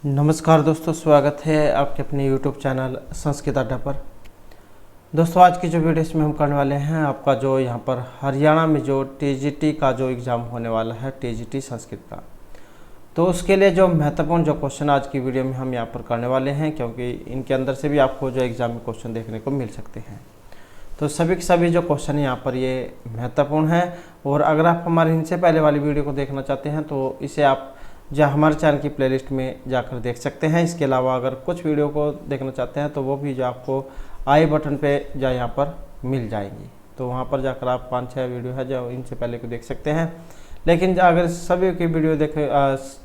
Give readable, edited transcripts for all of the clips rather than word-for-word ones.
नमस्कार दोस्तों, स्वागत है आपके अपने YouTube चैनल संस्कृत अड्डा पर। दोस्तों, आज की जो वीडियो इसमें हम करने वाले हैं, आपका जो यहाँ पर हरियाणा में जो TGT का जो एग्ज़ाम होने वाला है, TGT संस्कृत का, तो उसके लिए जो महत्वपूर्ण जो क्वेश्चन आज की वीडियो में हम यहाँ पर करने वाले हैं, क्योंकि इनके अंदर से भी आपको जो एग्ज़ाम में क्वेश्चन देखने को मिल सकते हैं। तो सभी के सभी जो क्वेश्चन यहाँ पर ये महत्वपूर्ण है, और अगर आप हमारे इनसे पहले वाली वीडियो को देखना चाहते हैं तो इसे आप जो हमारे चैनल की प्लेलिस्ट में जाकर देख सकते हैं। इसके अलावा अगर कुछ वीडियो को देखना चाहते हैं तो वो भी जो आपको आई बटन पे जो यहाँ पर मिल जाएंगी, तो वहाँ पर जाकर आप 5-6 वीडियो है जो इनसे पहले को देख सकते हैं। लेकिन अगर सभी की वीडियो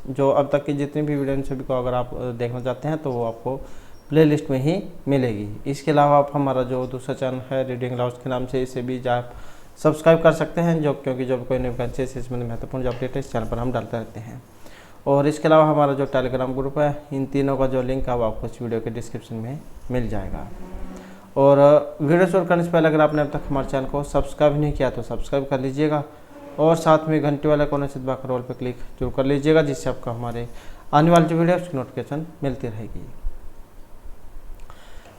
जो अब तक की जितनी भी वीडियो इन सभी को अगर आप देखना चाहते हैं तो वो आपको प्लेलिस्ट में ही मिलेगी। इसके अलावा आप हमारा जो दूसरा चैनल है रीडिंग लाउड्स के नाम से, इसे भी आप सब्सक्राइब कर सकते हैं, जो क्योंकि जब कोई नई वैकेंसी इसमें महत्वपूर्ण जो अपडेट है इस चैनल पर हम डालते रहते हैं। और इसके अलावा हमारा जो टेलीग्राम ग्रुप है, इन तीनों का जो लिंक है वो आपको इस वीडियो के डिस्क्रिप्शन में मिल जाएगा। और वीडियो शुरू करने से पहले अगर आपने अब तक हमारे चैनल को सब्सक्राइब नहीं किया तो सब्सक्राइब कर लीजिएगा, और साथ में घंटे वाले कोने से दबाकर ऑल पर क्लिक जरूर कर लीजिएगा, जिससे आपको हमारे आने वाली जो वीडियो उसकी नोटिफिकेशन मिलती रहेगी।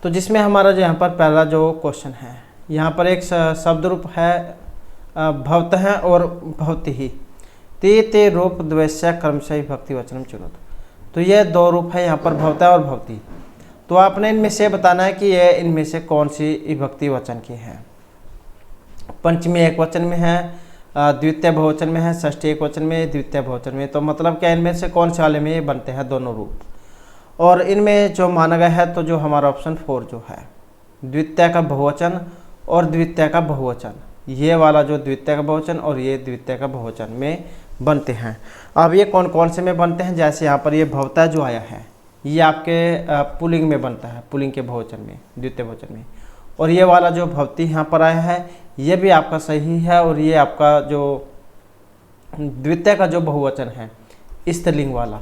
तो जिसमें हमारा जो यहाँ पर पहला जो क्वेश्चन है, यहाँ पर एक शब्द रूप है भवतः और भवति, ते रूप द्वैस्य क्रमशः भक्ति वचनम चुनोत। तो ये दो रूप है यहाँ पर, भवतः और भवति। तो आपने इनमें से बताना है कि ये इनमें से कौन सी विभक्ति वचन की है। पंचमी एक वचन में है, द्वितीय बहुवचन में है, षष्ठी एक वचन में, द्वितीय बहुवचन में। तो मतलब क्या इनमें से कौन से वाले में ये बनते हैं दोनों रूप। और इनमें जो माना गया है तो जो हमारा ऑप्शन 4 जो है, द्वितीय का बहुवचन और द्वितीय का बहुवचन, ये वाला जो द्वितीय का बहुवचन और ये द्वितीय का बहुवचन में बनते हैं। अब ये कौन कौन से में बनते हैं, जैसे यहाँ पर ये भवतः जो आया है ये आपके पुल्लिंग में बनता है, पुल्लिंग के बहुवचन में, द्वितीय बहुवचन में। और ये वाला जो भवति यहाँ पर आया है ये भी आपका सही है, और ये आपका जो द्वितीय का जो बहुवचन है स्त्रीलिंग वाला,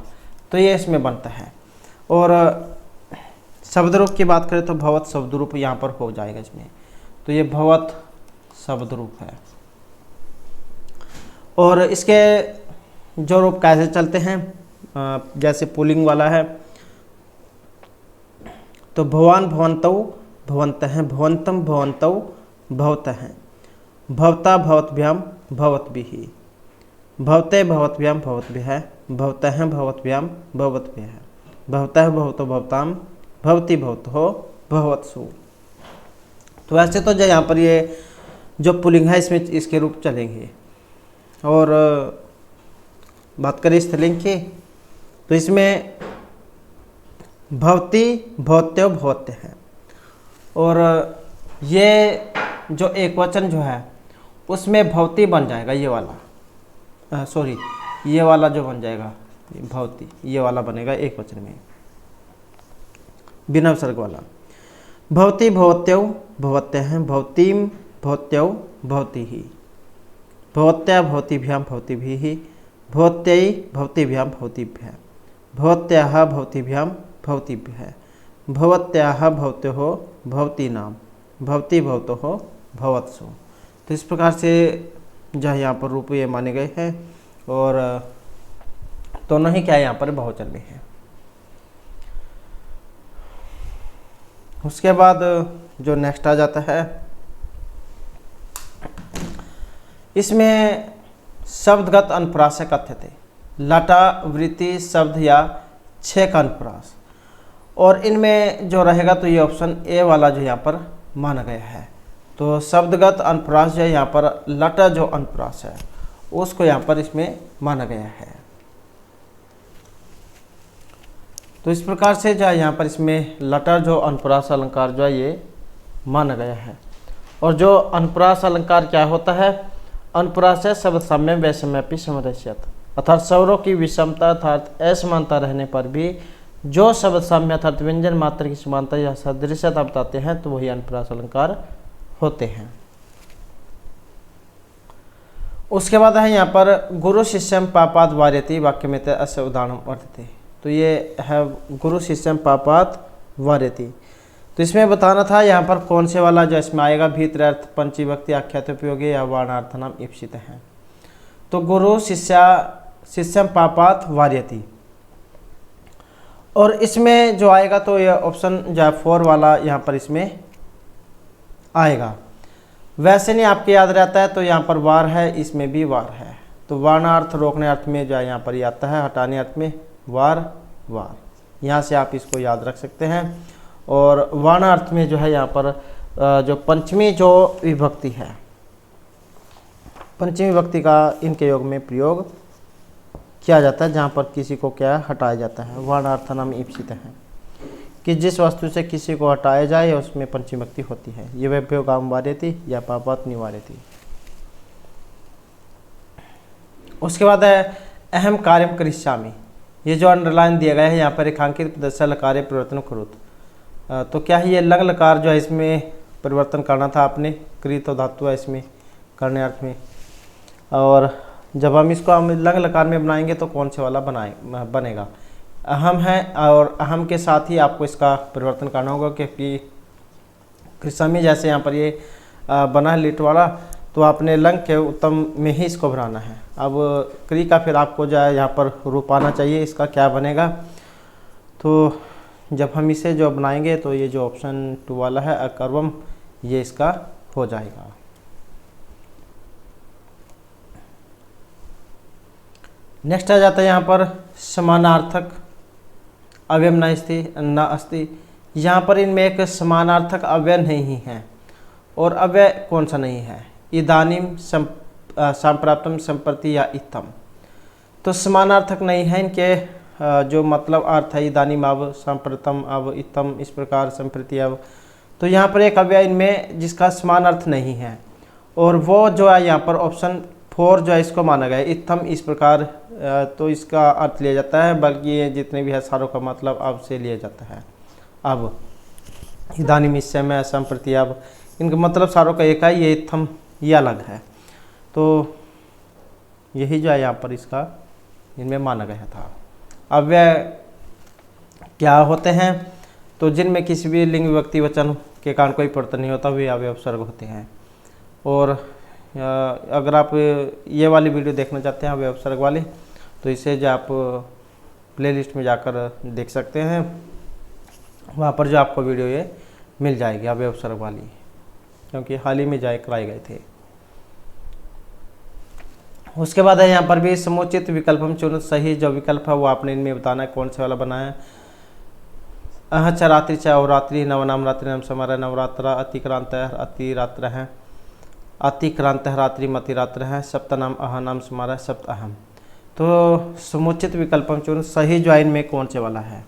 तो ये इसमें बनता है। और शब्द रूप की बात करें तो भवत शब्द रूप यहाँ पर हो जाएगा इसमें, तो ये भवत शब्द रूप है। और इसके जो रूप कैसे चलते हैं, जैसे पुल्लिंग वाला है तो भवान भवन्तौ भवन्तः, भवन्तम भवन्तौ भवतः, भवता भवद्भ्याम भवद्भिः, भवते भवद्भ्याम भवद्भ्यः, भवतः भवद्भ्याम भवद्भ्यः, भवतः भवतो भवताम, भवति भवतो भवत्सु। तो ऐसे तो जो यहाँ पर ये जो पुल्लिंग है इसमें इसके रूप चलेंगे। और बात करें स्त्रीलिंग की तो इसमें भवति भवत्यो भवत्य है, और ये जो एक वचन जो है उसमें भवति बन जाएगा, ये वाला ये वाला जो बन जाएगा भवति, ये वाला बनेगा एक वचन में बिना उपसर्ग वाला। भवति भवत्यो भवत्यः, भवतीम भवत्यो भवतिः, भवत्या भवतिभ्यां भवतिभिः, भवत्यै भवतिभ्यां भवतिभ्यः, भवत्याः भवतिभ्यां भवतिभ्यः, भवत्याः भवत्योः भवतीनां, भवति भवतोः भवत्सु। तो इस प्रकार से जो यहाँ पर रूप ये माने गए हैं, और दोनों ही क्या यहाँ पर बहुवचन में है। उसके बाद जो नेक्स्ट आ जाता है, इसमें शब्दगत अनुप्रास कथ्यते, लटा वृत्ति शब्द या छः का अनुप्रास। और इनमें जो रहेगा तो ये ऑप्शन ए वाला जो यहाँ पर माना गया है। तो शब्दगत अनुप्रास जो यहाँ पर लटा जो अनुप्रास है उसको यहाँ पर इसमें माना गया है। तो इस प्रकार से जो है यहाँ पर इसमें लटा जो अनुप्रास अलंकार जो है ये माना गया है। और जो अनुप्रास अलंकार क्या होता है, अनुप्रास है शब्द साम्य वैषम्यपि समरस्यत, अर्थात स्वरों की विषमता अर्थात असमानता रहने पर भी जो शब्द साम्य अर्थात व्यंजन मात्र की समानता या सदृशता बताते हैं तो वही अनुप्रास अलंकार होते हैं। उसके बाद है यहाँ पर गुरु शिष्यम पापाद वार्यति, वाक्य में अस्य उदाहरण वर्तते। तो ये है गुरु शिष्यम पापाद वार्यति। तो इसमें बताना था यहाँ पर कौन से वाला जो इसमें आएगा, भीतरार्थ पंचविभक्ति आख्यात उपयोगी या वार्णार्थ नाम ईप्सित है। तो गुरु शिष्यम पापात वार्यति, और इसमें जो आएगा तो ये ऑप्शन जो 4 वाला यहाँ पर इसमें आएगा। वैसे नहीं आपके याद रहता है तो यहाँ पर वार है, इसमें भी वार है, तो वारणार्थ रोकने अर्थ में जो है यहाँ पर ये आता है, हटाने अर्थ में वार वार, यहाँ से आप इसको याद रख सकते हैं। और वारणार्थ में जो है यहाँ पर जो पंचमी जो विभक्ति है, पंचमी विभक्ति का इनके योग में प्रयोग किया जाता है, जहाँ पर किसी को क्या हटाया जाता है। वर्णार्थनम ईप्सित है कि जिस वस्तु से किसी को हटाया जाए उसमें पंचमी विभक्ति होती है। ये व्यभ्योगाम वार्यति या पापात निवार्यति। उसके बाद है अहम कार्यम करिष्यामि। ये जो अंडरलाइन दिया गया है यहाँ पर रेखांकित प्रदर्शन कार्य परिवर्तन करुत, तो क्या है ये लंग लकार जो है इसमें परिवर्तन करना था आपने, कृत धातु है इसमें करने अर्थ में। और जब हम इसको हम लंग लकार में बनाएंगे तो कौन से वाला बनेगा, अहम है, और अहम के साथ ही आपको इसका परिवर्तन करना होगा, क्योंकि कृषामी जैसे यहाँ पर ये बना है लिट वाला, तो आपने लंग के उत्तम में ही इसको बनाना है। अब क्री का फिर आपको जो है यहाँ पर रूप आना चाहिए, इसका क्या बनेगा, तो जब हम इसे जो बनाएंगे तो ये जो ऑप्शन 2 वाला है अकर्वम, ये इसका हो जाएगा। नेक्स्ट आ जाता है यहाँ पर समानार्थक अवयव न अस्ति। यहाँ पर इनमें एक समानार्थक अवयव नहीं है, और अवयव कौन सा नहीं है, इदानीम संप्राप्तम संप्रति या इत्थम, तो समानार्थक नहीं है इनके जो मतलब अर्थ है, इदानीम अब संप्रतम अब इत्थम, इस प्रकार संप्रति अब, तो यहाँ पर एक अवयव इनमें जिसका समान अर्थ नहीं है, और वो जो है यहाँ पर ऑप्शन 4 जो है इसको माना गया है, इत्थम इस प्रकार, तो इसका अर्थ लिया जाता है, बल्कि ये जितने भी है सारों का मतलब अब से लिया जाता है। अब इदानीम इस समय, संप्रति अब, इनका मतलब सारों का एक है, ये इत्थम ये अलग है, तो यही जो है यहाँ पर इसका इनमें माना गया था। अव्यय क्या होते हैं, तो जिनमें किसी भी लिंग विभक्ति वचन के कारण कोई परिवर्तन नहीं होता वे अव्यय उपसर्ग होते हैं। और अगर आप ये वाली वीडियो देखना चाहते हैं अव्यय उपसर्ग वाली, तो इसे जो आप प्लेलिस्ट में जाकर देख सकते हैं, वहाँ पर जो आपको वीडियो ये मिल जाएगी अव्यय उपसर्ग वाली, क्योंकि हाल ही में जाए कराए गए थे। उसके बाद है यहाँ पर भी समुचित विकल्प हम चुन, सही जो विकल्प है वो आपने इनमें बताना है कौन से वाला बनाया है। अह रात्रि च अवरात्रि, नवनाम रात्रि नाम समारोह, नवरात्रा, अतिक्रांत अतिरात्र है, अतिक्रांत रात्रि मतिरात्र है, सप्तनाम अह नाम समारोह, सप्त अहम। तो समुचित विकल्प हम चुन, सही जो इनमें कौन से वाला है,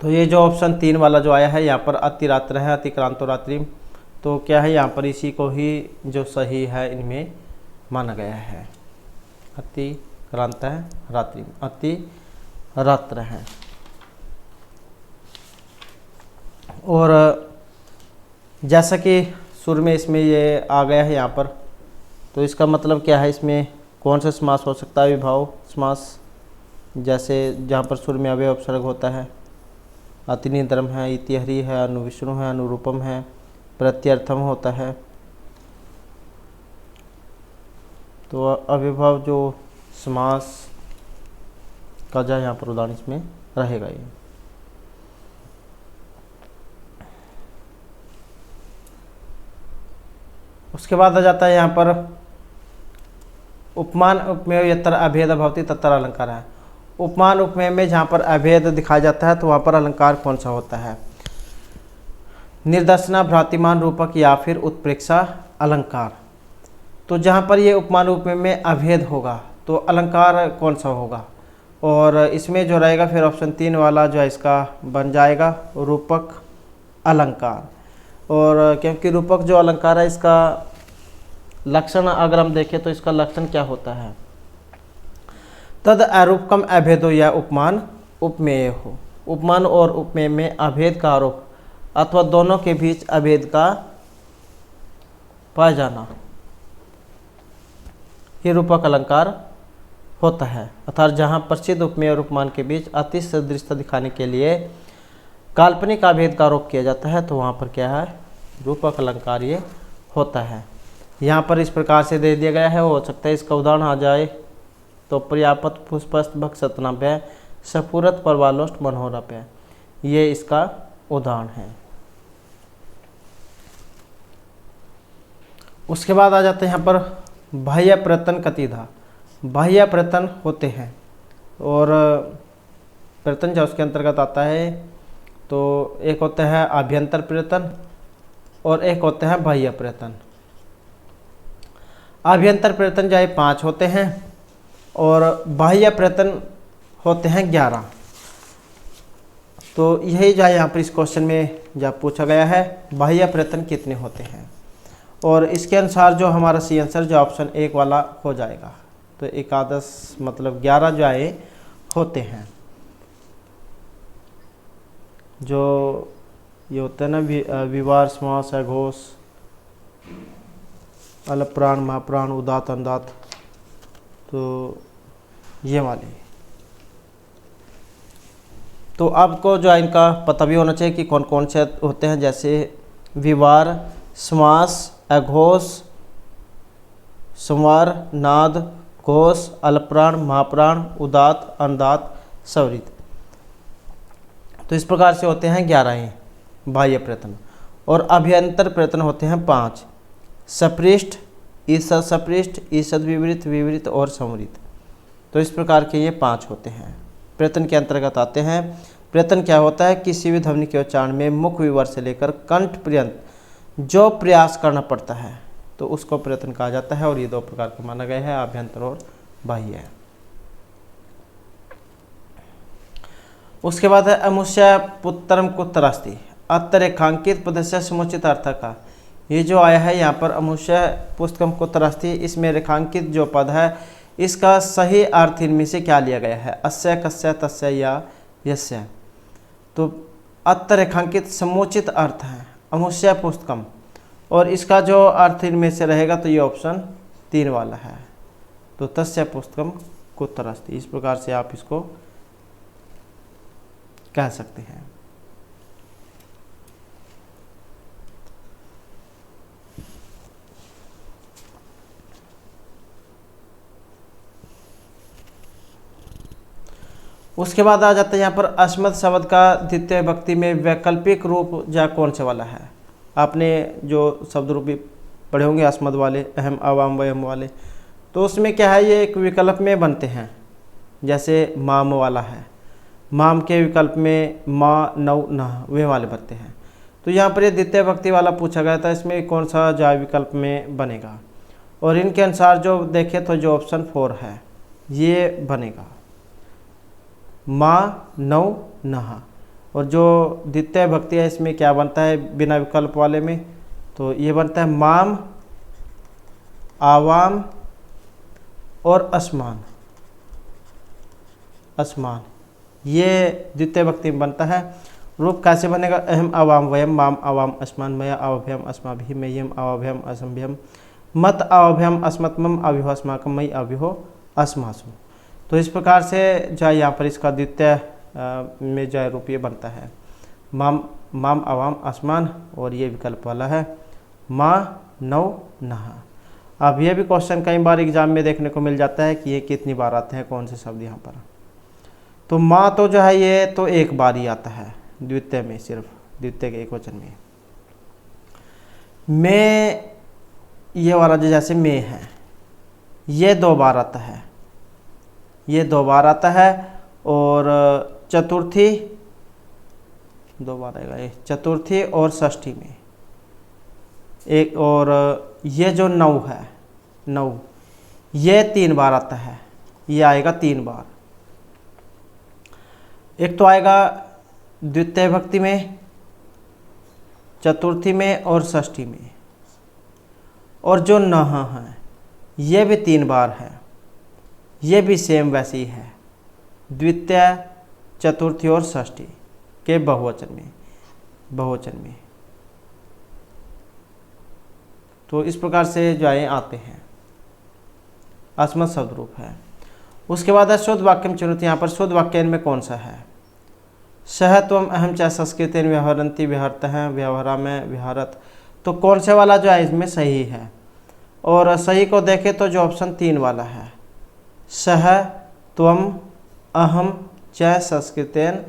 तो ये जो ऑप्शन 3 वाला जो आया है यहाँ पर अतिरात्र है, अतिक्रांतो रात्रि, तो क्या है यहाँ पर इसी को ही जो सही है इनमें माना गया है। अतिक्रांत है रात्रि, अति रात्र है। और जैसा कि सुर में इसमें ये आ गया है यहाँ पर, तो इसका मतलब क्या है, इसमें कौन सा समास हो सकता है, विभाव समास, जैसे जहाँ पर सुर में अव्यय उपसर्ग होता है, अतिनिधर्म है, इतिहरी है, अनुविष्णु है, अनुरूपम है, प्रत्यर्थम होता है, तो अविभाव जो समास का जो यहाँ पर उदाहरण इसमें रहेगा ये। उसके बाद आ जाता है यहाँ पर उपमान उपमेय यत्र अभेद भवति तत्र अलंकार है। उपमान उपमेय में जहाँ पर अभेद दिखाया जाता है तो वहाँ पर अलंकार कौन सा होता है, निर्दर्शना, भ्रातिमान रूपक या फिर उत्प्रेक्षा अलंकार। तो जहाँ पर ये उपमान उपमेय में अभेद होगा तो अलंकार कौन सा होगा, और इसमें जो रहेगा फिर ऑप्शन 3 वाला जो है इसका बन जाएगा रूपक अलंकार। और क्योंकि रूपक जो अलंकार है इसका लक्षण अगर हम देखें तो इसका लक्षण क्या होता है, तद आरोपकम अभेदो या उपमान उपमेय हो। उपमान और उपमेय में अभेद का आरोप अथवा दोनों के बीच अभेद का पाया जाना, ये रूपक अलंकार होता है। अर्थात जहाँ प्रसिद्ध उपमेय और उपमान के बीच अति सदृशता दिखाने के लिए काल्पनिक अभेद का आरोप किया जाता है तो वहाँ पर क्या है, रूपक अलंकार ये होता है। यहाँ पर इस प्रकार से दे दिया गया है, हो सकता है इसका उदाहरण आ जाए तो पर्याप्त पुष्पस्त भक्त सतनाभ्य सफूरत परवालोष्ट मनोरप, ये इसका उदाहरण है। उसके बाद आ जाते हैं यहाँ पर बाह्य प्रयत्न कतिधा। बाह्य प्रयत्न होते हैं और प्रयत्न जो उसके अंतर्गत आता है, तो एक होता है आभ्यंतर प्रयत्न और एक होते हैं बाह्य प्रयत्न। आभ्यंतर प्रयत्न जो है 5 होते हैं और बाह्य प्रयत्न होते हैं 11। तो यही जो है यहाँ पर इस क्वेश्चन में जब पूछा गया है बाह्य प्रयत्न कितने होते हैं, और इसके अनुसार जो हमारा सी आंसर जो ऑप्शन 1 वाला हो जाएगा। तो एकादश मतलब 11 जो है होते हैं। जो ये होता है ना विवार समास अघोष अलप्राण महाप्राण उदात अनुदात, तो ये वाले। तो आपको जो है इनका पता भी होना चाहिए कि कौन कौन से होते हैं, जैसे विवार समास अघोष संवार नाद घोष अलप्राण महाप्राण उदात अनुदात स्वरित। तो इस प्रकार से होते हैं 11 ही बाह्य प्रयत्न। और अभ्यंतर प्रयत्न होते हैं 5, सपृष्ठ ईषद सपृष्ठ ईषद विवृत विवृत और संवृत। तो इस प्रकार के ये 5 होते हैं, प्रयत्न के अंतर्गत आते हैं। प्रयत्न क्या होता है, किसी भी ध्वनि के उच्चारण में मुख विवर से लेकर कंठ पर्यंत जो प्रयास करना पड़ता है तो उसको प्रयत्न कहा जाता है। और ये 2 प्रकार के माना गया है, आभ्यंतर और बाह्य। उसके बाद है अमुष्य पुत्रम कुत्रास्ति अतरेखांकित पद से समुचित अर्थ का। ये जो आया है यहाँ पर अमुष्य पुस्तकम कुत्रास्ति, इसमें रेखांकित जो पद है इसका सही अर्थ इनमें से क्या लिया गया है, अस्य कस्य तस्य या यस्य। तो अतरेखांकित समुचित अर्थ है अमुष्य पुस्तकम, और इसका जो अर्थ इनमें से रहेगा तो ये ऑप्शन 3 वाला है। तो तस्य पुस्तकम कुत्रास्ति, इस प्रकार से आप इसको कह सकते हैं। उसके बाद आ जाता है यहाँ पर अस्मत् शब्द का द्वितीय विभक्ति में वैकल्पिक रूप जा कौन से वाला है। आपने जो शब्द रूपी पढ़े होंगे अस्मद वाले, अहम अवाम वयम वाले, तो उसमें क्या है ये एक विकल्प में बनते हैं। जैसे माम वाला है, माम के विकल्प में माँ नौ न वे वाले बनते हैं। तो यहाँ पर ये द्वितीय विभक्ति वाला पूछा गया था, इसमें कौन सा जा विकल्प में बनेगा। और इनके अनुसार जो देखें तो जो ऑप्शन 4 है ये बनेगा, माँ नौ नहा। और जो द्वितीय विभक्ति है इसमें क्या बनता है बिना विकल्प वाले में, तो ये बनता है माम आवाम और असमान। असमान ये द्वितीय विभक्ति में बनता है। रूप कैसे बनेगा, अहम आवाम वयम माम आवाम असमान मया अवभयम अस्माभिः मह्यम अवभयम असंभयम मत अवभयम अस्मत्मम अभिहो अस्माकम मयि अभिहो अस्मासु। तो इस प्रकार से जो है यहाँ पर इसका द्वितीय में जो है रूप ये बनता है माम अवाम आसमान, और ये विकल्प वाला है माँ नौ नहा। अब ये भी क्वेश्चन कई बार एग्जाम में देखने को मिल जाता है कि ये कितनी बार आते हैं कौन से शब्द यहाँ पर। तो माँ तो जो है ये तो एक बार ही आता है द्वितीय में, सिर्फ द्वितीय के एक वचन में। मैं ये वाला जो जैसे में है ये 2 बार आता है, ये 2 बार आता है। और चतुर्थी 2 बार आएगा, ये चतुर्थी और षष्ठी में एक। और ये जो 9 है 9 ये 3 बार आता है, ये आएगा 3 बार। एक तो आएगा द्वितीय विभक्ति में, चतुर्थी में और षष्ठी में। और जो नहा है ये भी 3 बार है, ये भी सेम वैसे ही है, द्वितीय चतुर्थी और षष्ठी के बहुवचन में। तो इस प्रकार से जो है आते हैं, अस्मत् शब्द रूप है। उसके बाद है शुद्ध वाक्य में चुनौती। यहाँ पर शुद्ध वाक्य इनमें कौन सा है, सह त्वम अहम च संस्कृतेन व्यवहरन्ति व्यवहरतः व्यवहारा में व्यवहारत। तो कौन से वाला जो है इसमें सही है। और सही को देखें तो जो ऑप्शन 3 वाला है, सह त्वम अहम च संस्कृतेन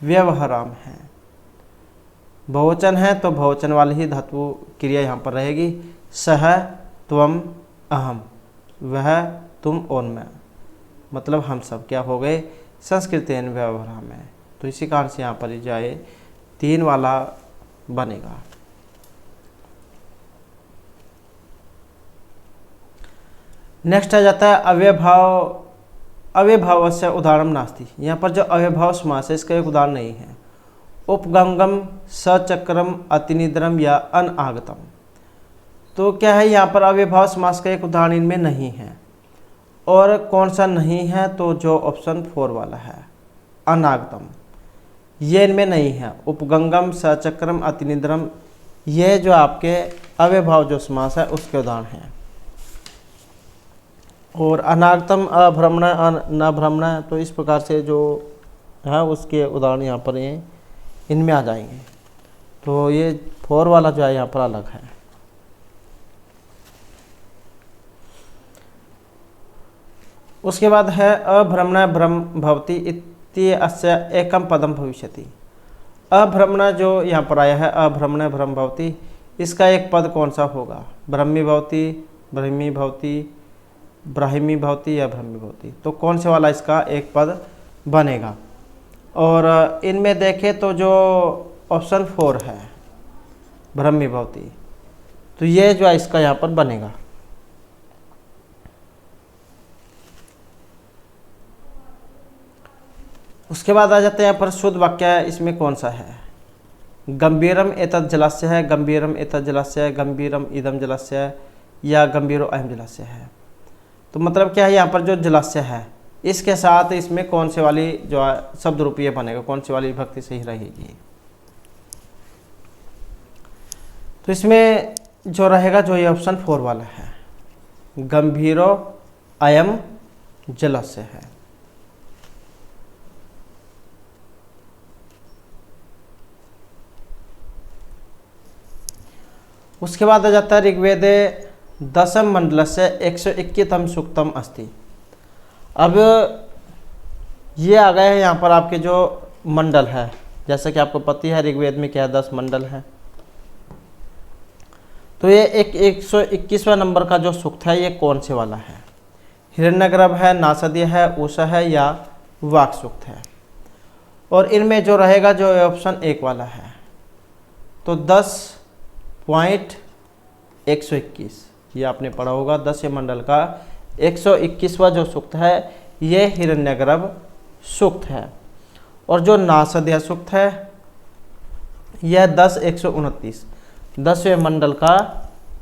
व्यवहाराम है। बहुवचन है तो बहुवचन वाली ही धातु क्रिया यहाँ पर रहेगी। सह, त्वम, अहम, वह, तुम और मैं, मतलब हम सब क्या हो गए, संस्कृतेन व्यवहाराम है। तो इसी कारण से यहाँ पर जाए 3 वाला बनेगा। नेक्स्ट आ जाता है अव्ययभाव। अव्ययभावस्य उदाहरण नास्ति। यहाँ पर जो अव्ययभाव समास है इसका एक उदाहरण नहीं है। उपगंगम, सचक्रम, अतिनिद्रम या अनागतम। तो क्या है, यहाँ पर अव्ययभाव समास का एक उदाहरण इनमें नहीं है। और कौन सा नहीं है, तो जो ऑप्शन 4 वाला है अनागतम, ये इनमें नहीं है। उपगंगम, सचक्रम, अतिनिद्रम, ये जो आपके अव्ययभाव जो समास है उसके उदाहरण हैं। और अनागतम, अभ्रमण, न भ्रमण, तो इस प्रकार से जो है उसके उदाहरण यहाँ पर ये इनमें आ जाएंगे। तो ये 4 वाला जो है यहाँ पर अलग है। उसके बाद है अभ्रमण भ्रम भवति इत्यस्य एकम पदम भविष्यति। अभ्रमण जो यहाँ पर आया है, अभ्रमण भ्रम भवति, इसका एक पद कौन सा होगा, ब्रह्मी भवति, ब्रह्मी भवति, ब्राह्मी भवति या ब्रह्मी भवति। तो कौन से वाला इसका एक पद बनेगा। और इनमें देखें तो जो ऑप्शन 4 है ब्रह्मी भवति, तो ये जो है इसका यहाँ पर बनेगा। उसके बाद आ जाते हैं यहाँ पर शुद्ध वाक्य, इसमें कौन सा है। गंभीरम एतत् जलस्य है, गंभीरम एतत् जलस्य है, गंभीरम इदम जलस्य है या गंभीरो अयम जलस्य है। तो मतलब क्या है, यहाँ पर जो जलस्य है इसके साथ इसमें कौन से वाली जो शब्द रूपीय बनेगा, कौन सी वाली विभक्ति सही रहेगी। तो इसमें जो रहेगा जो ये ऑप्शन 4 वाला है, गंभीरो अयम जलस्य है। उसके बाद आ जाता है ऋग्वेदे 10 मंडलस्य 121तम सूक्तम अस्ति। अब ये आ गए हैं यहाँ पर आपके जो मंडल है, जैसा कि आपको पता है ऋग्वेद में क्या है, 10 मंडल है। तो ये एक 121वां नंबर का जो सूक्त है ये कौन से वाला है, हिरण्यगर्भ है, नासदीय है, उषा है या वाक सूक्त है। और इनमें जो रहेगा जो ऑप्शन 1 वाला है, तो 10.121 ये आपने पढ़ा होगा। 10 मंडल का 121वां जो सूक्त है ये हिरण्यगर्भ सूक्त है। और जो नासदीय सूक्त है यह 10.129 10वें मंडल का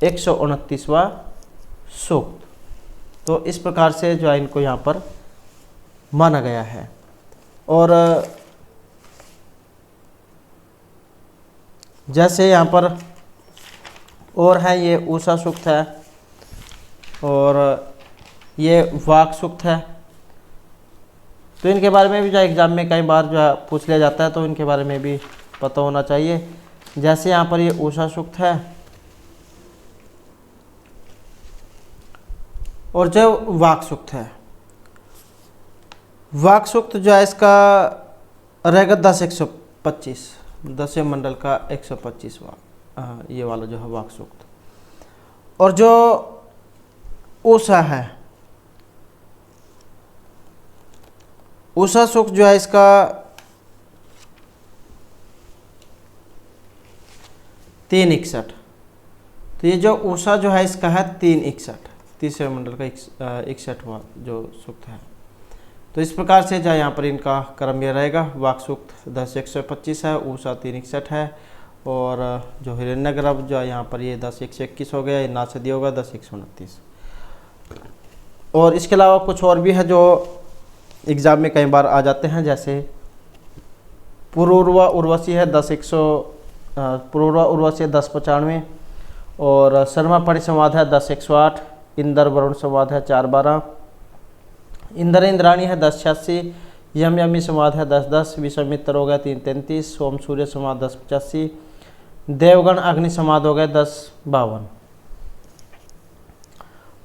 129वां सूक्त। तो इस प्रकार से जो है इनको यहाँ पर माना गया है। और जैसे यहाँ पर और है, ये उषा सूक्त है और ये वाक सूक्त है। तो इनके बारे में भी जो एग्जाम में कई बार जो है पूछ लिया जाता है, तो इनके बारे में भी पता होना चाहिए। जैसे यहाँ पर ये उषा सूक्त है और जो वाक सूक्त है, वाक सूक्त जो है इसका रहेगा 10.125 10वें मंडल का 125वां ये वाला जो है वाक सूक्त। और जो उषा है, उषा सूक्त जो है इसका 361। तो ये जो उषा जो है इसका है 361 तीसरे मंडल का 61वां जो सूक्त है। तो इस प्रकार से जो यहाँ पर इनका क्रम ये रहेगा, वाक सूक्त 10.125 है, उषा 361 है और जो हिरण्यगर्भ जो है यहाँ पर ये 10.121 हो गया, ये नासदीय होगा 10.129। और इसके अलावा कुछ और भी है जो एग्ज़ाम में कई बार आ जाते हैं, जैसे पुरूर्वा उर्वशी है 10.100 उर्वशी 10.95 और शर्मा परिसंवाद है 10.108, इंद्र वरुण संवाद है 4.12, इंद्र इंद्राणी है 10.86, यम यमी संवाद है 10.10, विश्वामित्र हो गया 3.33, सोम सूर्य संवाद 10.85, देवगण अग्नि संवाद हो गया 10.52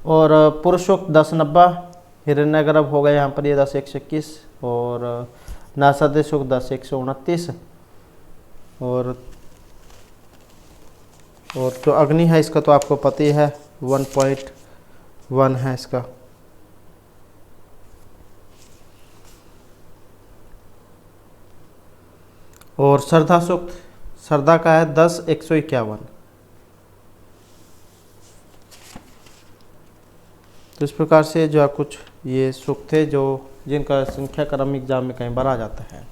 और पुरुषोक्त 10.90, हिरण्यगर्भ हो गया यहाँ पर ये 10 121 और नासद सुख 10 129 और जो अग्नि है इसका तो आपको पता ही है 1.1 है इसका। और श्रद्धा सूक्त श्रद्धा का है 10 151। तो इस प्रकार से जो है कुछ ये सूक्त थे जो जिनका संख्या क्रम एग्जाम में कई बार आ जाता है।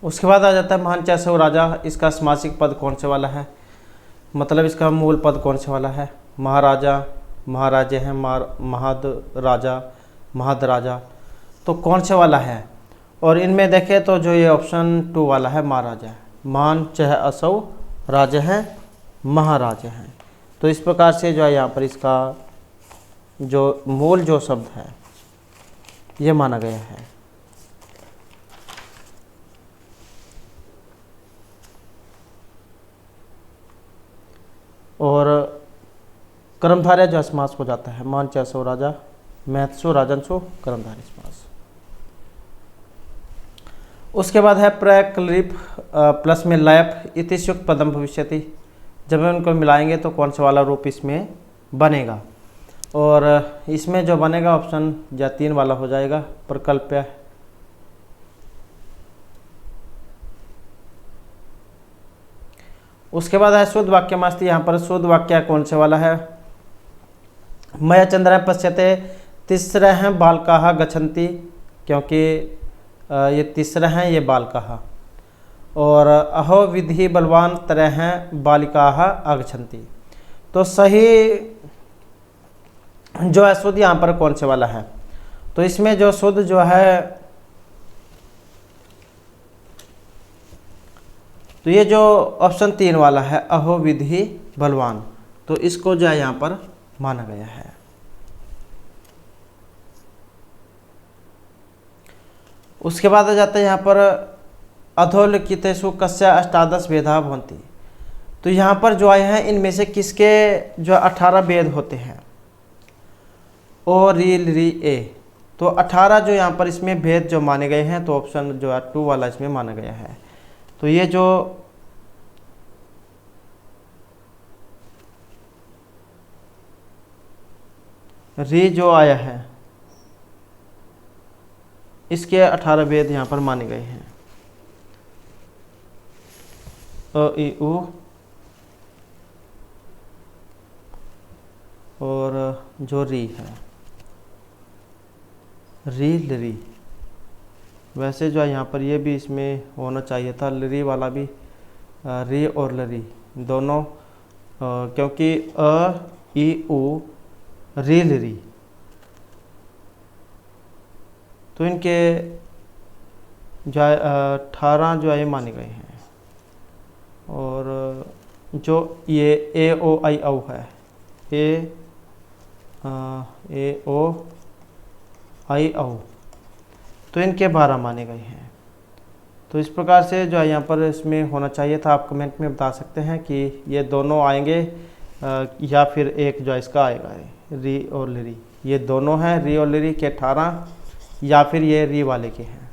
उसके बाद आ जाता है महान चैसव राजा। इसका समासिक पद कौन से वाला है, मतलब इसका मूल पद कौन से वाला है। महाराजा, महाराजे हैं, महद राजा, महद राजा, तो कौन से वाला है। और इनमें देखें तो जो ये ऑप्शन 2 वाला है महाराजा है। मान चह असव राजा हैं, महाराजा हैं। तो इस प्रकार से जो है यहाँ पर इसका जो मूल जो शब्द है ये माना गया है। और कर्मधारय जो समास हो जाता है मान चैसव राजा, महत्सु राजंसु कर्मधारय समास। उसके बाद है प्रक्लिप प्लस में लैप इतिशुक्त पदम भविष्यति। जब हम उनको मिलाएंगे तो कौन सा वाला रूप इसमें बनेगा। और इसमें जो बनेगा ऑप्शन या 3 वाला हो जाएगा प्रकल्प्य। उसके बाद है शुद्ध वाक्य मास्ती। यहाँ पर शुद्ध वाक्य कौन से वाला है। मया चंद्र पश्यते तीसरा है बालकाः गच्छन्ति, क्योंकि ये तीसरा है ये बालकाः। और अहो विधि बलवान तरह हैं बालिकाः आगच्छन्ति। तो सही जो है शुद्ध यहाँ पर कौन से वाला है। तो इसमें जो शुद्ध जो है तो ये जो ऑप्शन 3 वाला है अहो विधि बलवान, तो इसको जो है यहाँ पर माना गया है। उसके बाद आ जाता है यहाँ पर अधोलिखितेषु कस्य अष्टादश भेदा भवन्ति। तो यहाँ पर जो आए हैं इनमें से किसके जो 18 भेद होते हैं। ओ री री ए, तो 18 जो यहाँ पर इसमें भेद जो माने गए हैं, तो ऑप्शन जो है 2 वाला इसमें माना गया है। तो ये जो री जो आया है इसके 18 भेद यहाँ पर माने गए हैं। अ इ उ और जो री है री लरी, वैसे जो है यहाँ पर ये भी इसमें होना चाहिए था लरी वाला भी, री और लरी दोनों, क्योंकि अ ई उ री लरी, तो इनके जो 18 जो है माने गए हैं। और जो ये ए ओ आई औ है ए ओ आई औ, तो इनके 12 माने गए हैं। तो इस प्रकार से जो है यहाँ पर इसमें होना चाहिए था। आप कमेंट में बता सकते हैं कि ये दोनों आएंगे या फिर एक जो इसका आएगा री और लिरी। ये दोनों हैं री और लिरी के 18 या फिर ये री वाले के हैं,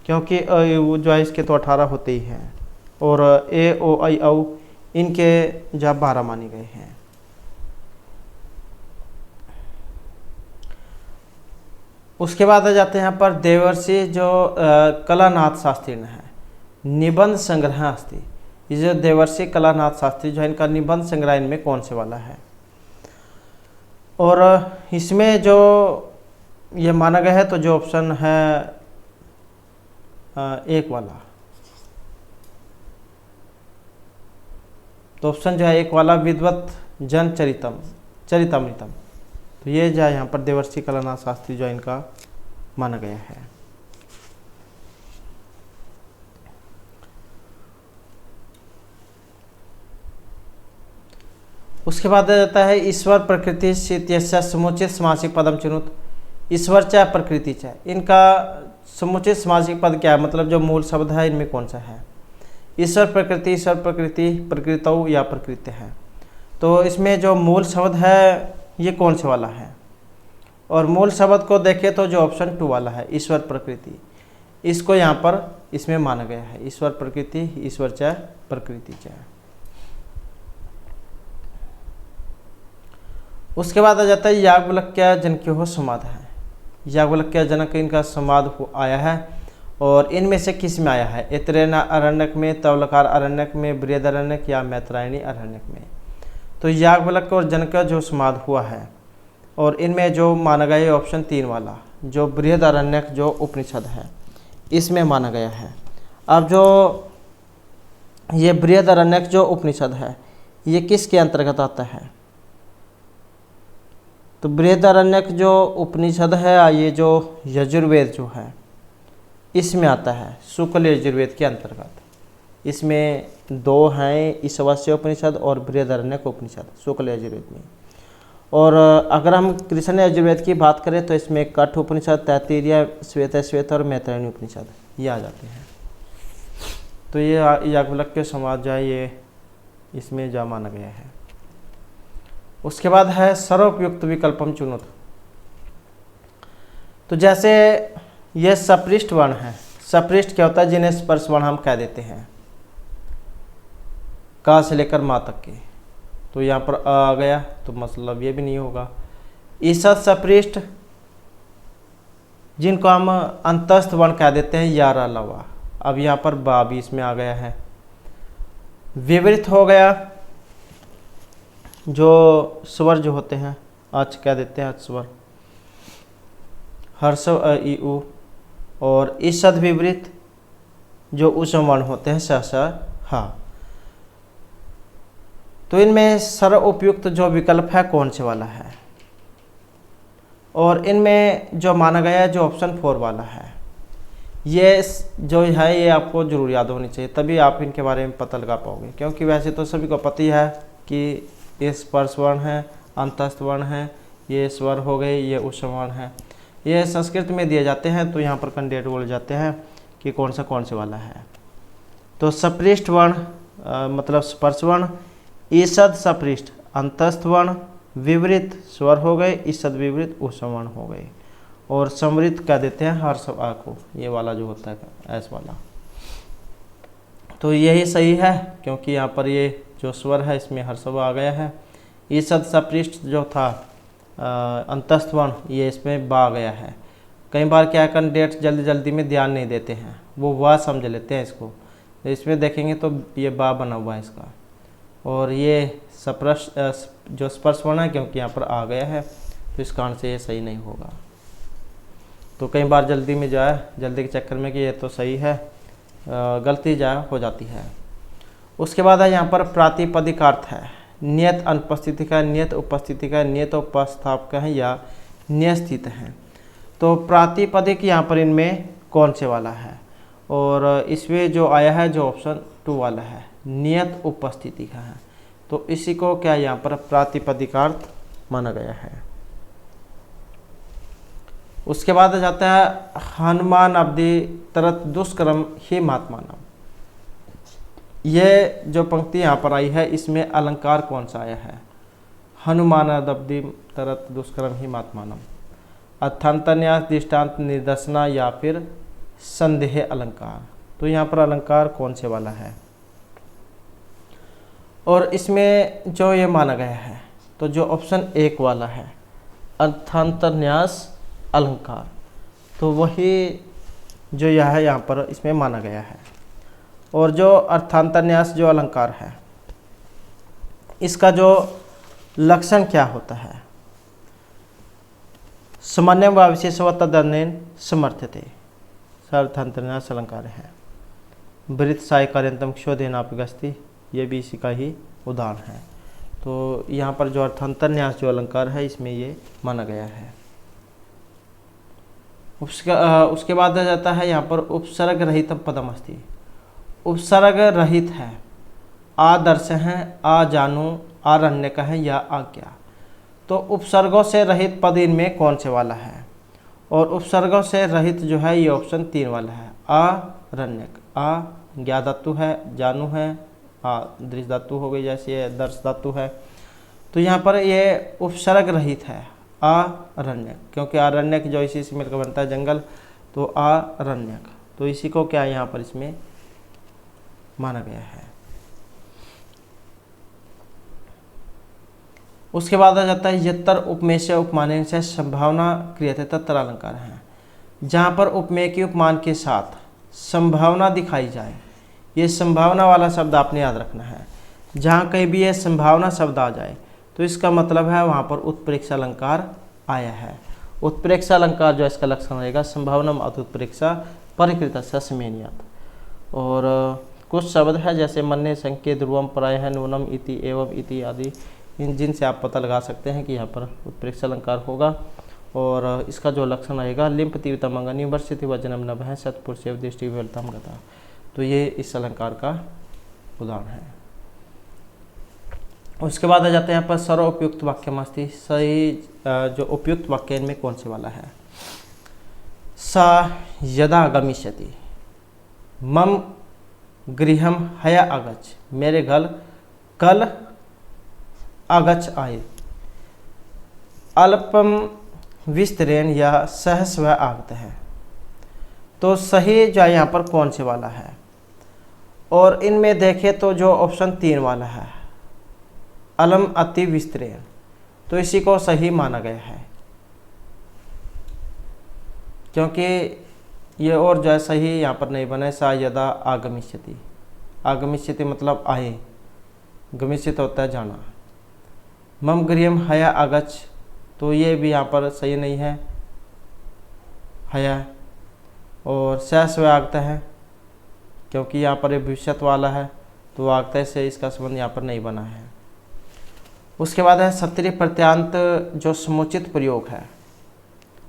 क्योंकि वो जो है इसके तो 18 होते ही हैं। और ए ओ आई औ इनके जो 12 माने गए हैं। उसके बाद आ जाते हैं यहाँ पर देवर्षि जो कलानाथ शास्त्री है निबंध संग्रह अस्ति। ये जो देवर्षि कलानाथ शास्त्री जो है इनका निबंध संग्रह इनमें कौन से वाला है। और इसमें जो ये माना गया है तो जो ऑप्शन है 1 वाला, तो ऑप्शन जो है 1 वाला विद्वत जन चरितमृतम। तो ये जो है यहाँ पर देवर्षि कलानाथ शास्त्री जो इनका माना गया है। उसके बाद आ जाता है ईश्वर प्रकृति शीत्यस्य समुचित समासिक पदम चिनुत। ईश्वर चाहे प्रकृति चाहे इनका समुचित समासिक पद क्या है, मतलब जो मूल शब्द है इनमें कौन सा है। ईश्वर प्रकृति, प्रकृतौ या प्रकृति है। तो इसमें जो मूल शब्द है ये कौन से वाला है। और मूल शब्द को देखें तो जो ऑप्शन 2 वाला है ईश्वर प्रकृति, इसको यहाँ पर इसमें माना गया है। ईश्वर प्रकृति, ईश्वर च प्रकृति च। उसके बाद आ जाता है याज्ञवल्क्य जनक्योः समाद है। याज्ञवल्क्य जनक इनका समाद आया है और इनमें से किस में आया है, ऐतरेय अरण्यक में, तवलकार अरण्यक में, बृहदारण्यक या मैत्रायणी अरण्यक में। तो याज्ञवल्क्य और जनक जो समाद हुआ है और इनमें जो माना गया है ऑप्शन 3 वाला, जो बृहदारण्यक जो उपनिषद है इसमें माना गया है। अब जो ये बृहदारण्यक जो उपनिषद है ये किसके अंतर्गत आता है, तो बृहदारण्यक जो उपनिषद है ये जो यजुर्वेद जो है इसमें आता है, शुक्ल यजुर्वेद के अंतर्गत। इसमें 2 हैं, ईशावास्य उपनिषद और बृहदारण्यक उपनिषद शुक्ल यजुर्वेद में। और अगर हम कृष्ण यजुर्वेद की बात करें तो इसमें कठ उपनिषद, तैत्तिरीय, श्वेत और मैत्रायणी उपनिषद ये आ जाते हैं। तो ये याज्ञवल्क्य समाज जो है ये इसमें जा माना गया है। उसके बाद है सर्वोपयुक्त विकल्पम चुनोत। तो जैसे ये सपृष्ठ वर्ण है, सपृष्ठ क्या होता है, जिन्हें स्पर्श वर्ण हम कह देते हैं, का से लेकर मा तक के। तो यहाँ पर आ गया तो मतलब ये भी नहीं होगा। ईसद सपृष्ठ जिनको हम अंतस्थ वर्ण कह देते हैं, यारा लवा। अब यहाँ पर बा भी इसमें आ गया है। विवृत हो गया, जो स्वर जो होते हैं अच कह देते हैं, स्वर हर्षव अ ई उ। और ईसद विवृत जो ऊष्म वर्ण होते हैं स स हा। तो इनमें सर्व उपयुक्त जो विकल्प है कौन से वाला है, और इनमें जो माना गया है जो ऑप्शन 4 वाला है। ये जो है ये आपको जरूर याद होनी चाहिए, तभी आप इनके बारे में पता लगा पाओगे। क्योंकि वैसे तो सभी को पता ही है कि ये स्पर्श वर्ण है, अंतस्थ वर्ण है, ये स्वर हो गए, ये ऊष्म वर्ण है। ये संस्कृत में दिए जाते हैं तो यहाँ पर कैंडिडेट बोले जाते हैं कि कौन से वाला है। तो सपृष्ठ वर्ण मतलब स्पर्श वर्ण, ईसद सपृष्ठ अंतस्थ वर्ण, विवृत स्वर हो गए, ईसद विवृत ऊष्म वर्ण हो गए, और समृद्ध कह देते हैं हर्ष आ को, ये वाला जो होता है ऐस वाला। तो यही सही है क्योंकि यहाँ पर ये जो स्वर है इसमें हर्षव आ गया है। ईसद सपृष्ठ जो था अंतस्थ वर्ण ये इसमें बा गया है। कई बार क्या कैंडिडेट जल्दी में ध्यान नहीं देते हैं, वो वाह समझ लेते हैं इसको। तो इसमें देखेंगे तो ये बा बना हुआ है इसका, और ये सप्रश जो स्पर्श वर्ण है क्योंकि यहाँ पर आ गया है तो इस कारण से ये सही नहीं होगा। तो कई बार जल्दी में जो है, जल्दी के चक्कर में कि ये तो सही है, गलती जो हो जाती है। उसके बाद है यहाँ पर प्रातिपदिक अर्थ है, नियत अनुपस्थिति का, नियत उपस्थिति का, नियत उपस्थापक है या नियस्थित है। तो प्रातिपदिक यहाँ पर इनमें कौन से वाला है, और इसमें जो आया है जो ऑप्शन 2 वाला है, नियत उपस्थिति का है। तो इसी को क्या यहाँ पर प्रातिपदिकार्थ माना गया है। उसके बाद आ जाता है हनुमान अवधि तरत दुष्कर्म ही महात्मानम। ये जो पंक्ति यहाँ पर आई है इसमें अलंकार कौन सा आया है, हनुमान अवधि तरत दुष्कर्म ही महात्मानम, अर्थांतन्यास, दृष्टांत, निर्देशना या फिर संदेह अलंकार। तो यहाँ पर अलंकार कौन से वाला है, और इसमें जो ये माना गया है तो जो ऑप्शन 1 वाला है अर्थांतन्यास अलंकार, तो वही जो यह है यहाँ पर इसमें माना गया है। और जो अर्थांतन्यास जो अलंकार है इसका जो लक्षण क्या होता है, सामान्य व विशेषव तदन्यन समर्थ्यते, अर्थांतन्यास अलंकार है। वृत्त साय कार्यंतम क्षोधेनापि गस्ति, ये भी इसी का ही उदाहरण है। तो यहाँ पर जो अर्थांतन्यास जो अलंकार है इसमें ये माना गया है। उसके बाद आ जाता है यहाँ पर उपसर्ग रहित पदम अस्ति। उपसर्ग रहित है, आदर्श है, आ जानू, आरण्यक है या आज्ञा। तो उपसर्गों से रहित पद इनमें कौन से वाला है, और उपसर्गों से रहित जो है ये ऑप्शन 3 वाला है, आरण्यक। आ ज्ञा धातु है, जानू है, दृश्य धातु हो गई, जैसे ये दर्श धातु है। तो यहाँ पर ये उपसर्ग रहित है आरण्यक, क्योंकि आरण्यक जो इसी से मिलकर बनता है जंगल, तो आरण्यक, तो इसी को क्या यहाँ पर इसमें माना गया है। उसके बाद आ जाता है यत्र उपमेय से उपमाने से संभावना क्रियते तत्र अलंकार है। जहाँ पर उपमेय की उपमान के साथ संभावना दिखाई जाए, ये संभावना वाला शब्द आपने याद रखना है। जहाँ कहीं भी ये संभावना शब्द आ जाए तो इसका मतलब है वहाँ पर उत्प्रेक्ष अलंकार आया है। उत्प्रेक्ष अलंकार जो इसका लक्षण रहेगा संभावना उत्प्रेक्षा परिकृत समेनियत। और कुछ शब्द है जैसे मन्य संकेत ध्रुवम प्रायः नूनम इति एवं इति आदि, इन जिनसे आप पता लगा सकते हैं कि यहाँ पर उत्प्रेक्ष अलंकार होगा। और इसका जो लक्षण रहेगा लिंप तीव्रतम निवर्सित वजनम नभ है सत्पुरुष दृष्टि विफलतम गता, तो ये इस अलंकार का उदाहरण है। उसके बाद आ जाते हैं यहाँ पर सर्व उपयुक्त वाक्य मस्ती, सही जो उपयुक्त वाक्य इनमें कौन से वाला है। सा यदा गमिष्यति मम गृहम हया आगच, मेरे घर कल आगच आए। अल्पम विस्तरेण या सहस व आगत है, तो सही जो यहाँ पर कौन से वाला है। और इनमें देखें तो जो ऑप्शन 3 वाला है अलम अति विस्तरेण, तो इसी को सही माना गया है, क्योंकि ये और जो है सही यहाँ पर नहीं बने। सा यदा आगमिष्यति, आगमिष्यति मतलब आए, गमिष्यति होता है जाना। मम गृहम हया आगच, तो ये भी यहाँ पर सही नहीं है हया। और सहस व आगत है, क्योंकि यहाँ पर भविष्यत वाला है, तो आगत से इसका संबंध यहाँ पर नहीं बना है। उसके बाद है सत्रि प्रत्यांत जो समुचित प्रयोग है।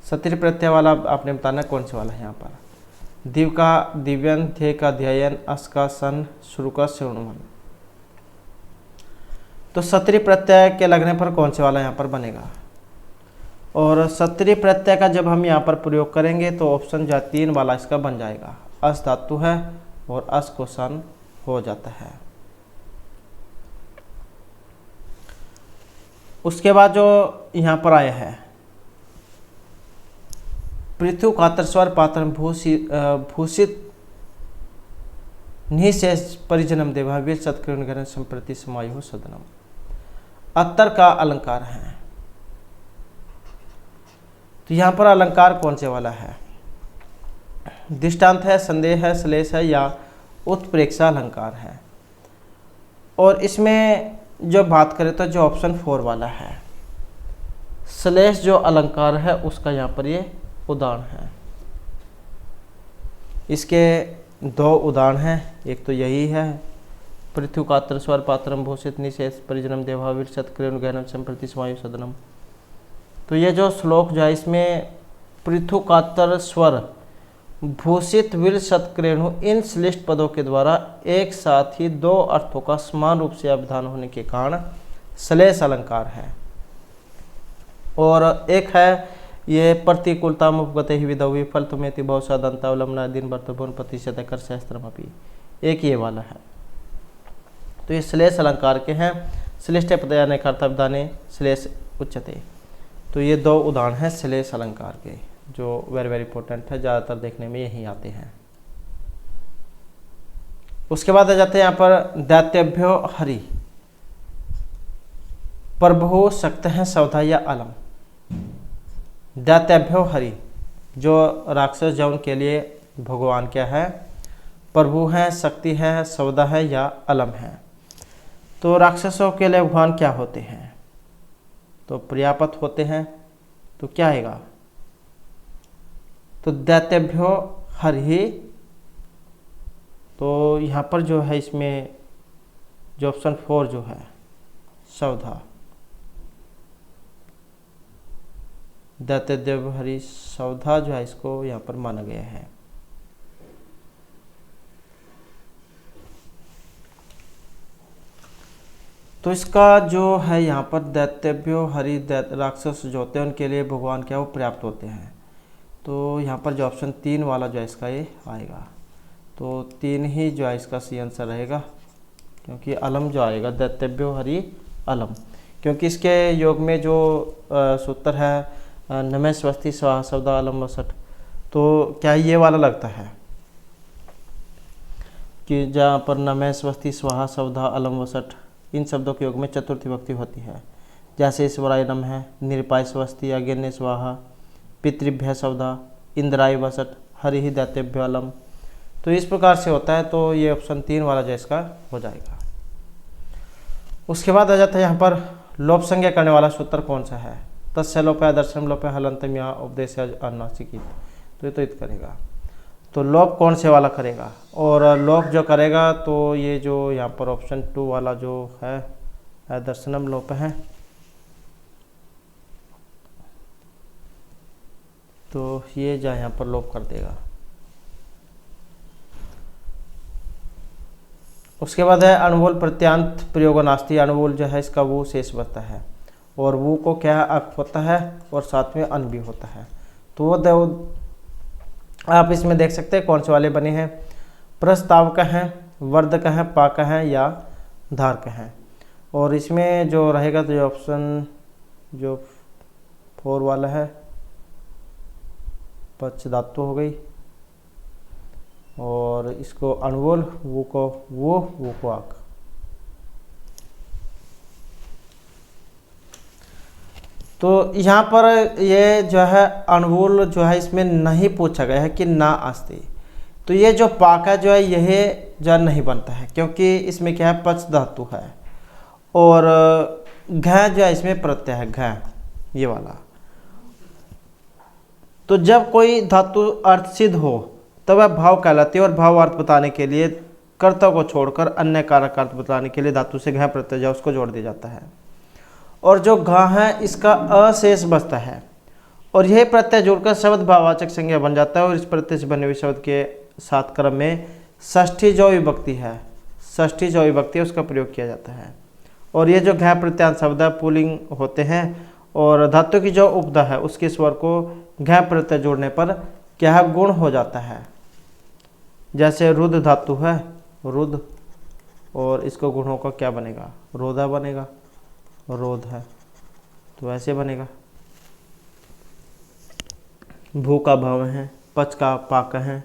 सत्रि प्रत्यय वाला आपने बताना कौन से वाला है। यहाँ पर दिव का दिव्यन, ध्ये का ध्ययन, अस का सन, शुरू का श्रवणवन, तो सत्रि प्रत्यय के लगने पर कौन से वाला यहाँ पर बनेगा। और सत्रि प्रत्यय का जब हम यहाँ पर प्रयोग करेंगे तो ऑप्शन जो 3 वाला इसका बन जाएगा। अस धातु है और अस को सन हो जाता है। उसके बाद जो यहाँ पर आया है पृथु कातर स्वर पात्र भूषित निशेष परिजनम देवावीर सत्कृण संप्रति समायु सदनम, अत्तर का अलंकार है। तो यहाँ पर अलंकार कौन से वाला है। दृष्टांत है, संदेह है, श्लेष है या उत्प्रेक्षा अलंकार है। और इसमें जो बात करें तो जो ऑप्शन 4 वाला है श्लेष जो अलंकार है उसका यहाँ पर ये उदाहरण है। इसके 2 उदाहरण हैं, एक तो यही है पृथ्वी कात्र स्वर पात्रम भूषित निशेष परिजनम देवावीर सत्कृण गहनम संप्रति समायु सदनम। तो ये जो श्लोक जो है इसमें पृथु कातर स्वर भूषित वीर सत्कृणु इन श्लिष्ट पदों के द्वारा एक साथ ही 2 अर्थों का समान रूप से अभिधान होने के कारण श्लेष अलंकार है। और एक है ये प्रतिकूलता मुपगते ही विदौ विफल तुमेति बहुसादंतावलंबना दिन वर्तभुन प्रतिशत कर सहस्त्रमपि, एक ये वाला है। तो ये श्लेष अलंकार के हैं। श्लिष्ट पदया ने अर्थाभिधाने श्लेष उच्यते, तो ये 2 उदाहरण हैं श्लेष अलंकार के जो वेरी इंपॉर्टेंट है, ज़्यादातर देखने में यही आते हैं। उसके बाद आ जाते हैं यहाँ पर दैत्यभ्यो हरि, प्रभु शक्त हैं सौधा या अलम। दैत्यभ्यो हरि जो राक्षस जौन के लिए भगवान क्या है, प्रभु हैं, शक्ति है, सौदा है या अलम है। तो राक्षसों के लिए भगवान क्या होते हैं, तो प्रियापत होते हैं। तो क्या आएगा, तो दैत्यभ्यो हरि। तो यहाँ पर जो है इसमें जो ऑप्शन 4 जो है सौधा, दैत्यदेव हरि सौधा जो है इसको यहाँ पर माना गया है। तो इसका जो है यहाँ पर दैत्यभ्यो हरि राक्षस जो होते हैं उनके लिए भगवान क्या वो पर्याप्त होते हैं। तो यहाँ पर जो ऑप्शन 3 वाला जो है इसका ये आएगा। तो 3 ही जो है इसका सी आंसर रहेगा, क्योंकि अलम जो आएगा दैत्यभ्यो हरि अलम, क्योंकि इसके योग में जो सूत्र है नमः स्वस्ति स्वाहा सवधा अलम वसठ, तो क्या ये वाला लगता है कि जहाँ पर नमः स्वस्ति स्वाहा सवधा अलम वसठ इन शब्दों के योग में चतुर्थी विभक्ति होती है। जैसे ईश्वराय नमः, निरपाय स्वस्ति, अग्न्ये स्वाहा, पितृभ्य सवधा, इंद्राय वसठ, हरि दैतेभ्यो अलम। तो इस प्रकार से होता है, तो ये ऑप्शन 3 वाला जो इसका हो जाएगा। उसके बाद आ जाता है यहाँ पर लोप संज्ञा करने वाला सूत्र कौन सा है। तस्य लोपय दर्शनम लोपय हलंतम या उपदेश अनुनासिकी, तो ये तो इत करेगा। तो लोप कौन से वाला करेगा, और लोप जो करेगा तो ये जो यहाँ पर ऑप्शन 2 वाला जो है दर्शनम लोप है, तो ये जो यहाँ पर लोप कर देगा। उसके बाद है अणुवूल प्रत्यांत प्रयोग नास्ती, अणुवूल जो है इसका वो शेष बचता है, और वो को क्या अक होता है और साथ में अन भी होता है। तो वो आप इसमें देख सकते हैं कौन से वाले बने हैं, प्रस्तावक हैं, वर्धक हैं, पाक हैं या धारक हैं। और इसमें जो रहेगा तो ये ऑप्शन जो 4 वाला है पच धातु हो गई, और इसको अणुवूल, वो को आक। तो यहाँ पर ये जो है अणुवूल जो है इसमें नहीं पूछा गया है कि ना अस्ति, तो ये जो पाका जो है यह जो नहीं बनता है, क्योंकि इसमें क्या है पच धातु है, और घ जो है इसमें प्रत्यय है, घ ये वाला। तो जब कोई धातु अर्थ सिद्ध हो तब वह भाव कहलाती है, और भाव अर्थ बताने के लिए कर्ता को छोड़कर अन्य कारक अर्थ बताने के लिए धातु से घ प्रत्यय जो उसको जोड़ दिया जाता है। और जो घ है इसका अशेष बचता है, और यह प्रत्यय जोड़कर शब्द भाववाचक संज्ञा बन जाता है। और इस प्रत्यय से बने हुए शब्द के सात क्रम में षष्ठी जो विभक्ति है, षष्ठी जो विभक्ति है उसका प्रयोग किया जाता है। और ये जो घ प्रत्यांत शब्द है पुल्लिंग होते हैं, और धातु की जो उपधा है उसके स्वर को घ प्रत्यय जोड़ने पर क्या गुण हो जाता है। जैसे रुद्र धातु है, रुद्र, और इसको गुणों का क्या बनेगा, रोधा बनेगा, रोध है, तो ऐसे बनेगा। भू का भव है, पच का पाक है,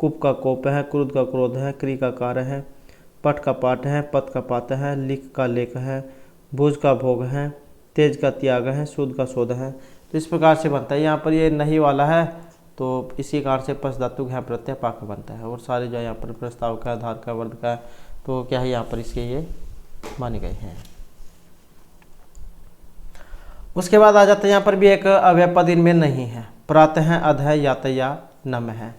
कुप का कोप है, क्रुद्ध का क्रोध है, क्री का कार्य है, पट का पाठ है, पत का पात है, लिख का लेख है, भुज का भोग है, तेज का त्याग है, सूद का शोध है। तो इस प्रकार से बनता है। यहाँ पर ये नहीं वाला है, तो इसी कारण से पच धातु घ प्रत्यय पाक बनता है। और सारे जो यहाँ पर प्रस्ताव का, धार का, वर्ध का, तो क्या है यहाँ पर इसके ये माने गए हैं। उसके बाद आ जाता है यहाँ पर भी एक अव्यय पद इनमें नहीं है, प्रातः है, अध है, यात या नम है।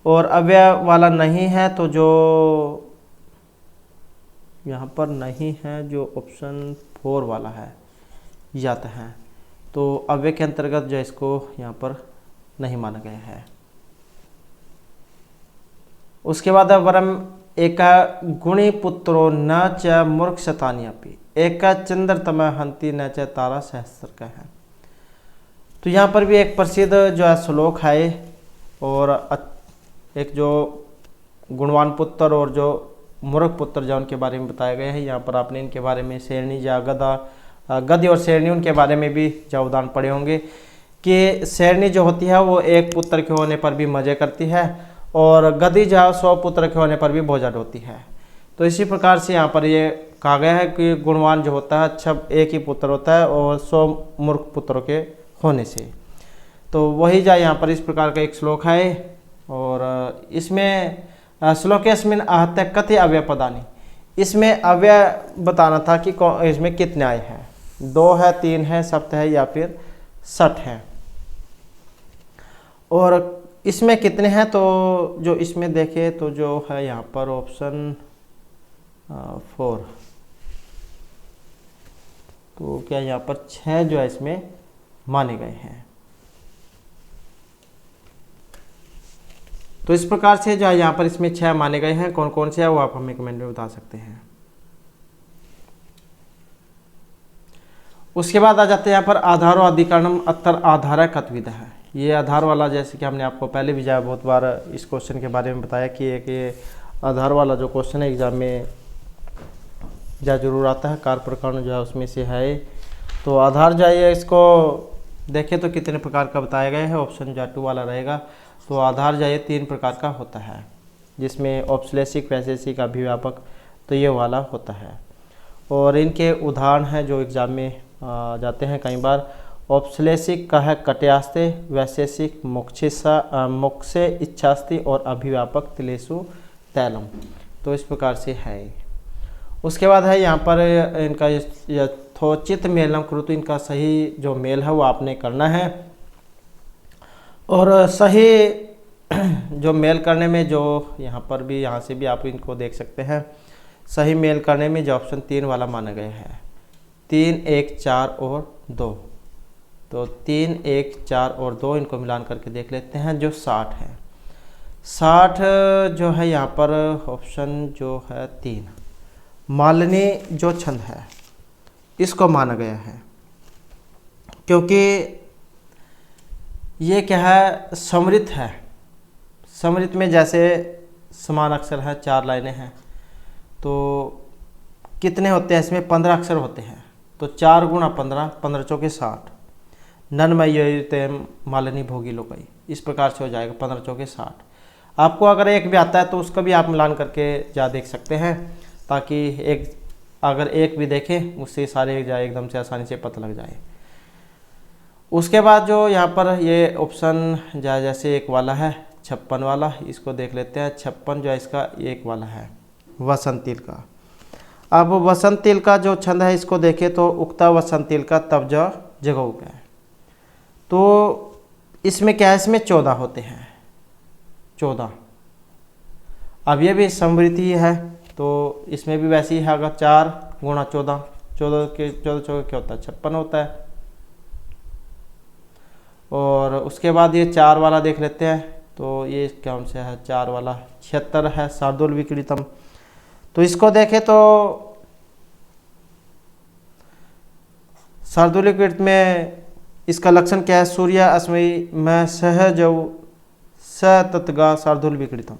और अव्यय वाला नहीं है, तो जो यहाँ पर नहीं है जो ऑप्शन 4 वाला है यात है, तो अव्यय के अंतर्गत जो इसको यहाँ पर नहीं माना गया है। उसके बाद वरम एक गुणी पुत्रो न च मूर्ख शतान्यपि, एक चंद्रतम हंति न च तारा सहस्र का है। तो यहाँ पर भी एक प्रसिद्ध जो है श्लोक है, और एक जो गुणवान पुत्र और जो मूर्ख पुत्र जो उनके बारे में बताया गया है। यहाँ पर आपने इनके बारे में शेरनी या गद्य और शेरनी उनके बारे में भी जो उदाहरण पढ़े होंगे कि शेरनी जो होती है वो एक पुत्र के होने पर भी मजे करती है, और गद्य जो 100 पुत्र के होने पर भी भोजन होती है। तो इसी प्रकार से यहाँ पर ये कहा गया है कि गुणवान जो होता है अच्छा एक ही पुत्र होता है, और 100 मूर्ख पुत्रों के होने से। तो वही जा यहाँ पर इस प्रकार का एक श्लोक है, और इसमें श्लोकेस्मिन आहत्य कथ्य अव्यय पदानी, इसमें अव्यय बताना था कि इसमें कितने आए हैं, 2 है, 3 है, सप्त है या फिर 60 है। और इसमें कितने हैं, तो जो इसमें देखे तो जो है यहाँ पर ऑप्शन 4, तो क्या यहाँ पर 6 जो है इसमें माने गए हैं। तो इस प्रकार से जो है यहाँ पर इसमें 6 माने गए हैं। कौन कौन से है वो आप हमें कमेंट में बता सकते हैं। उसके बाद आ जाते हैं यहाँ पर आधारो अधिकरणम अत्तर आधार कतविध है। ये आधार वाला जैसे कि हमने आपको पहले भी जो बहुत बार इस क्वेश्चन के बारे में बताया कि ये आधार वाला जो क्वेश्चन है एग्जाम में जा जरूर आता है। कार्य प्रकरण जो है उसमें से है तो आधार जो है इसको देखें तो कितने प्रकार का बताया गया है, ऑप्शन जो 2 वाला रहेगा। तो आधार जो है 3 प्रकार का होता है, जिसमें औपश्लेषिक, वैशेषिक, अभिव्यापक, तो ये वाला होता है। और इनके उदाहरण हैं जो एग्जाम में जाते हैं कई बार। औपश्लेषिक का है कटयास्ते, वैशेषिक मोक्षे इच्छास्ति और अभिव्यापक तिलेसु तैलम। तो इस प्रकार से है। उसके बाद है यहाँ पर इनका यथोचित मेलनम कुरुतु, इनका सही जो मेल है वो आपने करना है। और सही जो मेल करने में जो यहाँ पर भी, यहाँ से भी आप इनको देख सकते हैं, सही मेल करने में जो ऑप्शन 3 वाला माना गया है, 3, 1, 4 और 2। तो 3, 1, 4 और 2 इनको मिलान करके देख लेते हैं, जो 60 है। 60 जो है यहाँ पर ऑप्शन जो है 3 मालिनी जो छंद है इसको माना गया है, क्योंकि ये क्या है, समृत है। समृत में जैसे समान अक्षर है, 4 लाइनें हैं, तो कितने होते हैं इसमें, 15 अक्षर होते हैं। तो 4 गुणा 15, 15 चौके 60, नन्मयते मालिनी भोगी लोकई, इस प्रकार से हो जाएगा 15 चौके 60। आपको अगर एक भी आता है तो उसका भी आप मिलान करके जा देख सकते हैं, ताकि एक अगर एक भी देखें उससे सारे जाए एकदम से आसानी से पता लग जाए। उसके बाद जो यहाँ पर ये ऑप्शन जैसे 1 वाला है 56 वाला, इसको देख लेते हैं। 56 जो है इसका 1 वाला है वसंत तिल का। अब वसंत तिल का जो छंद है इसको देखें तो उक्ता वसंत तिल का तब जो जगह है, तो इसमें क्या है, इसमें 14 होते हैं, 14। अब ये भी समृद्धि है, तो इसमें भी वैसी है। अगर 4 गुणा 14, 14 के 14 क्या होता है, 56 होता है। और उसके बाद ये 4 वाला देख लेते हैं, तो ये कौन सा है, 4 वाला 76 है, शार्दूल विक्रीतम। तो इसको देखें तो शार्दूल विक्रीत में इसका लक्षण क्या है, सूर्य अस्मयी में सहज सततगा शार्दूल विक्रीतम।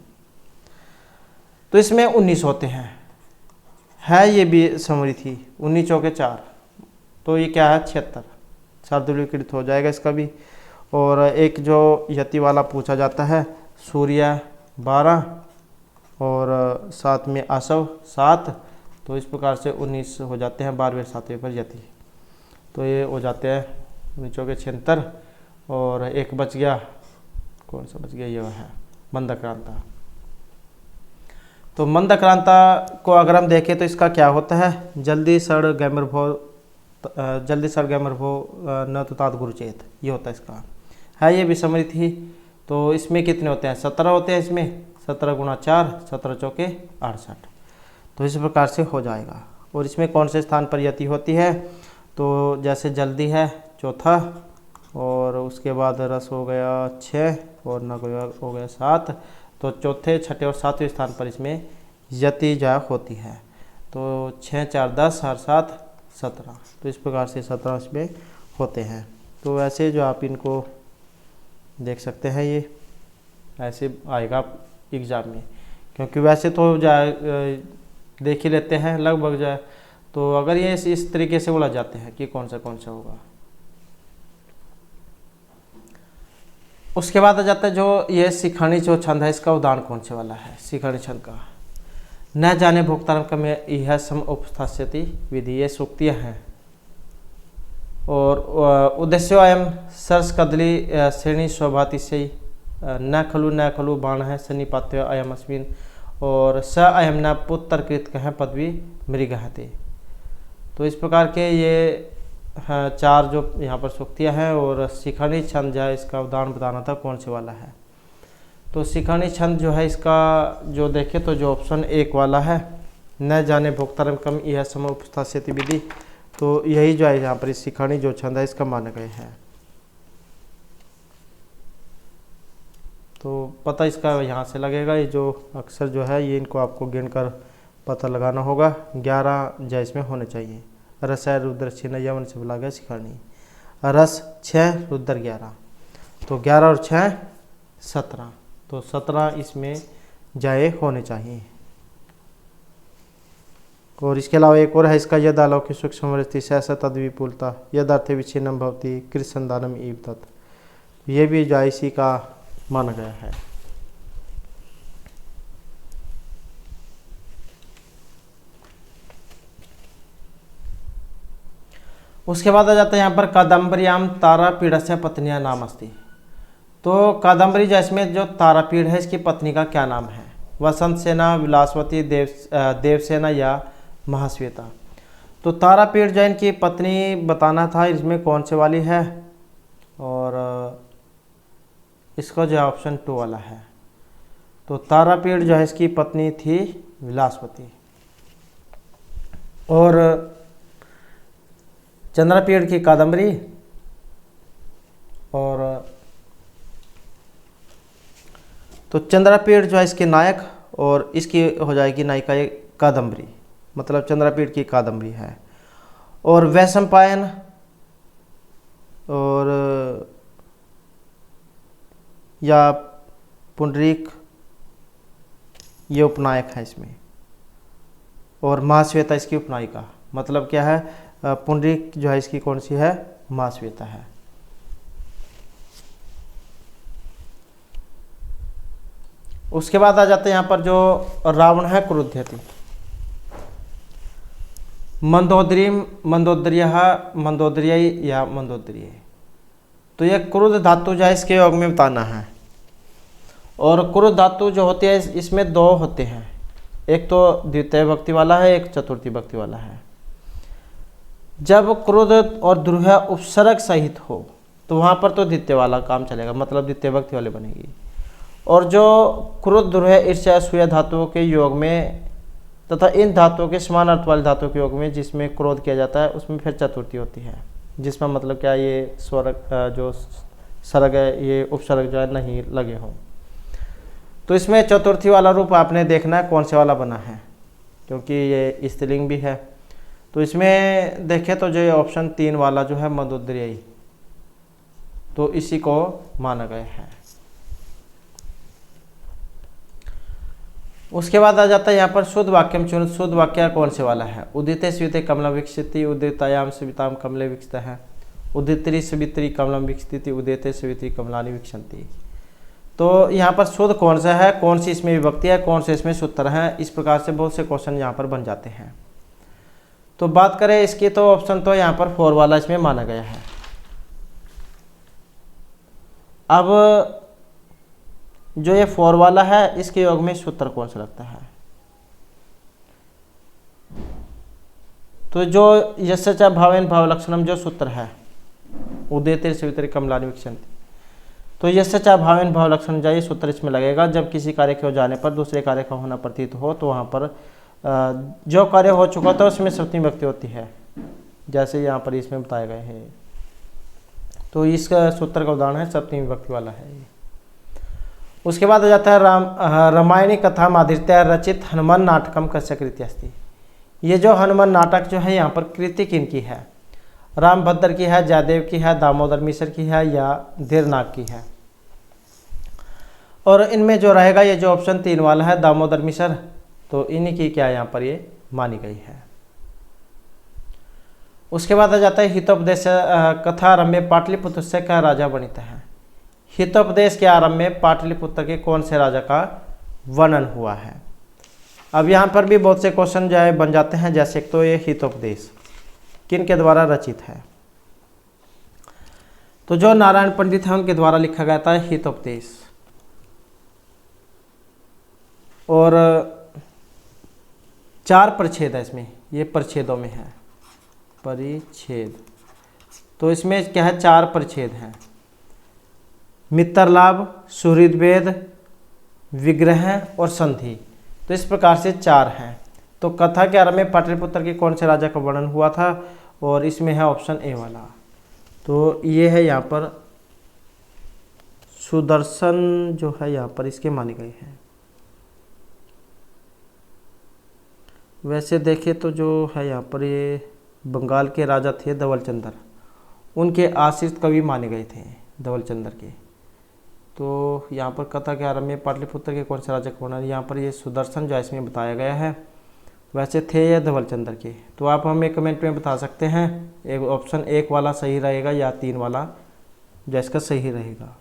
तो इसमें 19 होते हैं, है ये भी समृद्धि, 19 चौके 4, तो ये क्या है 76, शार्दूल विक्रीत हो जाएगा इसका भी। और एक जो यति वाला पूछा जाता है, सूर्य 12 और साथ में आसव 7, तो इस प्रकार से 19 हो जाते हैं 12वें 7वें पर यति। तो ये हो जाते हैं 19 चौके 76। और एक बच गया, कौन सा बच गया, ये है मंदक्रांता। तो मंदक्रांता को अगर हम देखें तो इसका क्या होता है, जल्दी सड़ गैमर भो न तो तात गुरुचेत, ये होता है इसका, है ये भी समृद्धि। तो इसमें कितने होते हैं, 17 होते हैं इसमें, 17 गुणा 4, 17 चौके 68। तो इस प्रकार से हो जाएगा। और इसमें कौन से स्थान पर यति होती है, तो जैसे जल्दी है 4था, और उसके बाद रस हो गया 6 और न हो गया 7, तो चौथे, छठे और 7वें स्थान पर इसमें यति जा होती है। तो 6, 4, 10 और 7, 17। तो इस प्रकार से 17 इसमें होते हैं। तो ऐसे जो आप इनको देख सकते हैं, ये ऐसे आएगा एग्ज़ाम में, क्योंकि वैसे तो देख ही लेते हैं लगभग जाए। तो अगर ये इस तरीके से बोला जाते हैं कि कौन सा होगा। उसके बाद आ जाता है जो ये शिखानी जो छंद है, इसका उदाहरण कौन से वाला है, शिखानी छंद का। न जाने भोक्तारम का में यह सम उपस्थास्यति विधि, ये सूक्तियाँ हैं। और उद्देश्य अयम सरस कदली श्रेणी स्वभाति से न खलु बाण है सन्निपात्य अयम अस्मिन, और स अयम न पुत्रकृत कह पदवी मृगहते। तो इस प्रकार के ये 4 जो यहाँ पर सूक्तियाँ हैं। और शिखानी छंद जो है इसका उदाहरण बताना था कौन से वाला है। तो शिखानी छंद जो है इसका जो देखे तो जो ऑप्शन 1 वाला है, न जाने भोक्तारम कम यह समय उपस्थास्यति विधि, तो यही जो है यहाँ पर इस शिखानी जो छंद है इसका माना गया है। तो पता इसका यहाँ से लगेगा, ये जो अक्षर जो है ये इनको आपको गिन कर पता लगाना होगा। 11 जो इसमें होने चाहिए। रस है रुद्र 6 यमन से बोला गया शिखानी, रस 6 रुद्र 11, तो 11 और 6 17, तो 17 इसमें जाए होने चाहिए। और इसके अलावा एक और है इसका, यदालौकिक सूक्ष्मवृत्ति सहसा तद्विपुलता यदार्थे विच्छिन्नम भवति कृष्णदानम इव तत्। ये भी जो इसी का माना गया है। उसके बाद आ जाता है यहाँ पर कादम्बर्याम तारापीडस्य पत्निया नाम अस्ति। तो कादम्बरी जिसमें जो तारापीड़ है इसकी पत्नी का क्या नाम है? वसंत सेना, विलासवती, देवसेना या महाश्वेता। तो तारापीड़ जो इनकी पत्नी बताना था, इसमें कौन से वाली है, और इसका जो ऑप्शन 2 वाला है। तो तारापीड़ जो है इसकी पत्नी थी विलासवती, और चंद्रपीड़ की कादम्बरी, और तो चंद्रपीड़ जो है इसके नायक और इसकी हो जाएगी नायिका ये कादम्बरी, मतलब चंद्रपीड़ की कादम्बरी है। और वैशंपायन और या पुंडरीक ये उपनायक है इसमें, और महाश्वेता इसकी उपनायिका। मतलब क्या है, पुंडरीक जो है इसकी कौन सी है, महाश्वेता है। उसके बाद आ जाते हैं यहाँ पर जो रावण है क्रुध्यति। मंदोदर्य या मंदोदर्य। तो यह क्रुद्ध धातु जो है इसके योग में बताना है। और क्रुद्ध धातु जो होती है इसमें 2 होते हैं, एक तो द्वितीय विभक्ति वाला है, एक चतुर्थी विभक्ति वाला है। जब क्रुद्ध और द्रुह उपसर्ग सहित हो तो वहाँ पर तो द्वितीय वाला काम चलेगा, मतलब द्वितीय विभक्ति वाली बनेगी। और जो क्रुद्ध, द्रुह, ईर्ष्या, असूया धातुओं के योग में तथा इन धातुओं के समान अर्थ वाले धातुओं के योग में जिसमें क्रोध किया जाता है उसमें फिर चतुर्थी होती है, जिसमें मतलब क्या ये स्वर्ग जो सर्ग है ये उपसर्ग जो है नहीं लगे हों। तो इसमें चतुर्थी वाला रूप आपने देखना है कौन से वाला बना है, क्योंकि ये स्त्रीलिंग भी है। तो इसमें देखें तो जो ये ऑप्शन 3 वाला जो है मंदोदर्य, तो इसी को माना गया है। उसके बाद आ जाता है यहाँ पर शुद्ध वाक्यम चुन। शुद्ध वाक्य कौन से वाला है? उदिते स्विते कमलम विकसिति, उदितायाम सविताम कमले विकसित है, उदित्री सवित्री कमलम विकसिति, उदिते सवित्री कमलानी विकसंती। तो यहाँ पर शुद्ध कौन सा है, कौन सी इसमें विभक्ति है, कौन से इसमें सूत्र है, इस प्रकार से बहुत से क्वेश्चन यहाँ पर बन जाते हैं। तो बात करें इसकी तो ऑप्शन तो यहाँ पर 4 वाला इसमें माना गया है। अब जो ये 4 वाला है इसके योग में सूत्र कौन सा लगता है? तो जो यस्य भावेन भावलक्षणम जो सूत्र है, उदेते सवित्री कमलानी विकसंती, तो यस्य भावेन भावलक्षण ये सूत्र इसमें लगेगा। जब किसी कार्य के हो जाने पर दूसरे कार्य का होना प्रतीत हो तो वहाँ पर जो कार्य हो चुका था उसमें सप्तमी विभक्ति होती है, जैसे यहाँ पर इसमें बताया गया है। तो इसका सूत्र का उदाहरण है सप्तमी विभक्ति वाला है। उसके बाद आ जाता है रामायणी कथा माधुर्य रचित हनुमान नाटकम कस्य कृति अस्ति। ये जो हनुमान नाटक जो है यहाँ पर कृति किनकी है? रामभद्र की है, जयदेव की है, दामोदर मिश्र की है या धीरनाग की है? और इनमें जो रहेगा ये जो ऑप्शन 3 वाला है दामोदर मिश्र, तो इन्हीं की क्या यहाँ पर ये मानी गई है। उसके बाद आ जाता है हितोपदेश कथा आरंभ में पाटलिपुत्र से क्या राजा वर्णित है? हितोपदेश के आरंभ में पाटलिपुत्र के कौन से राजा का वर्णन हुआ है? अब यहाँ पर भी बहुत से क्वेश्चन जो है बन जाते हैं। जैसे तो ये हितोपदेश किन के द्वारा रचित है? तो जो नारायण पंडित है उनके द्वारा लिखा गया था हितोपदेश। और 4 परिच्छेद है इसमें, ये परिच्छेदों में है परिच्छेद। तो इसमें क्या है 4 परिच्छेद हैं, मित्रलाभ, सुहृदभेद, विग्रह और संधि। तो इस प्रकार से 4 हैं। तो कथा के आरंभ में पाटलिपुत्र के कौन से राजा का वर्णन हुआ था? और इसमें है ऑप्शन ए वाला। तो ये है यहाँ पर सुदर्शन जो है यहाँ पर इसके माने गए हैं। वैसे देखें तो जो है यहाँ पर ये बंगाल के राजा थे धवलचंद्र, उनके आश्रित कवि माने गए थे धवलचंद्र के। तो यहाँ पर कथा के आरंभ में पाटलिपुत्र के कौन से राजा का वर्णन, यहाँ पर ये सुदर्शन जो है इसमें बताया गया है। वैसे थे ये धवलचंद्र के। तो आप हमें कमेंट में बता सकते हैं एक ऑप्शन 1 वाला सही रहेगा या 3 वाला जो इसका सही रहेगा।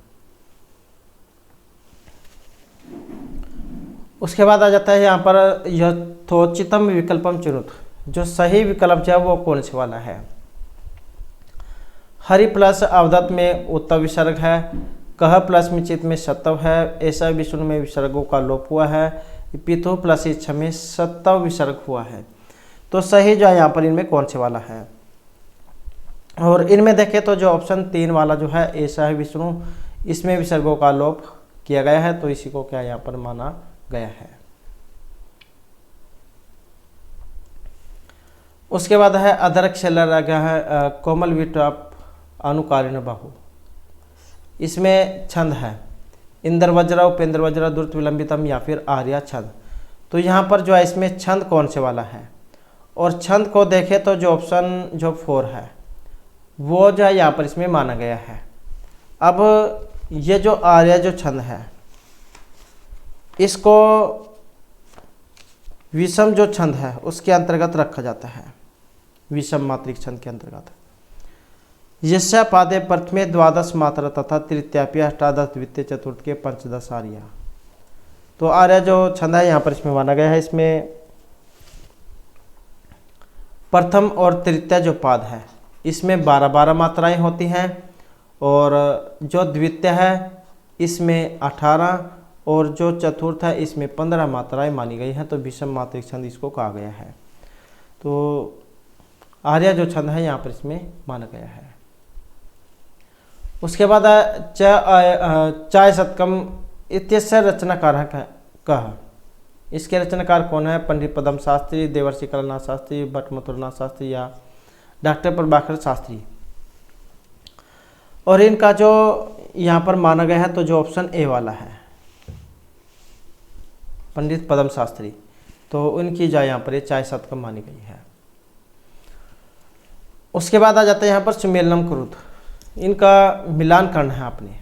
उसके बाद आ जाता है यहाँ पर यथोचितम विकल्पम चुनुत, जो सही विकल्प जो है वो कौन से वाला है। हरि प्लस अवदत्त में उत्तव विसर्ग है, कह प्लस मिचित में सत्तव है, ऐसा विष्णु में विसर्गों का लोप हुआ है, पितु प्लस इच्छा में सत्तव विसर्ग हुआ है। तो सही जो है यहाँ पर इनमें कौन से वाला है। और इनमें देखें तो जो ऑप्शन 3 वाला जो है ऐसा है विष्णु, इसमें विसर्गों का लोप किया गया है, तो इसी को क्या यहाँ पर माना गया है। उसके बाद है अदरक शेलर आ गया है कोमल विटाप अनुकारिण बाहु, इसमें छंद है इंद्र वज्रा, उपेंद्र वज्रा, द्रुत विलंबितम या फिर आर्या छंद। तो यहाँ पर जो है इसमें छंद कौन से वाला है। और छंद को देखें तो जो ऑप्शन जो 4 है वो जो है यहाँ पर इसमें माना गया है। अब ये जो आर्या जो छंद है इसको विषम जो छंद है उसके अंतर्गत रखा जाता है, विषम मात्रिक छंद के अंतर्गत। यस्या पादे प्रथमे द्वादश मात्रा तथा तृतीयापि अष्टादश द्वितीय चतुर्थ के पंचदश आर्या। तो आर्या जो छंद है यहाँ पर इसमें माना गया है, इसमें प्रथम और तृतीय जो पाद है इसमें 12-12 मात्राएं होती हैं, और जो द्वितीय है इसमें 18 और जो चतुर्थ है इसमें 15 मात्राएं मानी गई हैं। तो विषम मात्रिक छंद इसको कहा गया है। तो आर्या जो छंद है यहाँ पर इसमें माना गया है। उसके बाद चाय शतकम इत्यस्य रचनाकार कह, इसके रचनाकार कौन है। पंडित पदम शास्त्री, देवर्षि कलनाथ शास्त्री, भट्ट मथुरनाथ शास्त्री या डॉक्टर प्रभाकर शास्त्री। और इनका जो यहाँ पर माना गया है तो जो ऑप्शन ए वाला है पंडित पदम शास्त्री, तो उनकी जो यहाँ पर ये चाय शतकम मानी गई है। उसके बाद आ जाता है यहाँ पर सुमेलनम कुरुत, इनका मिलान करना है आपने।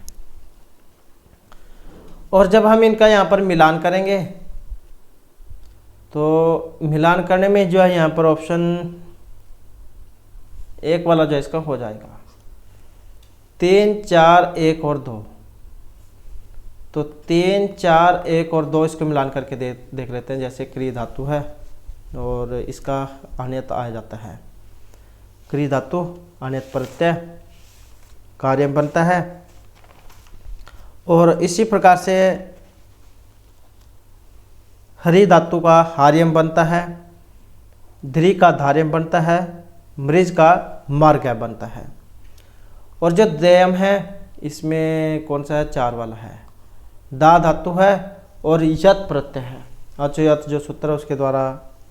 और जब हम इनका यहाँ पर मिलान करेंगे तो मिलान करने में जो है यहाँ पर ऑप्शन 1 वाला जो इसका हो जाएगा 3, 4, 1 और 2। तो 3, 4, 1 और 2 इसको मिलान करके देख लेते हैं। जैसे क्री धातु है और इसका अनियत आ जाता है, क्री धातु अनियत प्रत्यय कार्य बनता है। और इसी प्रकार से हरि धातु का हार्यम बनता है, ध्री का धार्यम बनता है, मृज का मार्ग बनता है। और जो देयम है इसमें कौन सा है, 4 वाला है, दा धातु है और यत प्रत्यय है। अचो यत जो सूत्र है उसके द्वारा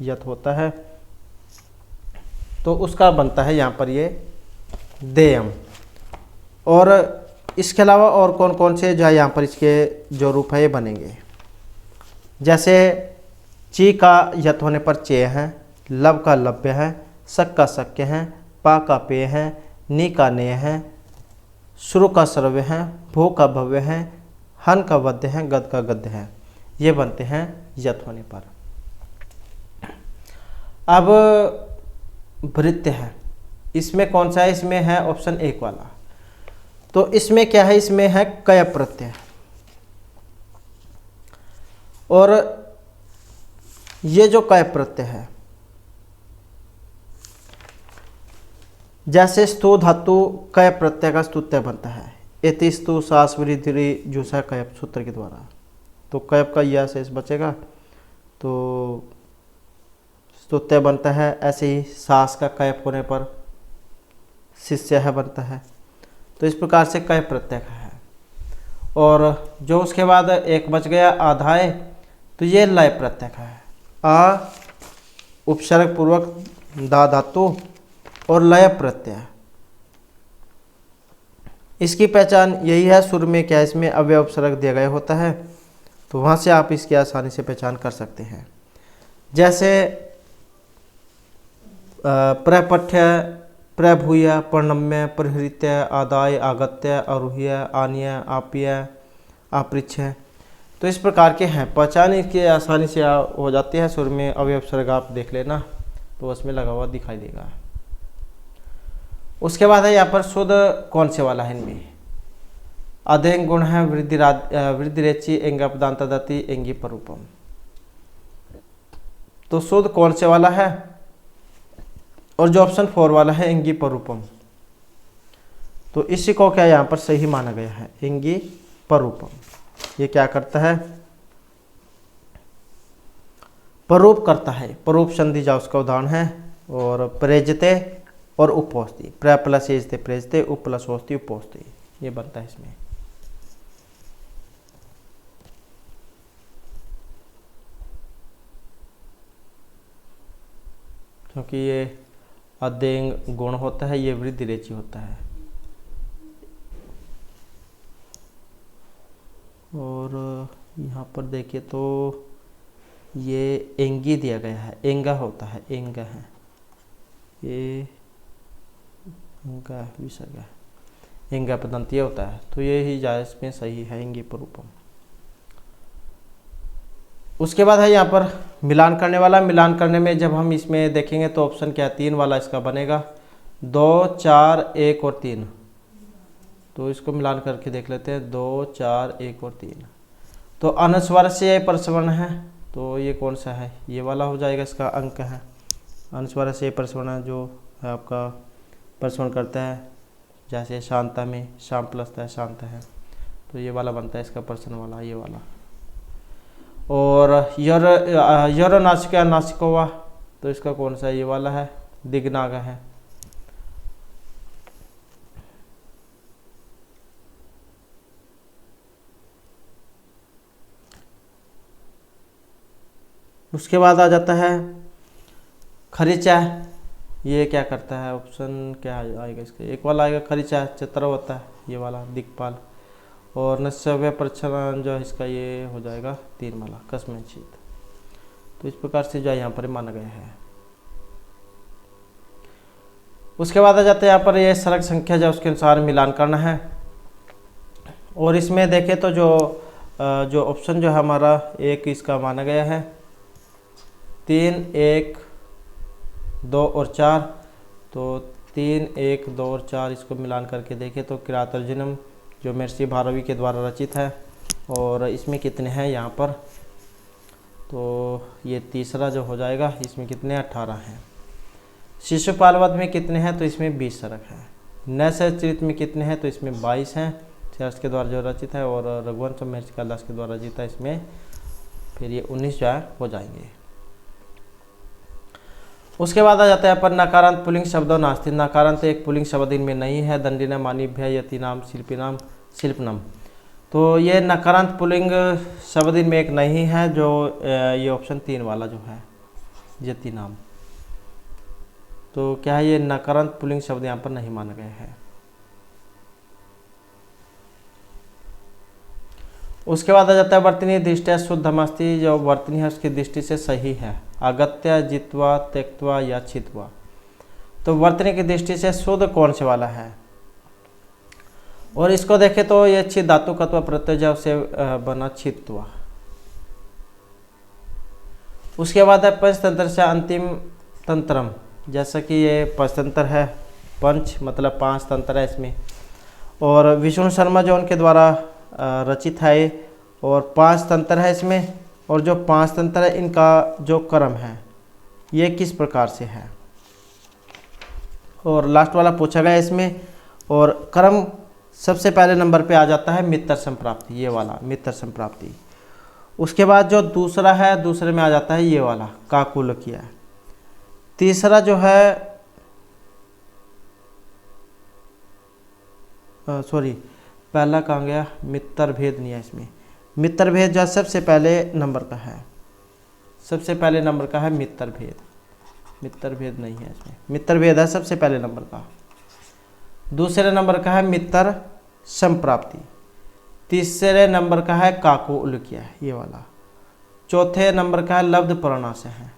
यत होता है, तो उसका बनता है यहाँ पर ये देयम। और इसके अलावा और कौन कौन से जो है यहाँ पर इसके जो रूप है ये बनेंगे। जैसे ची का यत होने पर चे है, लब का लभ्य है, सक का शक्य है, पा का पेय है, नी का नेय है, श्रु का सर्व्य है, भू का भव्य है, हन का वद्य है, गद का गद्य है। ये बनते हैं यत होने पर। अब भृत्य है, इसमें कौन सा है, इसमें है ऑप्शन 1 वाला। तो इसमें क्या है, इसमें है कय प्रत्यय। और ये जो कय प्रत्यय है, जैसे स्तु धातु कय प्रत्यय का स्तुत्य बनता है, एति स्तु सास वृद्धि जूसा कयप सूत्र के द्वारा। तो कयप का यह शेष बचेगा तो स्तुत्य बनता है। ऐसे ही सास का कयप होने पर शिष्य है बनता है। तो इस प्रकार से कय प्रत्यय है। और जो उसके बाद एक बच गया आधाय, तो ये लय प्रत्यय है। आ उपसर्ग पूर्वक दा धातु और लय प्रत्यय, इसकी पहचान यही है। सुर में क्या इसमें अव्यय उपसर्ग दिया गया होता है, तो वहाँ से आप इसकी आसानी से पहचान कर सकते हैं। जैसे प्रपठ्य, प्रभूय, प्रणम्य, प्रहृत्य, आदाय, आगत्य, आरूह्य, आनीय, आप्य, आपृच्छ, तो इस प्रकार के हैं, पहचान इसकी आसानी से हो जाती है। शुरू में अवयव सर्ग आप देख लेना तो उसमें लगा हुआ दिखाई देगा। उसके बाद है यहाँ पर शुद्ध कौन से वाला है इनमें? अध्ययन गुण है वृद्धि रेची एंग अपदांत दति एंगी परूपम। तो शुद्ध कौन से वाला है? और जो ऑप्शन 4 वाला है एंगी परूपम, तो इसी को क्या यहाँ पर सही माना गया है, एंगी परूपम। ये क्या करता है? परूप करता है। परूप संधि जा उसका उदाहरण है। और प्रेजते और उपोस्ति, प्र प्लस एजते प्रेजते, उप प्लस ओस्ति उपोस्ति, ये बनता है इसमें। क्योंकि ये अध्ययन गुण होता है, ये वृद्धि रेची होता है। और यहाँ पर देखिए तो ये एंगी दिया गया है, एंगा होता है, एंगा है, ये एंगा विसर्ग है, एंगा पदंतीय होता है। तो ये ही जायज में सही है, एंगी परूपम। उसके बाद है यहाँ पर मिलान करने वाला। मिलान करने में जब हम इसमें देखेंगे तो ऑप्शन क्या है, 3 वाला इसका बनेगा, 2, 4, 1 और 3। तो इसको मिलान करके देख लेते हैं, 2, 4, 1 और 3। तो अनुस्वर से प्रसवर्ण है, तो ये कौन सा है? ये वाला हो जाएगा, इसका अंक है। अनुस्वर से प्रसवर्ण जो है आपका प्रसवर्ण करता है, जैसे शांता में शाम प्लस है, शांत है, तो ये वाला बनता है इसका प्रश्न वाला, ये वाला। और यर नासिका नासिकोवा, तो इसका कौन सा? ये वाला है, दिग्नागा है। उसके बाद आ जाता है खरीचा। ये क्या करता है? ऑप्शन क्या आएगा इसका? एक वाला आएगा खरीचा, चित्र होता है, ये वाला दिक्पाल। और नस्यव्य प्रचलन जो है इसका, ये हो जाएगा 3 वाला कस्मचित। तो इस प्रकार से जो यहाँ पर माना गया है। उसके बाद आ जाते हैं यहाँ पर ये सड़क संख्या जो उसके अनुसार मिलान करना है। और इसमें देखें तो जो ऑप्शन जो है हमारा 1 इसका माना गया है, 3, 1, 2 और 4। तो 3, 1, 2 और 4 इसको मिलान करके देखें तो किरातर्जुनम जो महर्षि भारवी के द्वारा रचित है। और इसमें कितने हैं यहाँ पर? तो ये तीसरा जो हो जाएगा, इसमें कितने? 18 हैं। शिशुपाल में कितने हैं? तो इसमें 20 सरक है। नैसचरित में कितने हैं? तो इसमें 22 हैं, चर्च के द्वारा जो रचित है। और रघुवंश महर्षि कालिदास के द्वारा रचित है, इसमें फिर ये 19 जो हो जाएंगे। उसके बाद आ जाता है पर नकारांत पुलिंग शब्दों नास्ति। नकारांत एक पुलिंग शब्द इनमें नहीं है। दंडिना मानीभ्य यतिनाम शिल्पिनाम शिल्पनम, तो ये नकारांत पुलिंग शब्द इनमें एक नहीं है, जो ये ऑप्शन 3 वाला जो है यतिनाम। तो क्या है? ये नकारांत पुलिंग शब्द यहाँ पर नहीं माना गया है। उसके बाद आ जाता है वर्तनी दृष्टि शुद्धमस्ति। जो वर्तनी है उसकी दृष्टि से सही है। अगत्य, जित्वा, त्यक्त्वा या छित्वा, तो वर्तनी की दृष्टि से शुद्ध कौन से वाला है? और इसको देखें तो ये छित धातु कत्व प्रत्यय से बना छित्वा। उसके बाद है पंचतंत्र से अंतिम तंत्रम, जैसा कि ये पंचतंत्र है, पंच मतलब 5 तंत्र है इसमें। और विष्णु शर्मा जो उनके द्वारा रचित है, और 5 तंत्र है इसमें। और जो 5 तंत्र है इनका जो क्रम है ये किस प्रकार से है? और लास्ट वाला पूछा गया इसमें। और क्रम सबसे पहले नंबर पे आ जाता है मित्र संप्राप्ति, ये वाला मित्र संप्राप्ति। उसके बाद जो दूसरा है, दूसरे में आ जाता है ये वाला काकुल किया। तीसरा जो है पहला कहाँ गया? मित्र भेद नहीं है इसमें। मित्र भेद जो सबसे पहले नंबर का है, सबसे पहले नंबर का है मित्र भेद। मित्र भेद नहीं है इसमें, मित्र भेद है सबसे पहले नंबर का। दूसरे नंबर का है मित्र संप्राप्ति। तीसरे नंबर का है काको उल्किया, ये वाला। चौथे नंबर का है लब्ध प्रणाश है।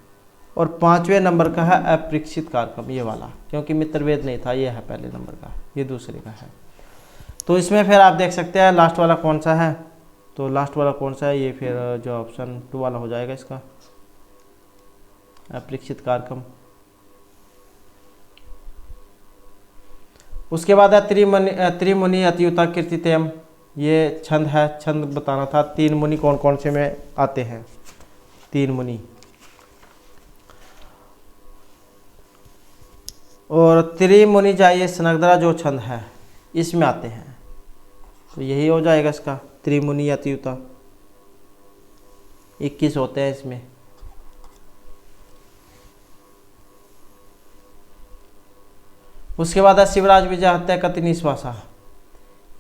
और 5वें नंबर का है अपरीक्षित कारकम, ये वाला। क्योंकि मित्र भेद नहीं था, ये है पहले नंबर का, ये दूसरे का है। तो इसमें फिर आप देख सकते हैं लास्ट वाला कौन सा है? तो लास्ट वाला कौन सा है, ये फिर जो ऑप्शन 2 वाला हो जाएगा इसका, अपरीक्षित कारकम। उसके बाद है त्रिमुनि अतियुता कीर्तितेयम, ये छंद है, छंद बताना था। 3 मुनि कौन कौन से में आते हैं, 3 मुनि। और त्रिमुनि जाइए स्नग्धरा जो छंद है इसमें आते हैं, तो यही हो जाएगा इसका त्रिमुनि अतियुता। 21 होते हैं इसमें। उसके बाद है शिवराज विजय हत्या कति निश्वासा,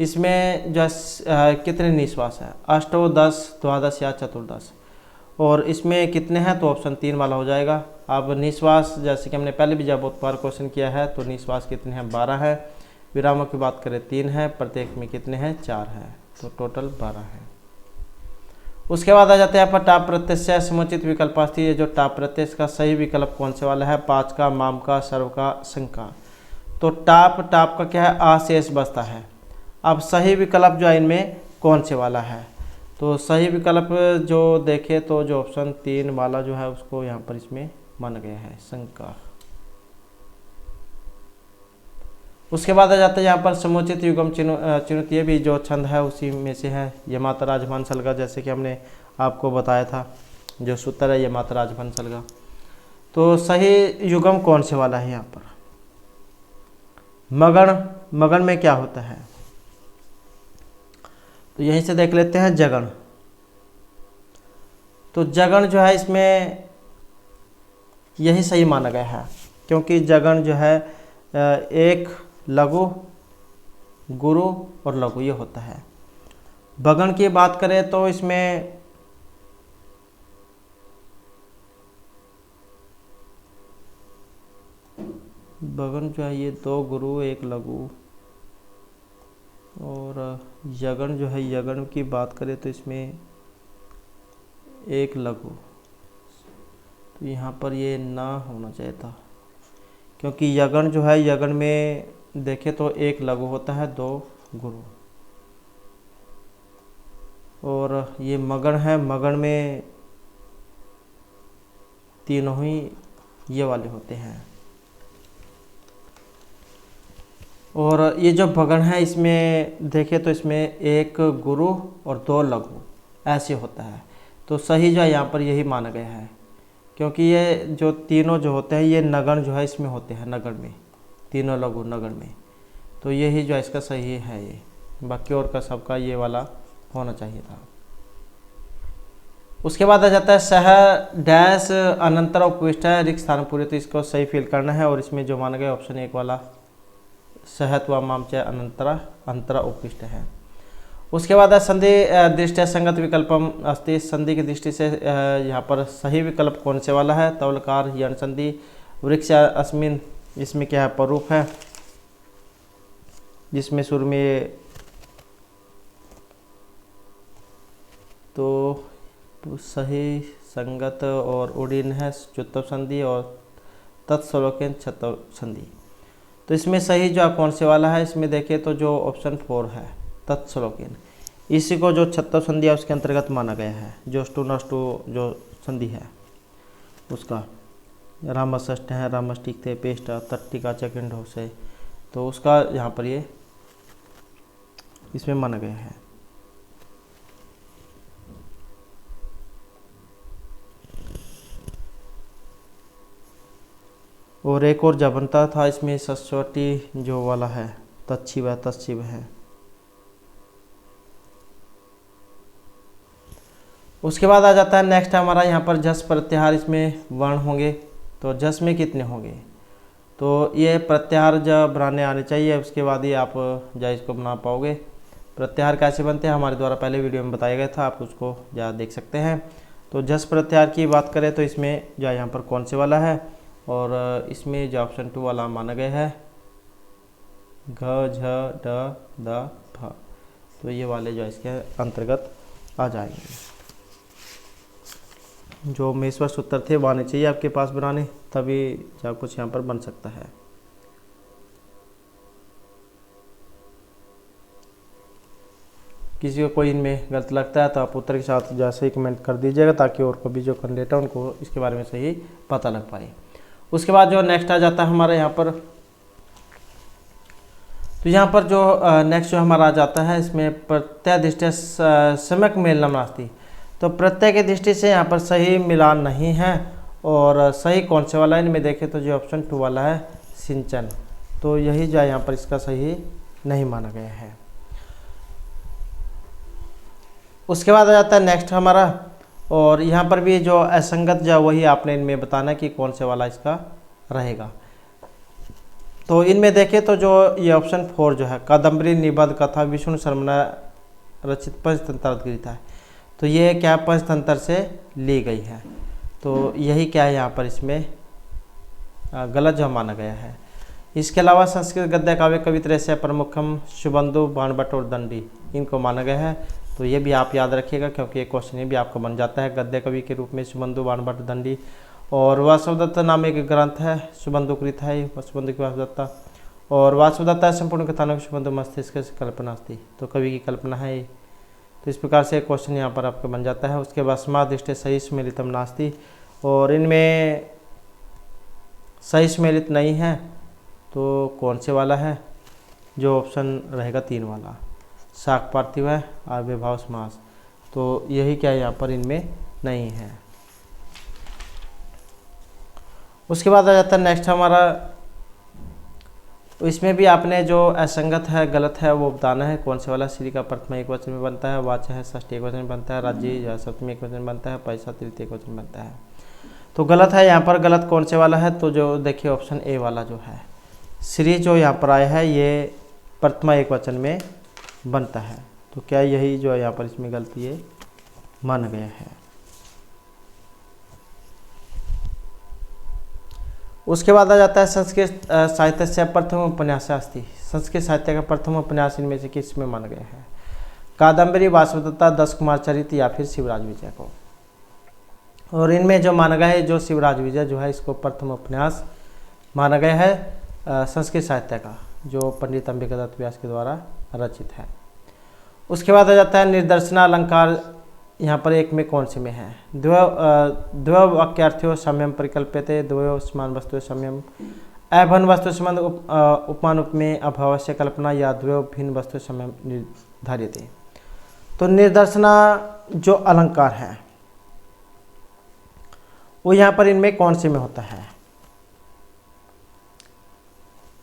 इसमें जो कितने निश्वास है, अष्टो 10 द्वादश या चतुर्दश। और इसमें कितने हैं, तो ऑप्शन 3 वाला हो जाएगा। अब निश्वास जैसे कि हमने पहले भी जब बहुत बार क्वेश्चन किया है, तो निश्वास कितने हैं, 12 है। विरामों की बात करें 3 है, प्रत्येक में कितने हैं, 4 है, तो टोटल 12 है। उसके बाद आ जाते हैं पर टाप प्रत्यय से समुचित विकल्पास्ती, ये जो टाप प्रत्यय का सही विकल्प कौन से वाला है, 5 का, माम का, सर्व का, संग का। तो टाप का क्या है, आ शेष बचता है। अब सही विकल्प जो है इनमें कौन से वाला है, तो सही विकल्प जो देखे तो जो ऑप्शन 3 वाला जो है उसको यहाँ पर इसमें माना गया है, शंका। उसके बाद आ जाता है यहाँ पर समुचित युगम चिनुत, ये भी जो छंद है उसी में से है, ये माता राजभान सलगा, जैसे कि हमने आपको बताया था जो सूत्र है ये माता राजभान सलगा। तो सही युगम कौन से वाला है यहाँ पर, मगन, मगन में क्या होता है, तो यहीं से देख लेते हैं जगन। तो जगन जो है इसमें यही सही माना गया है, क्योंकि जगन जो है एक लघु, गुरु और लघु ये होता है। बगन की बात करें तो इसमें बगन जो है ये 2 गुरु 1 लघु, और यगन जो है यगन की बात करें तो इसमें 1 लघु, तो यहाँ पर ये ना होना चाहिए था, क्योंकि यगन जो है यगन में देखें तो 1 लघु होता है 2 गुरु। और ये मगन है, मगन में तीनों ही ये वाले होते हैं। और ये जो भगन है इसमें देखें तो इसमें 1 गुरु और 2 लघु ऐसे होता है, तो सही जो है यहाँ पर यही माना गया है, क्योंकि ये जो तीनों जो होते हैं ये नगन जो है इसमें होते हैं, नगन में तीनों लघु नगन में, तो यही जो है इसका सही है ये, बाकी और का सबका ये वाला होना चाहिए था। उसके बाद आ जाता है सह डैश अनंतर उपविष्ट है रिक्त स्थान पूरे, तो इसको सही फिल करना है, और इसमें जो माना गया ऑप्शन 1 वाला सहत व मामच अंतरा अंतरा उपविष्ट है। उसके बाद संधि दृष्टि संगत विकल्पम अस्ति, संधि की दृष्टि से यहाँ पर सही विकल्प कौन से वाला है, तवलकार यण संधि, वृक्ष अस्मिन, इसमें क्या है, परूप है, जिसमें सुर में तो सही संगत और उड़ीन है चुत्तव संधि, और तत्सलोकन छत्तव संधि। तो इसमें सही जो कौन से वाला है, इसमें देखें तो जो ऑप्शन 4 है तत्सलोकन, इसी को जो छत्तव संधि है उसके अंतर्गत माना गया है, जो स्टूनस्टू जो संधि है उसका, रामष्ट है, रामष्टिक थे, पेस्ट तट्टिका चकिंड हो से, तो उसका यहाँ पर ये इसमें माना गया है। और एक और जबनता था इसमें सस्वटी जो वाला है, तच्छिव है, तच्छिव है। उसके बाद आ जाता है नेक्स्ट हमारा यहाँ पर जस प्रत्याहार, इसमें वर्ण होंगे, तो जस में कितने होंगे, तो ये प्रत्याहार जब बनाने आने चाहिए, उसके बाद ही आप जो इसको बना पाओगे। प्रत्याहार कैसे बनते हैं हमारे द्वारा पहले वीडियो में बताया गया था, आप उसको जा देख सकते हैं। तो जस प्रत्याहार की बात करें तो इसमें जो यहाँ पर कौन से वाला है, और इसमें जो ऑप्शन 2 वाला माना गया है घ झ ड द भ, तो ये वाले जो इसके अंतर्गत आ जाएंगे। जो मेश्वर सूत्र थे वो आने चाहिए आपके पास बनाने, तभी जो कुछ यहाँ पर बन सकता है। किसी को कोई इनमें गलत लगता है तो आप उत्तर के साथ जैसे ही कमेंट कर दीजिएगा, ताकि और को भी जो कैंडिडेट है उनको इसके बारे में सही पता लग पाए। उसके बाद जो नेक्स्ट आ जाता है हमारा यहाँ पर, तो यहाँ पर जो नेक्स्ट जो हमारा आ जाता है, इसमें प्रत्यय दृष्टि सम्यक मेलनम नास्ति। तो प्रत्यय की दृष्टि से यहाँ पर सही मिलान नहीं है। और सही कौन से वाला है, इनमें देखें तो जो ऑप्शन 2 वाला है सिंचन, तो यही जो है यहाँ पर इसका सही नहीं माना गया है। उसके बाद आ जाता है नेक्स्ट हमारा, और यहाँ पर भी जो असंगत जो वही आपने इनमें बताना कि कौन से वाला इसका रहेगा। तो इनमें देखें तो जो ये ऑप्शन 4 जो है कादम्बरी निबंध कथा विष्णु शर्मा रचित पंचतंत्र गीता है, तो ये क्या पंचतंत्र से ली गई है। तो यही क्या है यहाँ पर इसमें गलत जो माना गया है। इसके अलावा संस्कृत गद्य काव्य कवित्र से प्रमुखम शुभंदु बाणभट्ट और दंडी इनको माना गया है। तो ये भी आप याद रखिएगा, क्योंकि ये क्वेश्चन ये भी आपका बन जाता है। गद्य कवि के रूप में शुभंदु बाणभट्ट दंडी, और वासुदत्त नाम एक ग्रंथ है, शुभंदु कृत है, शुभंदु की वासुदत्ता। और वासुदत्ता संपूर्ण कथानक शुभंदु मस्तिष्क से कल्पना थी, तो कवि की कल्पना है ये। तो इस प्रकार से क्वेश्चन यहाँ पर आपका बन जाता है। उसके बाद समादिष्टे सही स्मेलितम नास्ति, और इनमें सही स्मेलित नहीं है, तो कौन से वाला है, जो ऑप्शन रहेगा 3 वाला शाक पार्थिव है आविर्भाव समास, तो यही क्या यहाँ पर इनमें नहीं है। उसके बाद आ जाता है नेक्स्ट हमारा, इसमें भी आपने जो असंगत है गलत है वो बताना है कौन से वाला। श्री का प्रथमा एक वचन में बनता है, वाच है षष्ठी एक वचन में बनता है, राज्य या सप्तमी एक वचन में बनता है, पैसा तृतीय एक वचन में बनता है। तो गलत है यहाँ पर, गलत कौन से वाला है, तो जो देखिए ऑप्शन ए वाला जो है श्री जो यहाँ पर आया है ये प्रथमा एक वचन में बनता है। तो क्या यही जो है यहाँ पर इसमें गलती है माना गया है। उसके बाद आ जाता है संस्कृत साहित्य से प्रथम उपन्यास अस्ति। संस्कृत साहित्य का प्रथम उपन्यास इनमें से किस में माना गया है, कादम्बरी, वासुदत्ता, 10 कुमार चरित या फिर शिवराज विजय को। और इनमें जो माना गया है, जो शिवराज विजय जो है इसको प्रथम उपन्यास माना गया है संस्कृत साहित्य का, जो पंडित अंबिका दत्त व्यास के द्वारा रचित है। उसके बाद आ जाता है निर्दर्शना अलंकार, यहाँ पर एक में कौन से में है, द्वय वाक्यार्थ्यो सम्यम परिकल्प्यते, द्वयो समान वस्तु सम्यम, अभिन्न वस्तु संबंध उपमान उपमेय अभावस्य कल्पना, या द्वयो भिन्न वस्तु सम्यम निर्धार्यते। तो निर्दर्शना जो अलंकार है वो यहाँ पर इनमें कौन से में होता है,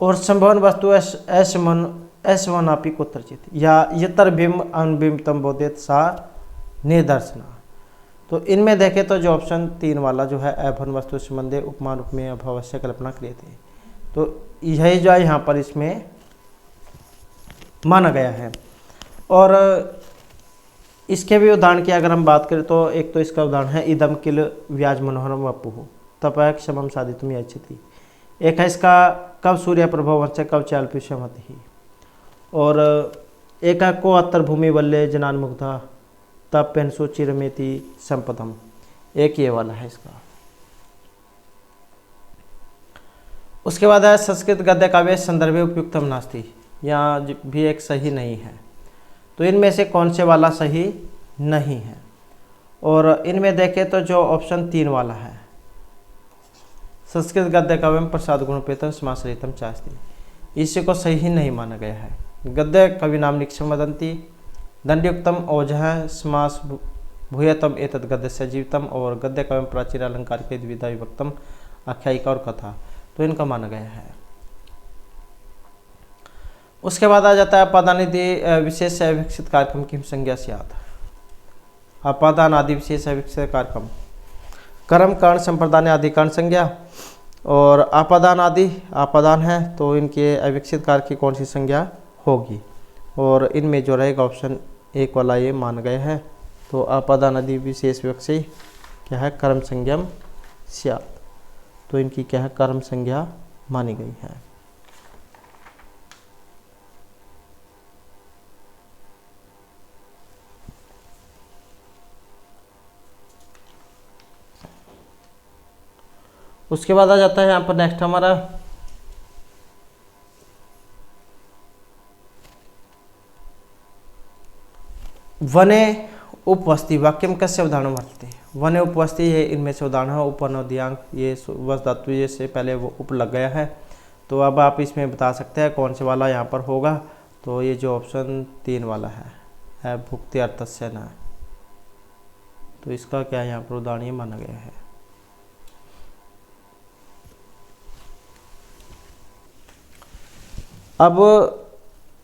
और संभवन वस्तु असमनापी कुत्रचित, या यतर बिंब अनबिंब तम बोधित सा निर्दर्शना। तो इनमें देखें तो जो ऑप्शन 3 वाला जो है अभिन्न वस्तु संबंधे उपमान उपमेय अभावस्य कल्पना क्रियते, तो यही जो है यहाँ पर इसमें माना गया है। और इसके भी उदाहरण की अगर हम बात करें तो एक तो इसका उदाहरण है इदम किल व्याज मनोहरम वपुः तपः क्षमम साधितुम यच्छति। एक है इसका कब सूर्य प्रभव वंश कब चाल्पी सहमति ही। और एक है को अत्तर भूमि वल्ले जनान मुग्धा तब पेंसो चिरमेति संपदम, एक ये वाला है इसका। उसके बाद है संस्कृत गद्य काव्य संदर्भे उपयुक्तम नास्ति, यहाँ भी एक सही नहीं है। तो इनमें से कौन से वाला सही नहीं है, और इनमें देखें तो जो ऑप्शन 3 वाला है संस्कृत गद्य काव्य में प्रसाद गुणोपेतम समासरितम चास्ति, इसी को सही नहीं माना गया है। गद्य कवि नाम निक्षम वदंती, दंडयुक्तम ओजह समास भूयतम एतद गद्य से जीवितम, और गद्य कवि में प्राचीर अलंकार के द्विधा विभक्तम आख्यायिका और कथा, तो इनका माना गया है। उसके बाद आ जाता है अपादानादि विशेष अविकसित कार्यक्रम की संज्ञा स्यात्। अपादान आदि विशेष अविकसित कार्यक्रम कर्म कर्ण संप्रदान आदि कर्ण संज्ञा, और आपादान आदि आपादान है तो इनके अविकसित कार्य की कौन सी संज्ञा होगी, और इनमें जो रहेगा ऑप्शन 1 वाला ये मान गए हैं। तो आपादान आदि विशेष विवक्षी क्या है कर्म संज्ञम स्यात्, तो इनकी क्या है कर्म संज्ञा मानी गई है। उसके बाद आ जाता है यहाँ पर नेक्स्ट हमारा वने उपवस्ती वाक्यम कस्य उदाहरण वर्तते। वने उपवस्ती ये इनमें से उदाहरण है। उपनोदियांक ये वस धातु ये से पहले वो उप लग गया है। तो अब आप इसमें बता सकते हैं कौन से वाला यहाँ पर होगा। तो ये जो ऑप्शन 3 वाला है भुक्ति अर्थस्य न, तो इसका क्या यहाँ पर उदाहरण ये माना गया है। अब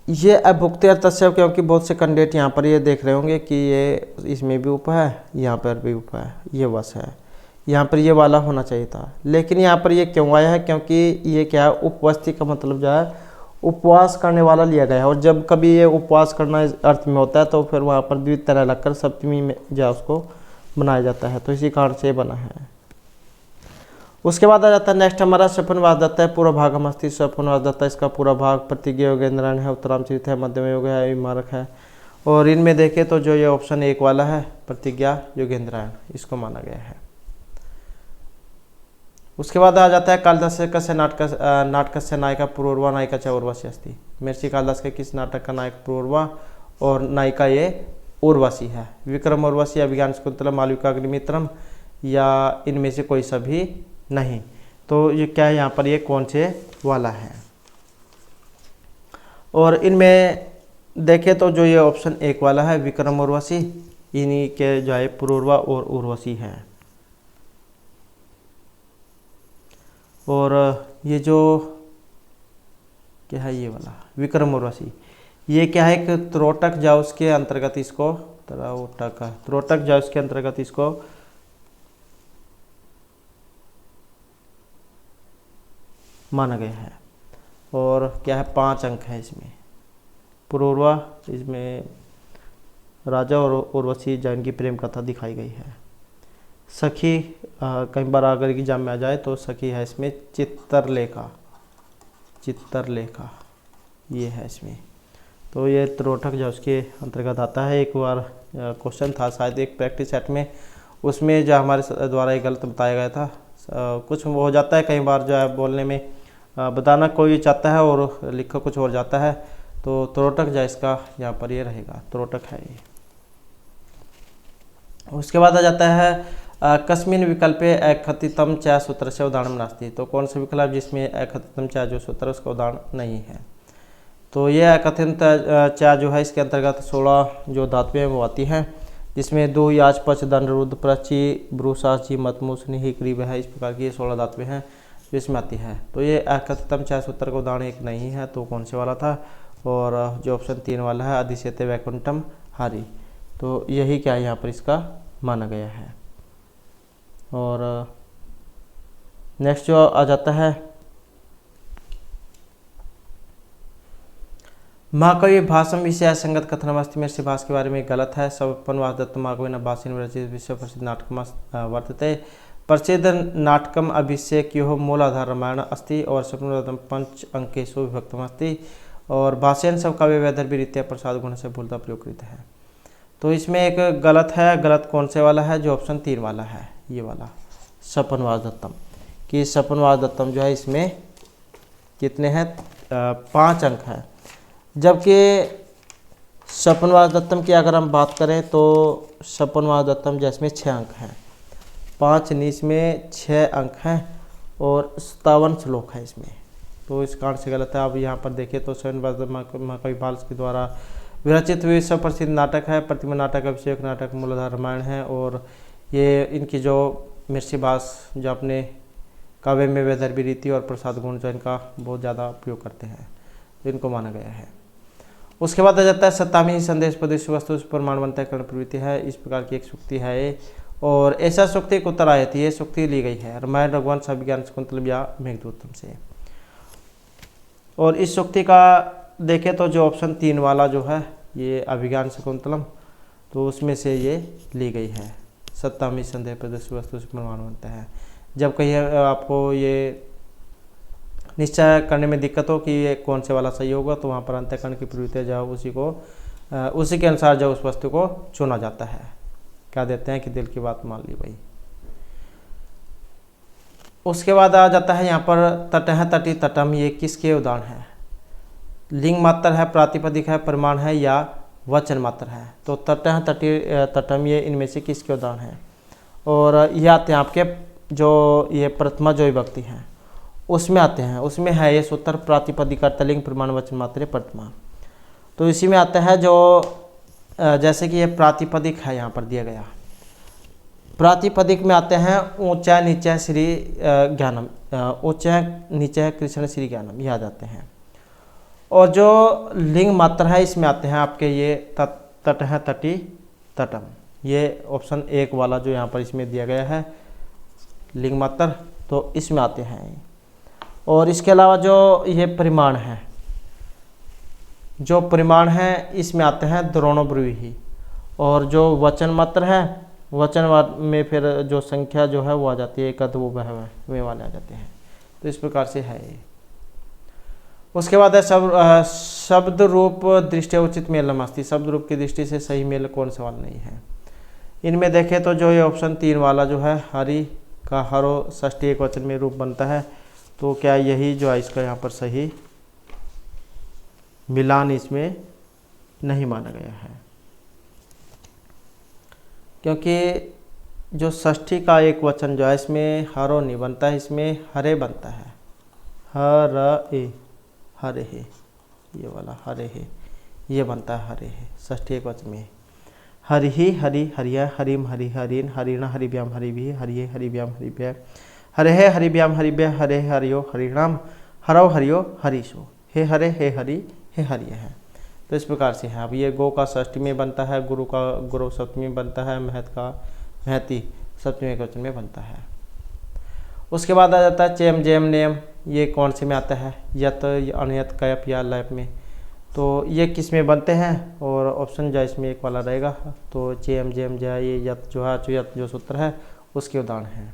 ये अभुक्ति अर्थस्य, क्योंकि बहुत से कैंडिडेट यहाँ पर ये देख रहे होंगे कि ये इसमें भी उप है, यहाँ पर भी उप है, ये वस है, यहाँ पर ये वाला होना चाहिए था, लेकिन यहाँ पर ये क्यों आया है, क्योंकि ये क्या है उपवस्ती का मतलब जो है उपवास करने वाला लिया गया है। और जब कभी ये उपवास करना इस अर्थ में होता है तो फिर वहाँ पर द्वितरा लगकर सप्तमी में जो उसको बनाया जाता है, तो इसी कारण से बना है। उसके बाद आ जाता है नेक्स्ट हमारा सपनवाद दत्ता है। पूरा भाग हम अस्ति सपनवाद दत्ता, इसका पूरा भाग प्रतिज्ञा योगेंद्रन है, उत्तरामचरित है, मध्यम योग है, विमारक है। और इनमें देखें तो जो ये ऑप्शन 1 वाला है प्रतिज्ञा योगेंद्रन, इसको माना गया है। उसके बाद आ जाता है कालिदास कस्य नाटक से नायिका पूर्वा नायिका च उर्वशी अस्ति। महर्षि कालिदास के किस नाटक का नायक पूर्वा और नायिका ये उर्वशी है। विक्रम उर्वशी, अभिज्ञान शकुंतलम, मालविका अग्निमित्रम, या इनमें से कोई सभी नहीं। तो ये क्या है यहाँ पर ये कौन से वाला है। और इनमें देखें तो जो ये ऑप्शन 1 वाला है विक्रम उर्वशी, इन्हीं के जो है पूर्वा और उर्वशी है। और ये जो क्या है ये वाला विक्रम उर्वशी, ये क्या है एक त्रोटक जाउस के अंतर्गत इसको त्रोटक जाउस के अंतर्गत इसको माना गया है। और क्या है 5 अंक है इसमें। पूर्वा, इसमें राजा और उर्वशी जैन की प्रेम कथा दिखाई गई है। सखी कई बार अगर एग्जाम में आ जाए तो सखी है इसमें चित्रलेखा ये है इसमें। तो ये त्रोटक जो उसके अंतर्गत आता है। एक बार क्वेश्चन था शायद एक प्रैक्टिस सेट में, उसमें जो हमारे द्वारा ये गलत बताया गया था। कुछ हो जाता है कई बार जो है बोलने में बताना कोई चाहता है और लिखा कुछ और जाता है। तो त्रोटक जो इसका यहाँ पर ये रहेगा, त्रोटक है ये। उसके बाद आ जाता है कस्मिन विकल्पे अकथितम च सूत्र से उदाहरण नास्ति। तो कौन सा विकल्प जिसमें अकथितम च जो सूत्र उसका उदाहरण नहीं है। तो ये अकथित च जो है इसके अंतर्गत 16 जो धातुएं वो आती हैं, जिसमें 2 याच पच दंड रुद्र प्रची ब्रूसास जी मतमुस निहि क्रीब है। इस प्रकार की ये 16 धातुएं हैं जो इसमें आती है। तो ये अकथितम च सूत्र का उदाहरण एक नहीं है। तो कौन से वाला था। और जो ऑप्शन 3 वाला है अधिशेते वैकुंठम हारी, तो यही क्या यहाँ पर इसका माना गया है। और नेक्स्ट जो आ जाता है महाकवि भाषम विषय संगत कथनमस्ति में से भाष के बारे में गलत है। सपनवास दत्त महाकवि न भाषण विरचित विश्व प्रसिद्ध नाटकम वर्तते। प्रसिद्ध नाटकम अभिषेक्यो मूलाधार रामायण अस्ति और सपनवादम 5 अंकेषु विभक्तम अस्ति। और भाषण सब काव्य वैदर्भी रीत्या प्रसाद गुण से भूलता प्रयोगकृत है। तो इसमें एक गलत है। गलत कौन से वाला है, जो ऑप्शन 3 वाला है ये वाला सपनवास दत्तम, कि सपनवास दत्तम जो है इसमें कितने हैं 5 अंक है। जबकि सपनवास दत्तम की अगर हम बात करें तो सपनवास दत्तम जो इसमें 6 अंक हैं, 5 नीच में 6 अंक हैं और 57 श्लोक है इसमें। तो इस कारण से गलत है। अब यहाँ पर देखें तो सपनवास महाकवि भास के द्वारा विरचित विश्व प्रसिद्ध नाटक है। प्रतिमा नाटक, अभिषेक नाटक, मूलाधार रामायण है। और ये इनकी जो महर्षि भास जो अपने काव्य में वैदर्भी रीति और प्रसाद गुण जो इनका बहुत ज़्यादा उपयोग करते हैं, तो इनको माना गया है। उसके बाद आ जाता है सत्तामी संदेश प्रदेश वस्तु प्रमाण बनता कर्ण प्रवृत्ति है। इस प्रकार की एक सूक्ति है ये। और ऐसा सूक्ति एक उत्तर आई थी, ये सूक्ति ली गई है रामायण, रघुवंश, अभिज्ञान शकुंतलम या मेघदूतम से। और इस सूक्ति का देखें तो जो ऑप्शन 3 वाला जो है ये अभिज्ञान शकुंतलम, तो उसमें से ये ली गई है। सत्तामी संदेह प्रदेश वस्तु से प्रमाण बनता है। जब कहीं आपको ये निश्चय करने में दिक्कत हो कि ये कौन से वाला सही होगा, तो वहाँ पर अंतःकरण की प्रवृत्ति जो उसी के अनुसार जो उस वस्तु को चुना जाता है। क्या देते हैं कि दिल की बात मान ली भाई। उसके बाद आ जाता है यहाँ पर तटह तटी तटम, ये किसके उदाहरण है। लिंग मात्र है, प्रातिपदिक है, प्रमाण है या वचन मात्र है। तो तटः, तटीय, तटम ये इनमें से किसके उदाहरण हैं। और ये आते हैं आपके जो ये प्रथमा जो विभक्ति हैं उसमें आते हैं, उसमें है ये सूत्र प्रातिपदिक कर्तलिंग प्रमाण वचन मात्र प्रथमा। तो इसी में आता है जो जैसे कि ये प्रातिपदिक है यहाँ पर दिया गया, प्रातिपदिक में आते हैं ऊंचा नीचा श्री ज्ञानम, ऊंचा नीचा कृष्ण श्री ज्ञानम, ये आ जाते हैं। और जो लिंग मात्र है इसमें आते हैं आपके ये तट है, तटी, तटम, ये ऑप्शन 1 वाला जो यहाँ पर इसमें दिया गया है लिंग मात्र, तो इसमें आते हैं। और इसके अलावा जो ये परिमाण है, जो परिमाण है इसमें आते हैं द्रोणो ब्रूहि। और जो वचन मात्र है, वचन में फिर जो संख्या जो है वो आ जाती है एकद, वो वे वाले आ जाते हैं। तो इस प्रकार से है ये। उसके बाद है शब्द रूप दृष्टि उचित मेलम अस्ति, शब्द रूप की दृष्टि से सही मेल कौन सा वाला नहीं है। इनमें देखें तो जो ये ऑप्शन 3 वाला जो है हरि का हरो षष्ठी एक वचन में रूप बनता है, तो क्या यही जो है इसका यहाँ पर सही मिलान इसमें नहीं माना गया है, क्योंकि जो षष्ठी का एक वचन जो है इसमें हरो नहीं बनता है, इसमें हरे बनता है, हर ए, हरे है, ये वाला हरे है, ये बनता है हरे है षष्ठी एक वचन में। हरि ही हरि हरिया हरिम हरि हरिन हरिणा हरिभ्याम हरिभि हरिये हरिभ्याम हरिभ्य हरे हे हरिभ्याम हरिभ्य हरे हरियो हरिणाम हरव हरियो हरीशो, हे हरे हे हरि हे हरिय है। तो इस प्रकार से है। अब ये गो का षष्ठी में बनता है, गुरु का गुरु सप्तमी में बनता है, महत का महती सप्तमी एक वचन में बनता है। उसके बाद आ जाता है चेम जेम नेम, ये कौन से में आता है, यत अनयत कयप या लैप में। तो ये किस में बनते हैं, और ऑप्शन जो इसमें 1 वाला रहेगा। तो चेम जेम जय ये यत जो है यत जो सूत्र है उसके उदाहरण हैं।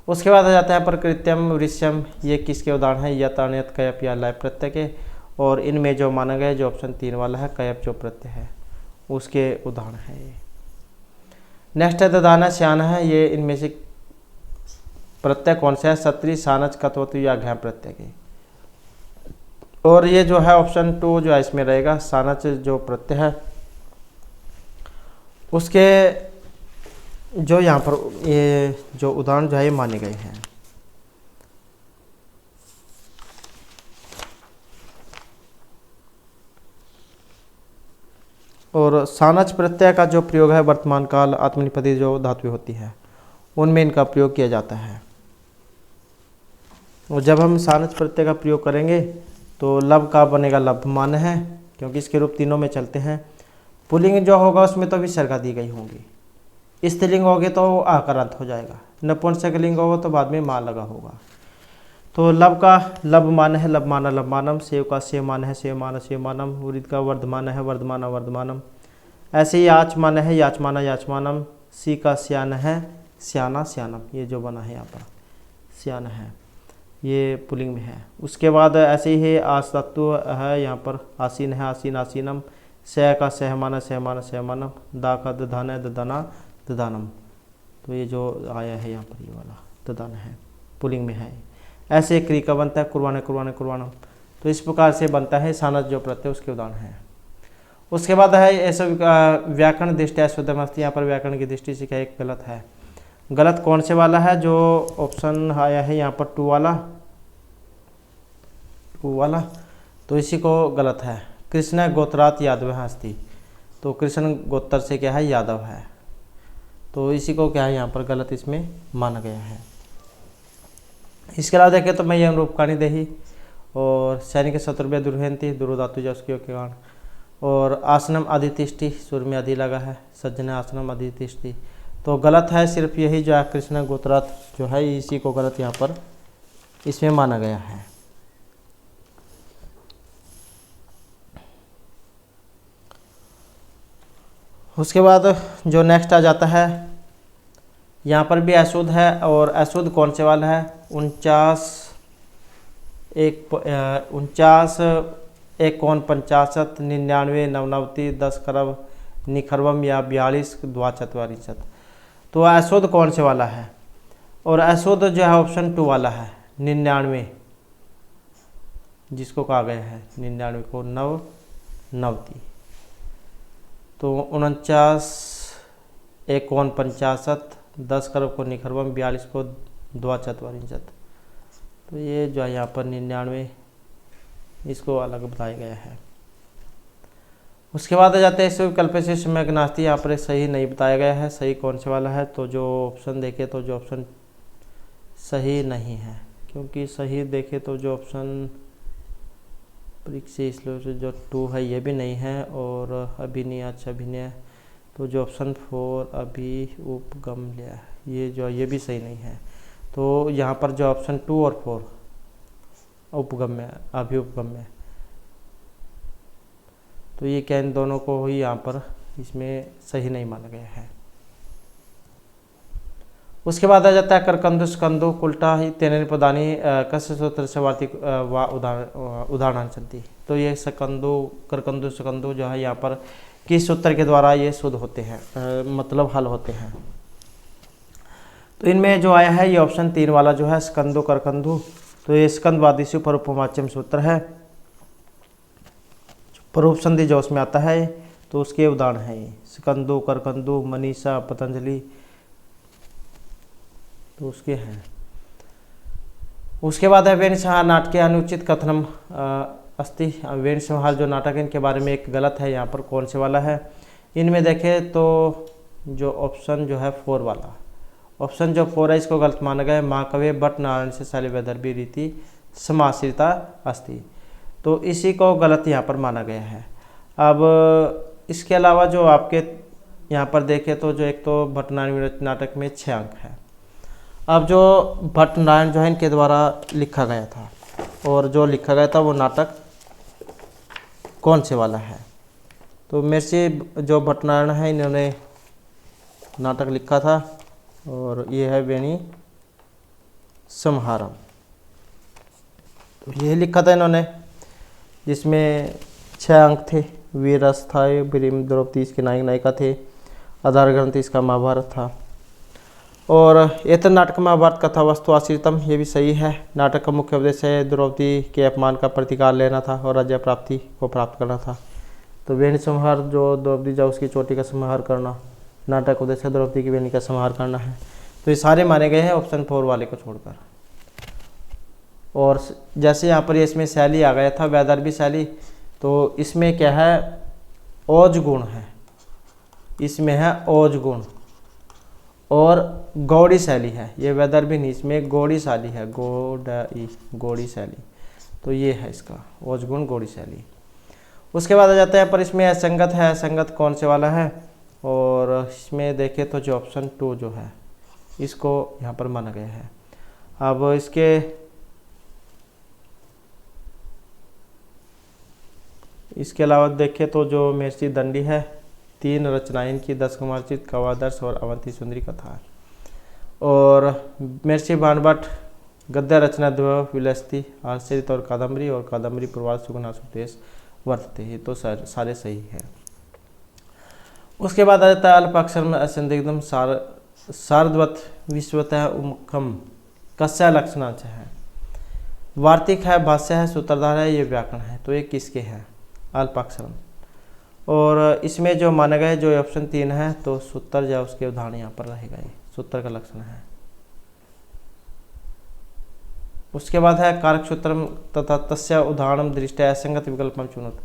उसके बाद आ जाता है प्रकृत्यम वृश्यम, ये किसके उदाहरण है, यत अनयत कयप या लैप प्रत्यय के। और इनमें जो माना गया जो ऑप्शन 3 वाला है कयप जो प्रत्यय है उसके उदाहरण है ये। नेक्स्ट है ददाना श्यान है, ये इनमें से प्रत्यय कौन सा है, सत्री सानच कतवतु या घ्या प्रत्यय के। और ये जो है ऑप्शन 2 जो है इसमें रहेगा सानच जो प्रत्यय है उसके जो यहाँ पर ये जो उदाहरण जो है ये माने गए हैं। और सानच प्रत्यय का जो प्रयोग है वर्तमान काल आत्मनिपदी जो धातु होती है उनमें इनका प्रयोग किया जाता है। और जब हम सानच प्रत्यय का प्रयोग करेंगे तो लब का बनेगा लभमान है, क्योंकि इसके रूप तीनों में चलते हैं। पुल्लिंग जो होगा उसमें तो विसर्गा दी गई होंगी, स्त्रीलिंग होगी तो आकारांत हो जाएगा, नपुंसकलिंग होगा तो बाद में मां लगा होगा। तो लब का लभमान है लभमाना लभमानम, सेव का सेवमान है सेवमान सेवमानम, वृद्ध का वर्धमान है वर्धमाना वर्धमानम। ऐसे ही याचमान है याचमाना याचमानम, सी का स्यान है स्याना स्यानम, ये जो बना है यहाँ पर स्यान है ये पुलिंग में है। उसके बाद ऐसे ही आस तत्व है यहाँ पर आसीन है आसीन आसीनम, सह का सहमाना सहमाना सहमानम, दा का दधान है ददाना ददानम। तो ये जो आया है यहाँ पर ये वाला ददान है पुलिंग में है। ऐसे क्री का बनता है कुर्बान कुर्बान कुर्बानम। तो इस प्रकार से बनता है सानस जो प्रत्यय उसके उदाहरण है। उसके बाद है ऐसा व्याकरण दृष्टि अशुद्धमस्ती, यहाँ पर व्याकरण की दृष्टि से क्या एक गलत है। गलत कौन से वाला है, जो ऑप्शन आया है यहाँ पर 2 वाला, तो इसी को गलत है। कृष्ण गोत्रात यादव है अस्ति, तो कृष्ण गोत्र से क्या है यादव है, तो इसी को क्या है यहाँ पर गलत इसमें माना गया है। इसके अलावा देखें तो मैं यम रूपकाणी देही और सैनिक शत्रुभ्य दुर्हंती दुर्धातु जो उसके कारण, और आसनम अधितिष्ठि सुर में अधि लगा है सज्जन आसनम अधितिष्ठि, तो गलत है। सिर्फ यही जो है कृष्ण गोत्रात जो है इसी को गलत यहाँ पर इसमें माना गया है। उसके बाद जो नेक्स्ट आ जाता है यहाँ पर भी अशुद्ध है, और अशुद्ध कौन से वाला है 49 1 कौन 50 99 99 10 खरब निखरवम या 42 द्वाचत्वारिशत। तो अशुद्ध कौन से वाला है, और अशुद्ध जो है ऑप्शन 2 वाला है 99, जिसको कहा गया है 99 को 9 90। तो 49 × 10 खरब को निखरबम 42 को 2 चतुर्विंशत। तो ये जो है यहाँ पर 99 इसको अलग बताया गया है। उसके बाद आ जाते हैं इससे विकल्प से सम्यक नास्ति। यहाँ पर सही नहीं बताया गया है, सही कौन से वाला है। तो जो ऑप्शन देखे तो जो ऑप्शन सही नहीं है, क्योंकि सही देखे तो जो ऑप्शन परीक्षा जो 2 है ये भी नहीं है, और अभिनय अच्छा अभिनय, तो जो ऑप्शन 4 अभी उपगम्य ये जो ये भी सही नहीं है। तो यहाँ पर जो ऑप्शन 2 और 4 उपगम्य अभी उपगम्य, तो ये क्या इन दोनों को ही यहाँ पर इसमें सही नहीं माना गया है। उसके बाद आ जाता है करकंदु स्कंदु उल्टा ही तेने प्रदानी कस्य सूत्र से वार्तिक व उदाहरण चलती। तो ये सकंदु करकंदु स्कंदु जो है यहाँ पर किस सूत्र के द्वारा ये शुद्ध होते हैं, मतलब हल होते हैं। तो इनमें जो आया है ये ऑप्शन 3 वाला जो है स्कंदु करकंदु, तो ये स्कंदवादिशु पर उपमाच्यम सूत्र है। परोप संधि जो उसमें आता है तो उसके उदाहरण है ये स्कंदु करकंदु मनीषा पतंजलि, तो उसके हैं। उसके बाद है वेण संहार नाटक अनुचित कथनम अस्ति। वेण संहार जो नाटक है इनके बारे में एक गलत है, यहाँ पर कौन से वाला है। इनमें देखें तो जो ऑप्शन जो है 4 वाला, ऑप्शन जो 4 है इसको गलत माना गया है। महाकवि भट्ट नारायण से शैली वैदर्भी रीति समाश्रिता अस्ति, तो इसी को गलत यहाँ पर माना गया है। अब इसके अलावा जो आपके यहाँ पर देखें तो जो एक तो भट्ट नारायण नाटक में 6 अंक है। अब जो भट्ट नारायण जो है इनके द्वारा लिखा गया था, और जो लिखा गया था वो नाटक कौन से वाला है। तो मेरे से जो भट्ट नारायण है इन्होंने नाटक लिखा था, और ये है वेणी संहारम, तो ये लिखा था इन्होंने, जिसमें 6 अंक थे। वीर अस्थाई प्रेम द्रौपदी इसके नायक नायिका थे। आधार ग्रंथ इसका महाभारत था, और एतन नाटक महाभारत कथा वस्तु आश्रितम, ये भी सही है। नाटक का मुख्य उद्देश्य है द्रौपदी के अपमान का प्रतिकार लेना था और राज्य प्राप्ति को प्राप्त करना था। तो वेणी संहार जो द्रौपदी जा उसकी चोटी का संहार करना, नाटक उद्देश्य द्रौपदी की वेणी का संहार करना है। तो ये सारे माने गए हैं ऑप्शन 4 वाले को छोड़कर। और जैसे यहाँ पर इसमें शैली आ गया था वैदर्भी शैली, तो इसमें क्या है ओज गुण है, इसमें है ओज गुण, और गौड़ी शैली है। ये वैदर्भी नहीं, इसमें गौड़ी शैली है, गौड़ी शैली, तो ये है इसका ओज गुण गौड़ी शैली। उसके बाद आ जाता है पर इसमें असंगत है, असंगत कौन से वाला है। और इसमें देखें तो जो ऑप्शन 2 जो है इसको यहाँ पर माना गया है। अब इसके अलावा देखें तो जो मेरसी दंडी है 3 रचनाएं इनकी 10 कुमारचित कवादर्श और अवंती सुंदरी कथा। और मेरसी बाणभट्ट गद्य रचना द्वय विलस्ती आश्रित और कादम्बरी पूर्वाध सुगुना सुदेश वर्तते, ये तो सारे सही हैं। उसके बाद आ जाता है अल्पाक्षर में असंदिग्धम शारदवत विश्वतः उमुखम कस्य लक्षणांश है। वार्तिक है, भाष्य है, सूत्रधार है, ये व्याकरण है। तो ये किसके हैं अल्पाक्षर। और इसमें जो माना गया है जो ऑप्शन 3 है, तो सूत्र या उसके उदाहरण यहाँ पर रहेगा, ये सूत्र का लक्षण है। उसके बाद है कारक सूत्र तथा तस्य उदाहरण दृष्टया असंगत विकल्पम चुनोत।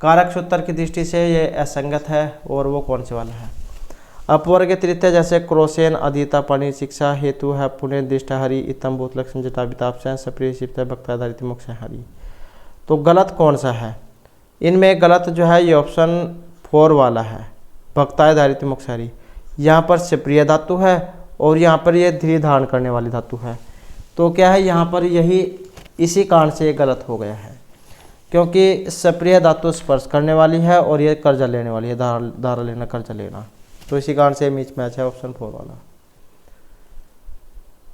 कारक सूत्र की दृष्टि से ये असंगत है, और वो कौन से वाला है। अपवर्ग तृतीय जैसे क्रोसेन अधीता पणि शिक्षा हेतु है पुण्य दृष्टा हरि इतम भूत लक्षण जटा विताप से सप्रिय शिप्त भक्ताधारित मोक्ष हरि। तो गलत कौन सा है इनमें। गलत जो है ये ऑप्शन 4 वाला है, भक्ताधारित मोक्ष हरि। यहाँ पर सप्रिय धातु है, और यहाँ पर ये धीरे धारण करने वाली धातु है। तो क्या है यहाँ पर यही इसी कारण से ये गलत हो गया है, क्योंकि सप्रिय धातु स्पर्श करने वाली है, और ये कर्जा लेने वाली है, धारा लेना कर्जा लेना। तो इसी कारण से मिस मैच है ऑप्शन 4 वाला।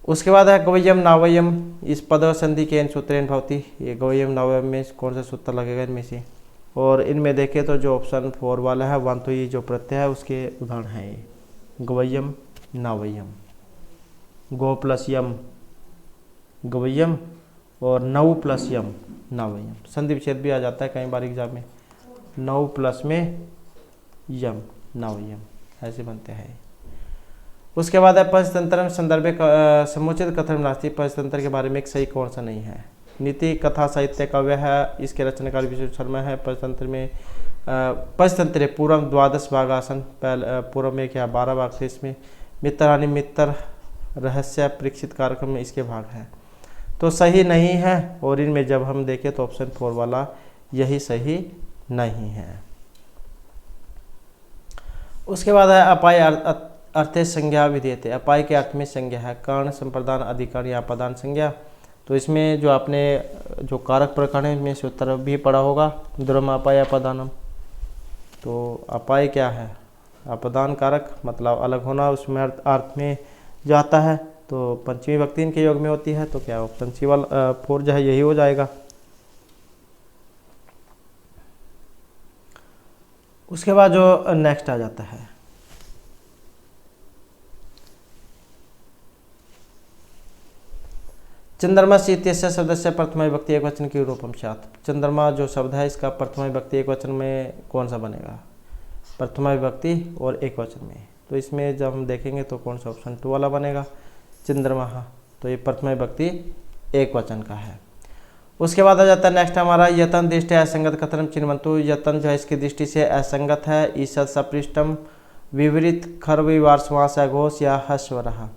उसके बाद है गवयम नावयम, इस पद संधि के इन सूत्रेन भवती। ये गवयम नावयम में कौन सा सूत्र लगेगा इनमें से। और इनमें देखें तो जो ऑप्शन 4 वाला है वन, तो ये जो प्रत्यय है उसके उदाहरण है ये गवयम नावयम, गो प्लस यम गवयम, और नव प्लस यम नावयम। संधि विच्छेद भी आ जाता है कई बार एग्जाम में, 9 प्लस में यम, नवयम, ऐसे बनते हैं। उसके बाद है पंचतंत्र संदर्भ समुचित कथन नास्ति। पंचतंत्र के बारे में एक सही कौन सा नहीं है। नीति कथा साहित्य काव्य है, इसके रचनाकार विष्णु शर्मा है। पंचतंत्र में पंचतंत्र पूर्व द्वादश भाग आसन, पहले पूर्व में क्या 12 भाग थे इसमें। मित्ररानी मित्र रहस्य परीक्षित कार्यक्रम में इसके भाग हैं, तो सही नहीं है। और इनमें जब हम देखें तो ऑप्शन 4 वाला यही सही नहीं है। उसके बाद है अपाय अर्थे संज्ञा विधेयते। अपाय के अर्थ में संज्ञा है, कारण संप्रदान अधिकार या पदान संज्ञा। तो इसमें जो आपने जो कारक प्रकरण है इसमें से उत्तर भी पढ़ा होगा, द्रम अपाय अपदानम। तो अपाय क्या है, अपदान कारक मतलब अलग होना, उसमें अर्थ में जो आता है तो पंचमी विभक्ति इनके योग में होती है। तो क्या ऑप्शन सी वाला 4 जो है यही हो जाएगा। उसके बाद जो नेक्स्ट आ जाता है चंद्रमा इत्यस्य शब्द से प्रथमा विभक्ति एक वचन की रूपम स्यात्। चंद्रमा जो शब्द है इसका प्रथमा विभक्ति एक वचन में कौन सा बनेगा, प्रथमा विभक्ति और एक वचन में। तो इसमें जब हम देखेंगे तो कौन सा ऑप्शन 2 वाला बनेगा, चंद्रमा। तो ये प्रथमा विभक्ति एक वचन का है। उसके बाद आ जाता है नेक्स्ट हमारा यतन दृष्टि असंगत कथनम चिन्हवन्तु। यतन जो है इसकी दृष्टि से असंगत है। ईसद सपृष्टम विपरीत खरविवार समास अघोष या हस्वरः।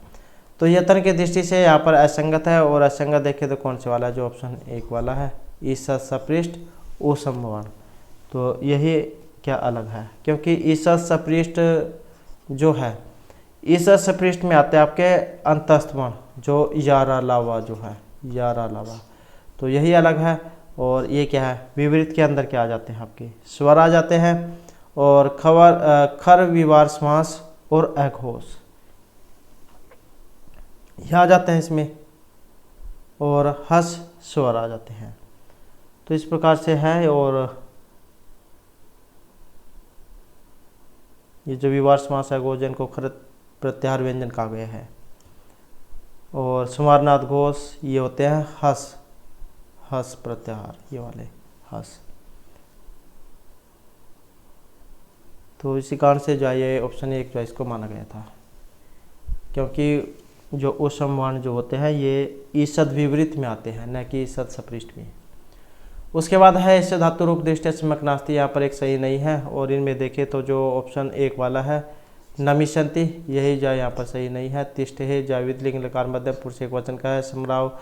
तो यतन की दृष्टि से यहाँ पर असंगत है, और असंगत देखें तो कौन से वाला है, जो ऑप्शन 1 वाला है, ईसद सपृष्ट उसमवर्ण। तो यही क्या अलग है, क्योंकि ईसद सपृष्ट जो है, ईसद सपृष्ट में आते हैं आपके अंतस्थ वर्ण जो यारा लावा जो है, यारा लावा। तो यही अलग है। और ये क्या है, विपरीत के अंदर क्या आ जाते हैं, आपके स्वर आ जाते हैं, और खर विवार श्वास और अघोष यहाँ आ जाते हैं इसमें, और हस स्वर आ जाते हैं। तो इस प्रकार से है। और ये जो विवार समास अघोष जिनको खर प्रत्याहार व्यंजन कहा गया है, और समारनाथ घोष ये होते हैं हस, हस प्रत्याहार, ये वाले हस। तो इसी कारण से जो है ये ऑप्शन 1 जो इसको माना गया था, क्योंकि जो उसम वर्ण जो होते हैं ये ईसद विपरीत में आते हैं, न कि ईसद सपृष्ट में। उसके बाद है इससे धातु रूप दृष्टि सम्यक नास्ति, यहाँ पर एक सही नहीं है। और इनमें देखें तो जो ऑप्शन 1 वाला है नमिशंति, यही जो यहाँ पर सही नहीं है। तिष्ठ है जाविद लिंग लकार मध्यम पुरुष एक वचन का है। समराव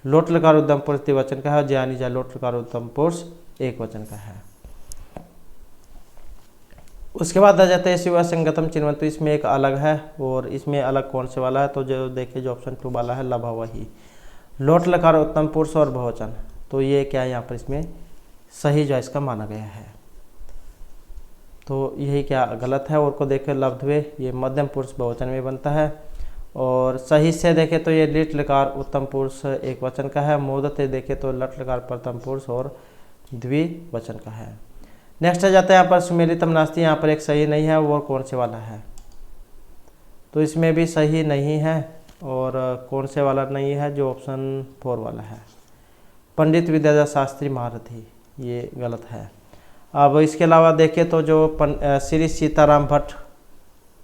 लोट लकार उद्यम पुरुष द्विवचन का है। ज्ञानी जा लोट लकार उद्यम पुरुष एक वचन का है। उसके बाद आ जाता है शिव संगतम चिन्हवन्तु। इसमें एक अलग है, और इसमें अलग कौन से वाला है, तो जो देखिए जो ऑप्शन 2 वाला है लभवही, लोट लकार उत्तम पुरुष और बहुवचन। तो ये क्या है यहाँ पर इसमें सही जो इसका माना गया है। तो यही क्या गलत है, और को देखें लब्धवे ये मध्यम पुरुष बहुवचन में बनता है। और सही से देखें तो ये लिट लकार उत्तम पुरुष एक वचन का है। मोदते देखें तो लट लकार प्रथम पुरुष और द्विवचन का है। नेक्स्ट आ जाता है यहाँ पर सुमेलितम नास्ति, यहाँ पर एक सही नहीं है, वो कौन से वाला है, तो इसमें भी सही नहीं है। और कौन से वाला नहीं है, जो ऑप्शन 4 वाला है, पंडित विद्याधर शास्त्री महारथी, ये गलत है। अब इसके अलावा देखें तो जो श्री सीताराम भट्ट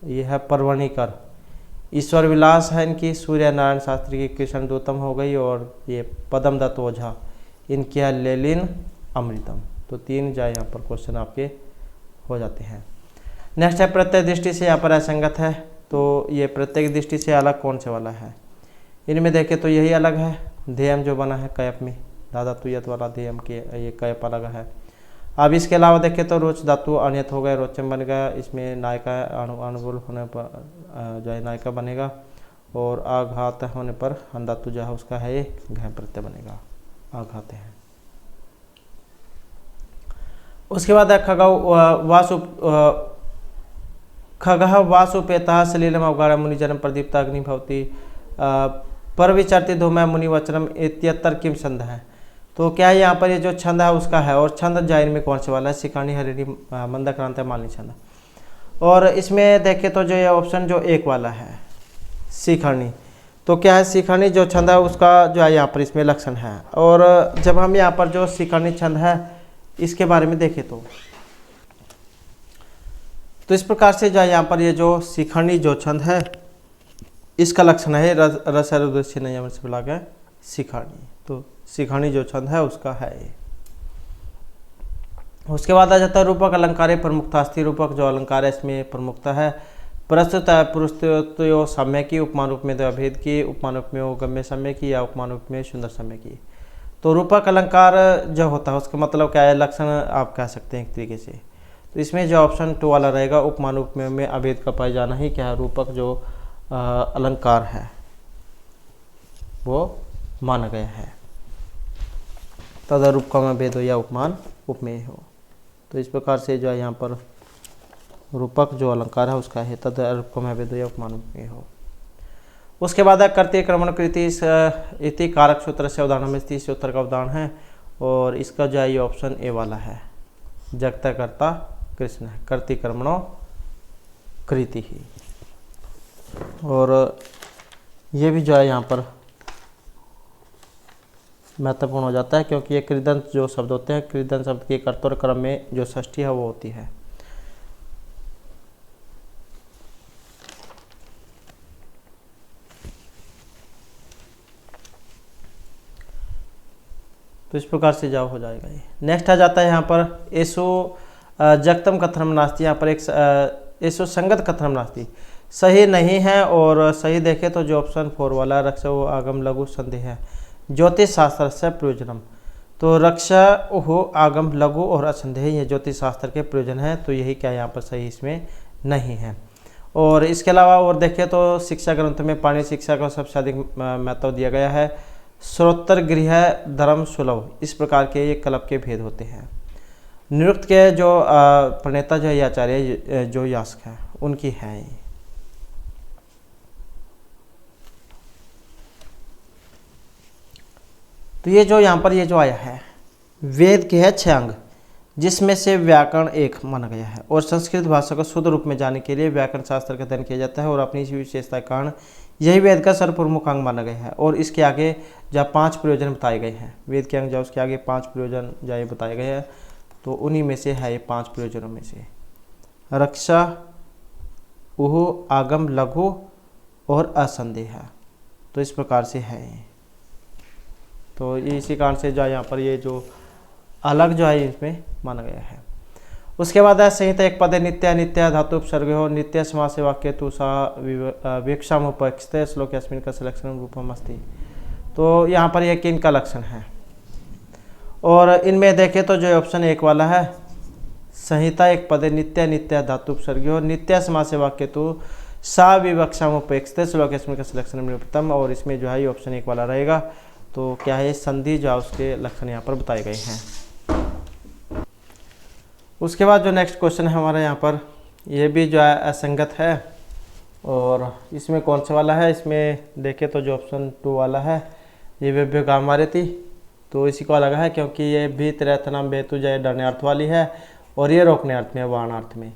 ये है परवणीकर, ईश्वर विलास है इनकी, सूर्य नारायण शास्त्री की कृष्ण दूतम हो गई, और ये पदम दत्त ओझा इनकी है लेलिन अमृतम। तो 3 जाए यहाँ पर क्वेश्चन आपके हो जाते हैं। नेक्स्ट है प्रत्येक दृष्टि से यहाँ पर असंगत है, तो ये प्रत्येक दृष्टि से अलग कौन से वाला है। इनमें देखें तो यही अलग है, ध्येयम जो बना है कैप में, दादा तुयत वाला ध्येयम के ये कैप अलग है। अब इसके अलावा देखें तो रोच धातु अनियत हो गया, रोचम बन गया, इसमें नायिका अनुकूल होने पर जो है नायिका बनेगा, और आघात होने पर हन धातु जो है उसका है ये घय प्रत्यय बनेगा, आघात है। उसके बाद है खगः वासुपेतः सलीलम अवगाढ़ मुनि जन्म प्रदीप्ता अग्नि भवती परविचरति धूमय मुनि वचनम इत्यत्तर किम छंद है। तो क्या है यहाँ पर ये जो छंद है उसका है, और छंद जाइन में कौन से वाला है, शिखानी हरिणी मंदक्रांत मालिनी छंद। और इसमें देखें तो जो ये ऑप्शन जो 1 वाला है शिखानी, तो क्या है शिखानी जो छंद है उसका जो है यहाँ पर इसमें लक्षण है। और जब हम यहाँ पर जो शिखानी छंद है इसके बारे में देखें तो तो इस प्रकार से जो है यहाँ पर ये जो शिखंडी जो छंद है इसका लक्षण है रस उद्देश्य नियम से बोला गया शिखंडी। तो शिखंडी जो छंद है उसका है ये। उसके बाद आ जाता है रूपक अलंकार प्रमुखता। स्थिर रूपक जो अलंकार है इसमें प्रमुखता है। प्रस्तुत है पुरुषो साम्य की, उपमान रूप में अभेद की, उपमान रूप में गम्य साम्य की या उपमान रूप में सुंदर साम्य की। तो रूपक अलंकार जो होता है उसका मतलब क्या है, लक्षण आप कह सकते हैं एक तरीके से। तो इसमें जो ऑप्शन 2 वाला रहेगा, उपमान रूप में अभेद का पाया जाना ही क्या है, रूपक जो अलंकार है वो माना गया है। तद रूपक में भेद हो या उपमान उपमेय हो। तो इस प्रकार से जो है यहाँ पर रूपक जो अलंकार है उसका है तद रूपक में भेद हो या उपमान उपमेय हो। उसके बाद है कर्तृ क्रमण कृति इति कारक सूत्र से उदाहरण में इस सूत्र का उदाहरण है और इसका जो है ये ऑप्शन ए वाला है। जगता कर्ता कृष्ण है, कर्तृ कर्मणो कृति ही। और ये भी जो है यहाँ पर महत्वपूर्ण हो जाता है क्योंकि ये कृदंत जो शब्द होते हैं, कृदंत शब्द के कर्तव्य और क्रम में जो षष्ठी है वो होती है। तो इस प्रकार से जाओ हो जाएगा ये। नेक्स्ट आ जाता है यहाँ पर एसो जगतम कथनम नास्ति। यहाँ पर एक एसो संगत कथनम नास्ति सही नहीं है और सही देखे तो जो ऑप्शन 4 वाला रक्षा वो आगम लघु संदेह है ज्योतिष शास्त्र से प्रयोजनम। तो रक्षा हो आगम लघु और असंदेह ये ज्योतिष शास्त्र के प्रयोजन है। तो यही क्या यहाँ पर सही इसमें नहीं है। और इसके अलावा और देखें तो शिक्षा ग्रंथ में पाणिनि शिक्षा को सबसे अधिक महत्व दिया गया है। श्रोत्र गृह धर्म सुलभ, इस प्रकार के ये कल्प के भेद होते हैं। निरुक्त के जो प्रणेता जो है आचार्य जो यास्क है उनकी है ये। तो ये जो यहाँ पर ये जो आया है वेद के है 6 अंग जिसमें से व्याकरण एक माना गया है और संस्कृत भाषा को शुद्ध रूप में जानने के लिए व्याकरण शास्त्र का अध्ययन किया जाता है और अपनी इसी विशेषता के कारण यही वेद का सर्वप्रमुख अंग माना गया है। और इसके आगे जहाँ 5 प्रयोजन बताए गए हैं, वेद के अंग जहाँ उसके आगे 5 प्रयोजन जहाँ बताए गए हैं तो उन्हीं में से है ये 5 प्रयोजनों में से रक्षा उह आगम लघु और असंदेह। तो इस प्रकार से है ये। तो इसी कारण से जो है यहाँ पर ये जो अलग जो है इसमें माना गया है। उसके बाद है संहिता एक पद नित्य नित्य धातु उपसर्ग हो नित्य समास वाक्य तु सा वीक्षाम उपस्थित श्लोक अस्मिन् का लक्षण रूपम अस्ति। तो यहाँ पर यह किन का लक्षण है और इनमें देखें तो जो ऑप्शन 1 वाला है संहिता एक पद नित्य नित्य धातु उपसर्ग हो नित्य समास वाक्य तु सा विवक्षाम उपेक्षित श्लोक अस्मिन् का लक्षण रूपम। और इसमें जो है ये ऑप्शन 1 वाला रहेगा। तो क्या है संधि जो है उसके लक्षण यहाँ पर बताए गए हैं। उसके बाद जो नेक्स्ट क्वेश्चन है हमारा यहाँ पर ये भी जो है असंगत है और इसमें कौन सा वाला है, इसमें देखें तो जो ऑप्शन 2 वाला है ये व्यभ्योगाम वाली थी। तो इसी को अलग है क्योंकि ये भी त्रैथनाम बेतु जो डरने अर्थ वाली है और ये रोकने अर्थ में वाण अर्थ में।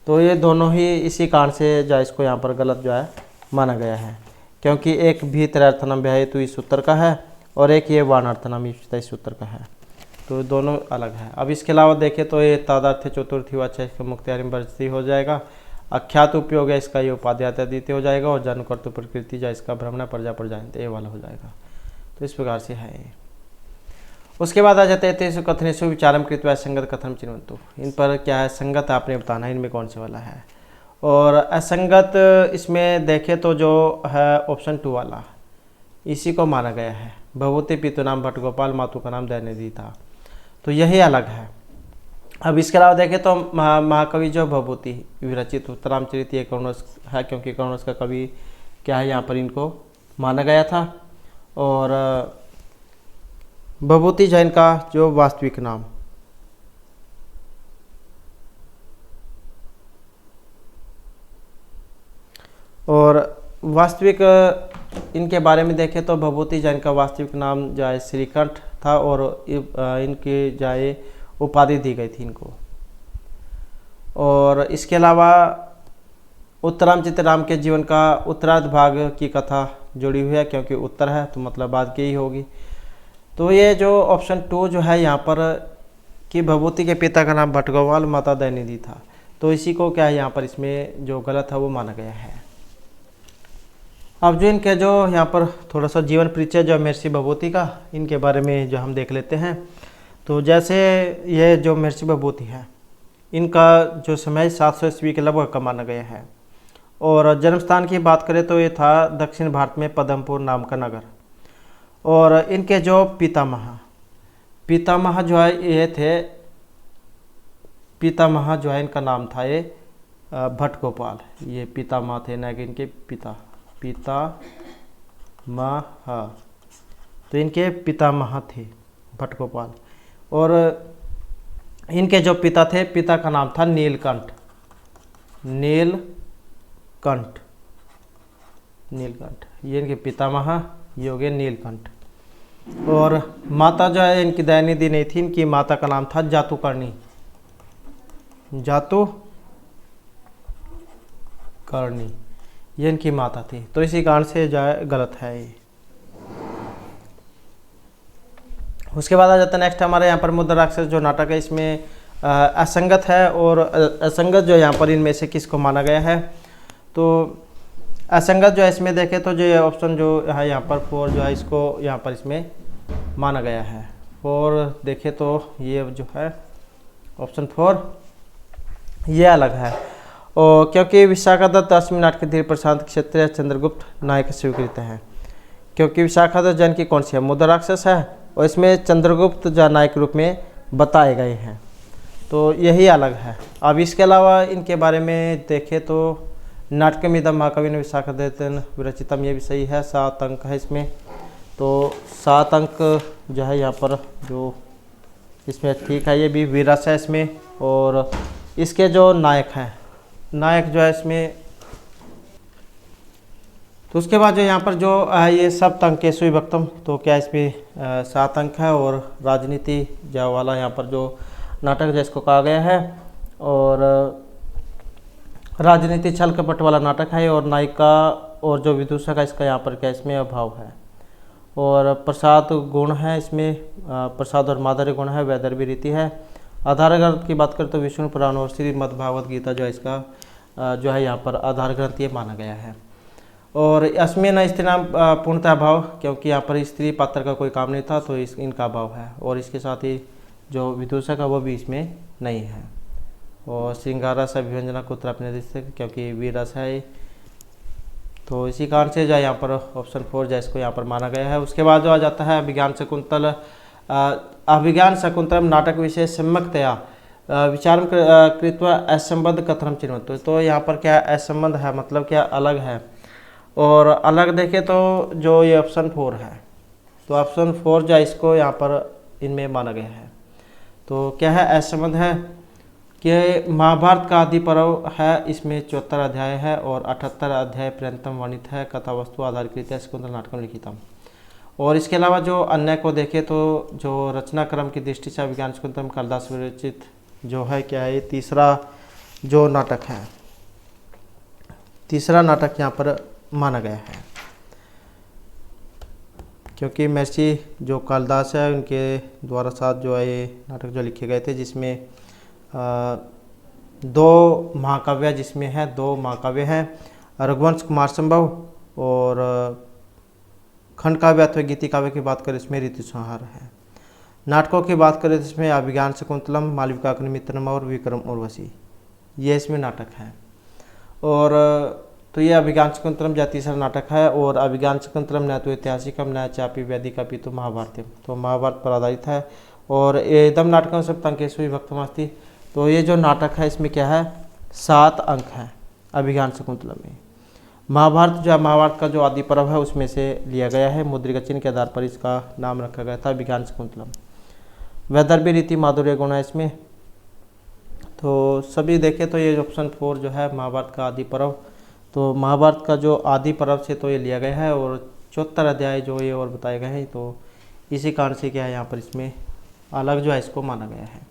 तो ये दोनों ही इसी कारण से जो इसको यहाँ पर गलत जो है माना गया है क्योंकि एक भी त्रैथनाम हेतु इस उत्तर का है और एक ये वाणार्थनाम इस सूत्र का है। तो दोनों अलग है। अब इसके अलावा देखें तो ये तादार्थ चतुर्थी वाचा इसका मुख्तियारी वर्ती हो जाएगा। अख्यात उपयोग है इसका ये उपाध्याय द्वितीय हो जाएगा और जन्मकर्तु प्रकृति जा इसका भ्रमण प्रजा प्रजायन्ते ये वाला हो जाएगा। तो इस प्रकार से है। उसके बाद आ जाते हैं तेसु कथनेषु विचारम कृत्वा संगत कथनम चिन्वन्तु। इन पर क्या है संगत आपने बताना है इनमें कौन से वाला है। और असंगत इसमें देखें तो जो है ऑप्शन 2 वाला इसी को माना गया है। भगवती पितु नाम भट्टगोपाल मातु का नाम दयानिधि था। तो यही अलग है। अब इसके अलावा देखें तो महाकवि जो भभूति विरचित उत्तरामचरित ये करुणस है क्योंकि करुणस का कवि क्या है यहाँ पर इनको माना गया था। और भभूति जैन का जो वास्तविक नाम और वास्तविक इनके बारे में देखें तो भभूति जैन का वास्तविक नाम जो है श्रीकंठ था और इनकी जो है उपाधि दी गई थी इनको। और इसके अलावा उत्तरामचरित राम के जीवन का उत्तरार्ध भाग की कथा जुड़ी हुई है क्योंकि उत्तर है तो मतलब बाद की ही होगी। तो ये जो ऑप्शन 2 जो है यहाँ पर कि भभूति के पिता का नाम भट्टगोपाल माता दयानिधि था। तो इसी को क्या है यहाँ पर इसमें जो गलत है वो माना गया है। अब जो इनके जो यहाँ पर थोड़ा सा जीवन परिचय जो महर्षि भभूति का, इनके बारे में जो हम देख लेते हैं। तो जैसे ये जो महर्षि भभूति है, इनका जो समय 700 ईस्वी के लगभग का माना गया है। और जन्म स्थान की बात करें तो ये था दक्षिण भारत में पद्मपुर नाम का नगर। और इनके जो पितामह जो है ये थे, पितामह जो है इनका नाम था ये भट्ट गोपाल। ये पितामह थे ना कि इनके पितामह, तो इनके पितामह थे भट्ट गोपाल। और इनके जो पिता थे, पिता का नाम था नीलकंठ। ये इनके पितामह, ये हो गए नीलकंठ। और माता जो है इनकी दयानिधि नहीं थी, इनकी माता का नाम था जातुकर्णी। ये इनकी माता थी। तो इसी कारण से जो है गलत है ये। उसके बाद आ जाता है नेक्स्ट हमारे यहाँ पर मुद्रा राक्षस जो नाटक है, इसमें असंगत है। और असंगत जो यहाँ पर इनमें से किसको माना गया है, तो असंगत जो है इसमें देखें तो जो ये ऑप्शन जो है यहाँ पर 4 जो है इसको यहाँ पर इसमें माना गया है। 4 देखें तो ये जो है ऑप्शन 4 ये अलग है। और क्योंकि विशाखादत्त अश्विनी नाटक धीर प्रशांत क्षेत्रीय चंद्रगुप्त नायक स्वीकृत है। क्योंकि विशाखादत्त जन की कौन सी है, मुद्रा राक्षस है, और इसमें चंद्रगुप्त जो नायक रूप में बताए गए हैं, तो यही अलग है। अब इसके अलावा इनके बारे में देखें तो नाटकमिदं महाकवि ने विशाखादत्त विरचितम, ये भी सही है। 7 अंक है इसमें, तो 7 अंक जो है यहाँ पर जो इसमें ठीक है, ये भी वीरस है इसमें। और इसके जो नायक हैं, नायक जो है इसमें, तो उसके बाद जो यहाँ पर जो ये सप्तअंकेषु विभक्तम, तो क्या इसमें 7 अंक है। और राजनीति जो वाला यहाँ पर जो नाटक जिसको कहा गया है, और राजनीति छल कपट वाला नाटक है। और नायिका और जो विदूषक है इसका यहाँ पर क्या इसमें अभाव है। और प्रसाद गुण है इसमें, प्रसाद और माधुर्य गुण है, वैदर्भी रीति है। आधार ग्रंथ की बात करें तो विष्णु पुराण और श्रीमद् भागवत गीता जो है इसका जो है यहाँ पर आधार ग्रंथ ये माना गया है। और इसमें न स्त्री नाम पूर्णतः अभाव, क्योंकि यहाँ पर स्त्री पात्र का कोई काम नहीं था, तो इनका अभाव है। और इसके साथ ही जो विदूषक है वो भी इसमें नहीं है। और श्रृंगारस अभिव्यंजना को उत्तरापनिषद, क्योंकि वीरस है, तो इसी कारण से जो है यहाँ पर ऑप्शन 4 जो इसको यहाँ पर माना गया है। उसके बाद जो आ जाता है अभिज्ञान शकुंतलम नाटक विषय सम्यक्तया विचार कृत्वा असंबद्ध कथनम चिन्हत। तो यहाँ पर क्या असंबद्ध है, मतलब क्या अलग है। और अलग देखें तो जो ये ऑप्शन 4 है, तो ऑप्शन 4 जो इसको यहाँ पर इनमें माना गया है। तो क्या है असंबद्ध है कि महाभारत का आदि पर्व है, इसमें 74 अध्याय है और 78 अध्याय पर्यंतम वर्णित है। कथा वस्तु आधारित शकुंतल नाटकम लिखितम। और इसके अलावा जो अन्य को देखें तो जो रचना क्रम की दृष्टि से अभिज्ञान शकुंतलम कालिदास विरचित जो है क्या है, तीसरा जो नाटक है, तीसरा नाटक यहाँ पर माना गया है। क्योंकि महर्षि जो कालिदास है उनके द्वारा साथ जो है ये नाटक जो लिखे गए थे, जिसमें 2 महाकाव्य जिसमें है 2 महाकाव्य हैं, रघुवंश कुमार संभव और खंड काव्य अथवा गीति काव्य की बात करें इसमें ऋतु संहार है। नाटकों की बात करें तो इसमें अभिज्ञान शकुंतलम, मालविकाग्निमित्रम और विक्रम उर्वशी, ये इसमें नाटक है। और तो ये अभिज्ञान शकुंतलम जो तीसरा नाटक है। और अभिज्ञान शकुंतलम न तो ऐतिहासिकम न चापी वैदिक अपि तो महाभारतम, तो महाभारत पर आधारित है। और एकदम नाटकम सप्तअंकेषु विभक्तमस्ति, तो ये जो नाटक है इसमें क्या है 7 अंक है अभिज्ञान शकुंतलम में। महाभारत जो महाभारत का जो आदि पर्व है उसमें से लिया गया है, मुद्रिका चिन्ह के आधार पर इसका नाम रखा गया था अभिज्ञान शकुंतलम। वैदर्भी रीति माधुर्य गुण है इसमें। तो सभी देखें तो ये ऑप्शन 4 जो है महाभारत का आदि पर्व, तो महाभारत का जो आदि पर्व से तो ये लिया गया है। और 74 अध्याय जो ये और बताए गए हैं, तो इसी कारण से क्या है यहाँ पर इसमें अलग जो है इसको माना गया है।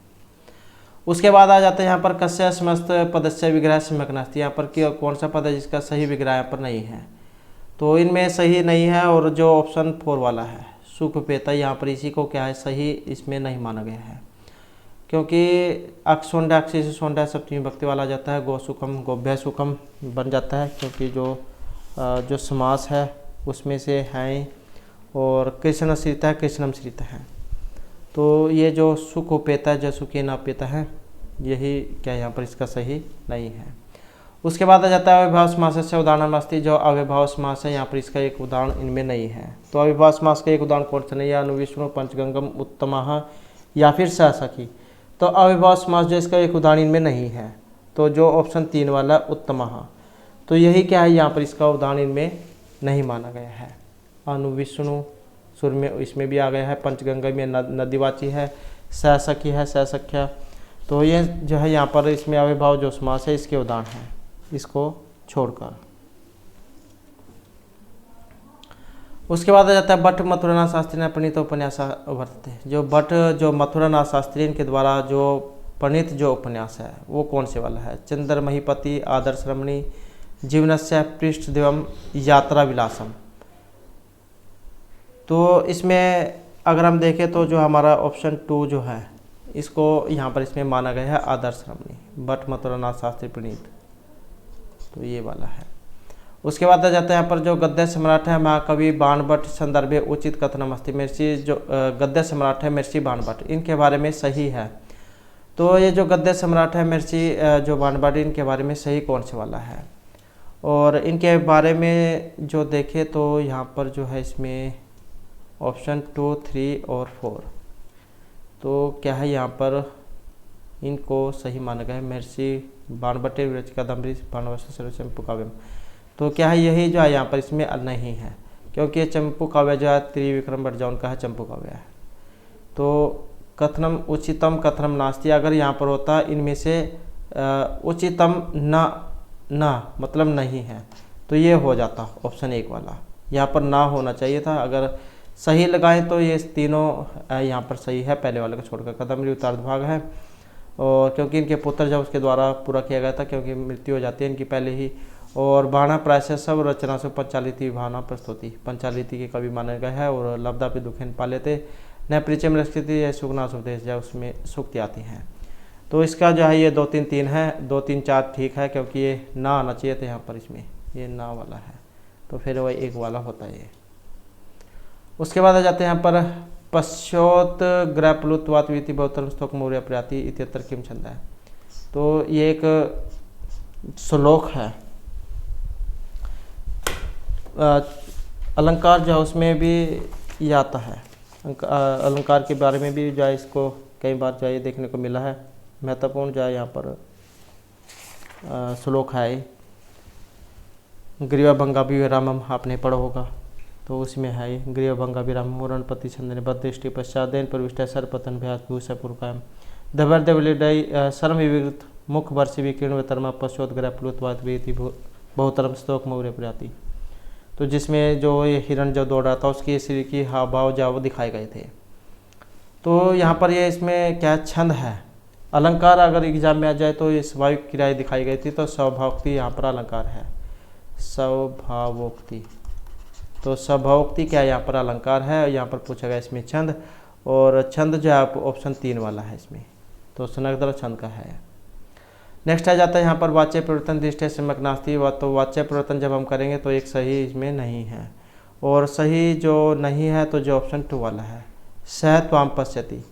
उसके बाद आ जाता है यहाँ पर कस्य समस्त पदस्य विग्रह सम्यक नास्ति, यहाँ पर कौन सा पद है जिसका सही विग्रह यहाँ पर नहीं है, तो इनमें सही नहीं है। और जो ऑप्शन 4 वाला है सुखपेता, यहाँ पर इसी को क्या है सही इसमें नहीं माना गया है। क्योंकि अक्सोंडा अक्सी से सोंडा सप्तमी विभक्ति वाला आ जाता है। गो सुखम गोभ्य सुखम बन जाता है, क्योंकि जो समास है उसमें से हैं, और कृष्ण श्रिता है, कृष्णम श्रिता है। तो ये जो सुख उपेता है, जो सुखी ना पेता है, यही क्या यहाँ पर इसका सही नहीं है। उसके बाद आ जाता है अविभाव समास से उदाहरणमस्ति। जो अविभाव समास है यहाँ पर इसका एक उदाहरण इनमें नहीं है। तो अविभाव समास का एक उदाहरण कौन सा नहीं है? अनुविष्णु पंचगंगम उत्तम या फिर सहसखी। तो अविभाव समास जो इसका एक उदाहरण इनमें नहीं है, तो जो ऑप्शन 3 वाला उत्तम, तो यही क्या है यहाँ पर इसका उदाहरण इनमें नहीं माना गया है। अनुविष्णु सुर में इसमें भी आ गया है, पंचगंगा में नदीवाची है, सहसखी है, सहसख्या। तो ये जो है यहाँ पर इसमें अविभाव जो समास है इसके उदाहरण हैं, इसको छोड़कर। उसके बाद आ जाता है भट्ट मथुरानाथ शास्त्री ने प्रणीत उपन्यास वर्तते। जो भट्ट जो मथुरानाथ शास्त्री के द्वारा जो प्रणीत जो उपन्यास है वो कौन से वाला है? चंद्र महीपति, आदर्श रमणी, जीवनस्य पृष्ठ देवम, यात्रा विलासम। तो इसमें अगर हम देखें तो जो हमारा ऑप्शन 2 जो है इसको यहाँ पर इसमें माना गया है आदर्श रमणी, भट्ट मथुरानाथ शास्त्री प्रणीत, तो ये वाला है। उसके बाद आ जाता है यहाँ पर जो गद्य सम्राट है महाकवि बाणभट्ट संदर्भे उचित कथनमस्ति। महर्षि जो गद्य सम्राट है महर्षि बाणभट्ट, इनके बारे में सही है। तो ये जो गद्य सम्राट है महर्षि जो बाणभट्ट, इनके बारे में सही कौन से वाला है? और इनके बारे में जो देखें तो यहाँ पर जो है इसमें ऑप्शन 2, 3 और 4, तो क्या है यहाँ पर इनको सही माना गया है। महर्षि बाणभट्ट विरचित कादंबरी बाणभट्ट चंपू काव्यम, तो क्या है यही जो है यहाँ पर इसमें नहीं है, क्योंकि चंपू काव्य जो है त्रिविक्रम भट्टजौन का है, चंपू काव्य है। तो कथनम उचितम कथनम नास्ति, अगर यहाँ पर होता इनमें से उचितम न मतलब नहीं है, तो ये हो जाता ऑप्शन 1 वाला, यहाँ पर ना होना चाहिए था। अगर सही लगाएं तो ये तीनों यहाँ पर सही है, पहले वाले को छोड़कर। कादंबरी उत्तरार्ध भाग है, और क्योंकि इनके पुत्र जब उसके द्वारा पूरा किया गया था, क्योंकि मृत्यु हो जाती है इनकी पहले ही। और बाणा प्रायः सब रचना से पंचालिति भावना प्रस्तुति, पंचालिति के कवि माना गया है। और लब्धा पे दुखेन पाले थे न परिचय में स्थिति या सुगना सुदेश जो उसमें सूक्ति आती हैं। तो इसका जो है ये 2, 3, 3 है, 2, 3, 4 ठीक है, क्योंकि ये ना आना चाहिए था यहाँ पर, इसमें ये ना वाला है, तो फिर वही 1 वाला होता है ये। उसके बाद आ जाते हैं यहाँ पर पश्चोत ग्रहप्लुत्वात् वीति बहुतरम स्तोक मौर्य प्रयाति इत्यत्र किम छंद है। तो ये एक श्लोक है, अलंकार जो है उसमें भी ये आता है, अलंकार के बारे में भी जो है इसको कई बार जो है देखने को मिला है। महत्वपूर्ण जो है यहाँ पर श्लोक है, ग्रीवभंगाभिरामम आपने पढ़ा होगा, तो उसमें है ग्रीवभंगाभिराम मुरणपति छंदने बदृष्टि पश्चादेन प्रविष्ट सर्पतन भूषपूर्वकायम दबरदवलिडय सर्म विवृत मुख वर्षि विकीर्ण वतर्मा पश्चोदग्रह प्लुतवाद वेति बहुतरम स्तोक मौर्य प्रयाति। तो जिसमें जो ये हिरण जो दौड़ रहा था उसकी शरीर की हाव भाव जो वो दिखाए गए थे। तो यहाँ पर ये इसमें क्या छंद है, अलंकार अगर एग्जाम में आ जाए तो ये स्वाभाविक क्रियाएं दिखाई गई थी, तो स्वभावोक्ति यहाँ पर अलंकार है, स्वभावोक्ति। तो स्वभावोक्ति क्या यहाँ पर अलंकार है, यहाँ पर पूछा गया इसमें छंद, और छंद जो है ऑप्शन 3 वाला है इसमें, तो सुनगदर छंद का है। नेक्स्ट आ जाता है यहाँ पर वाच्य परिवर्तन दृष्टि सम्यक नास्ति। तो वाच्य परिवर्तन जब हम करेंगे तो एक सही इसमें नहीं है, और सही जो नहीं है तो जो ऑप्शन 2 वाला है सह त्वाम पश्यति,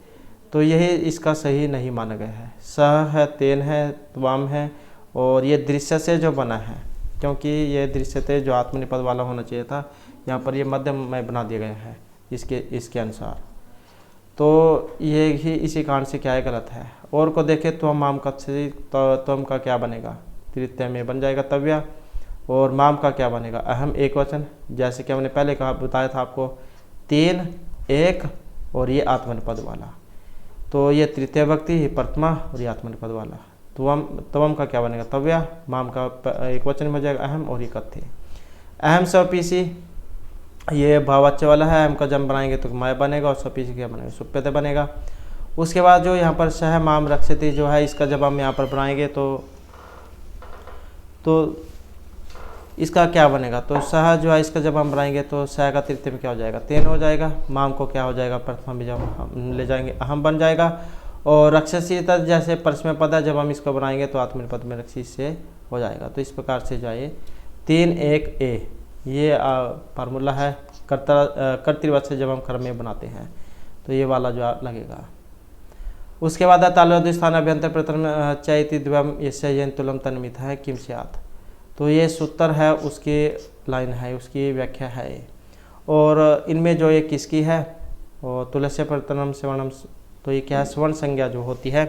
तो यही इसका सही नहीं माना गया है। सह है, तेन है, त्वाम है, और ये दृश्य से जो बना है, क्योंकि ये दृश्य से जो आत्मनिपद वाला होना चाहिए था, यहाँ पर ये मध्यम में बना दिया गया है इसके अनुसार। तो ये ही इसी कारण से क्या है गलत है। और को देखे तो हम माम कथसी, तो तुम का क्या बनेगा, तृतीय में बन जाएगा तव्या, और माम का क्या बनेगा अहम एक वचन, जैसे कि हमने पहले कहा बताया था आपको 3, 1 और ये आत्मनिपद वाला, तो ये तृतीय व्यक्ति ही प्रथमा और ये आत्मनिपद वाला। तवम का क्या बनेगा तव्या, माम का एक वचन में हो जाएगा अहम, और ये कथ्य। अहम स्वपीसी ये भाववाच्य वाला है, अहम का जब बनाएंगे तो माय बनेगा, और स्वपीसी क्या बनेगा सुप्यते बनेगा। उसके बाद जो यहाँ पर सह माम रक्षति जो है, इसका जब हम यहाँ पर बनाएंगे तो इसका क्या बनेगा, तो सह जो है इसका जब हम बनाएंगे तो सह का तृतीय में क्या हो जाएगा 3 हो जाएगा, माम को क्या हो जाएगा प्रथमा में जब हम ले जाएंगे अहम बन जाएगा, और रक्षसी तद जैसे परस्मय पद है, जब हम इसको बनाएंगे तो आत्मनेपद में रक्षी से हो जाएगा। तो इस प्रकार से जो है 3-1-A ये फार्मूला है कर्तृवचन जब हम क्रम में बनाते हैं तो ये वाला जो लगेगा। उसके बाद तालुस्थान अभ्यंतर प्रथम चैति द्वयम यस्य तुलम तन्मित है किम स्यात्। तो ये सूत्र है, उसकी लाइन है, उसकी व्याख्या है। और इनमें जो ये किसकी है और तुलस्य प्रतनम सवर्णम, तो ये क्या है स्वर्ण संज्ञा जो होती है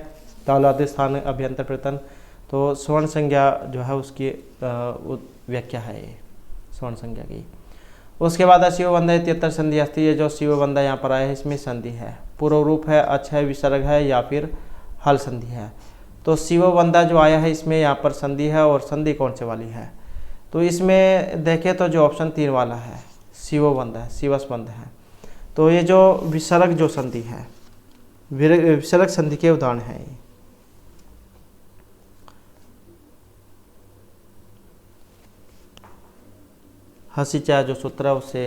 तालुस्थान अभ्यंतर प्रतन, तो स्वर्ण संज्ञा जो है उसकी व्याख्या है ये स्वर्ण संज्ञा की। उसके बाद शिवबंधा इत्यत्र संधि अस्ति, ये जो शिवबंधा यहाँ पर आया है इसमें संधि है, पूर्व रूप है, अक्षय विसर्ग है या फिर हल संधि है। तो शिवबंधा जो आया है इसमें यहाँ पर संधि है, और संधि कौन से वाली है, तो इसमें देखें तो जो ऑप्शन 3 वाला है शिवबंध है, शिवस्बंध है। तो ये जो विसर्ग जो संधि है, विसर्ग संधि के उदाहरण है ये। हसीचा जो सूत्र है उससे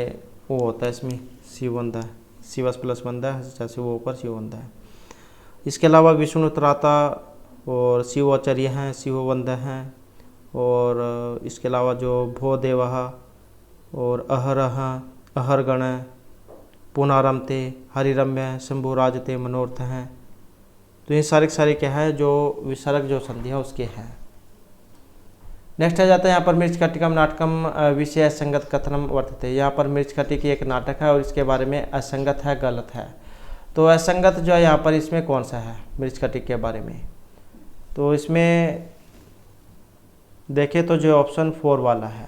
वो होता है इसमें शिवबंधा है, शिवस प्लस बंधा है, हसीचा से वो ऊपर शिवबंधा है। इसके अलावा विष्णु त्राता और शिवाचार्य हैं, शिवबंध हैं, और इसके अलावा जो भोदेव और अहरह अहरगण पुनारमते हरिरम्य शंभुराजते मनोर्थ हैं। तो ये सारे क्या है जो विसर्ग जो संधि है उसके हैं। नेक्स्ट आ जाता है यहाँ पर मृच्छकटिकम नाटकम विषय असंगत कथनम वर्तते। यहाँ पर मृच्छकटिकी एक नाटक है और इसके बारे में असंगत है, गलत है। तो असंगत जो है यहाँ पर इसमें कौन सा है मृच्छकटिक के बारे में, तो इसमें देखें तो जो ऑप्शन 4 वाला है,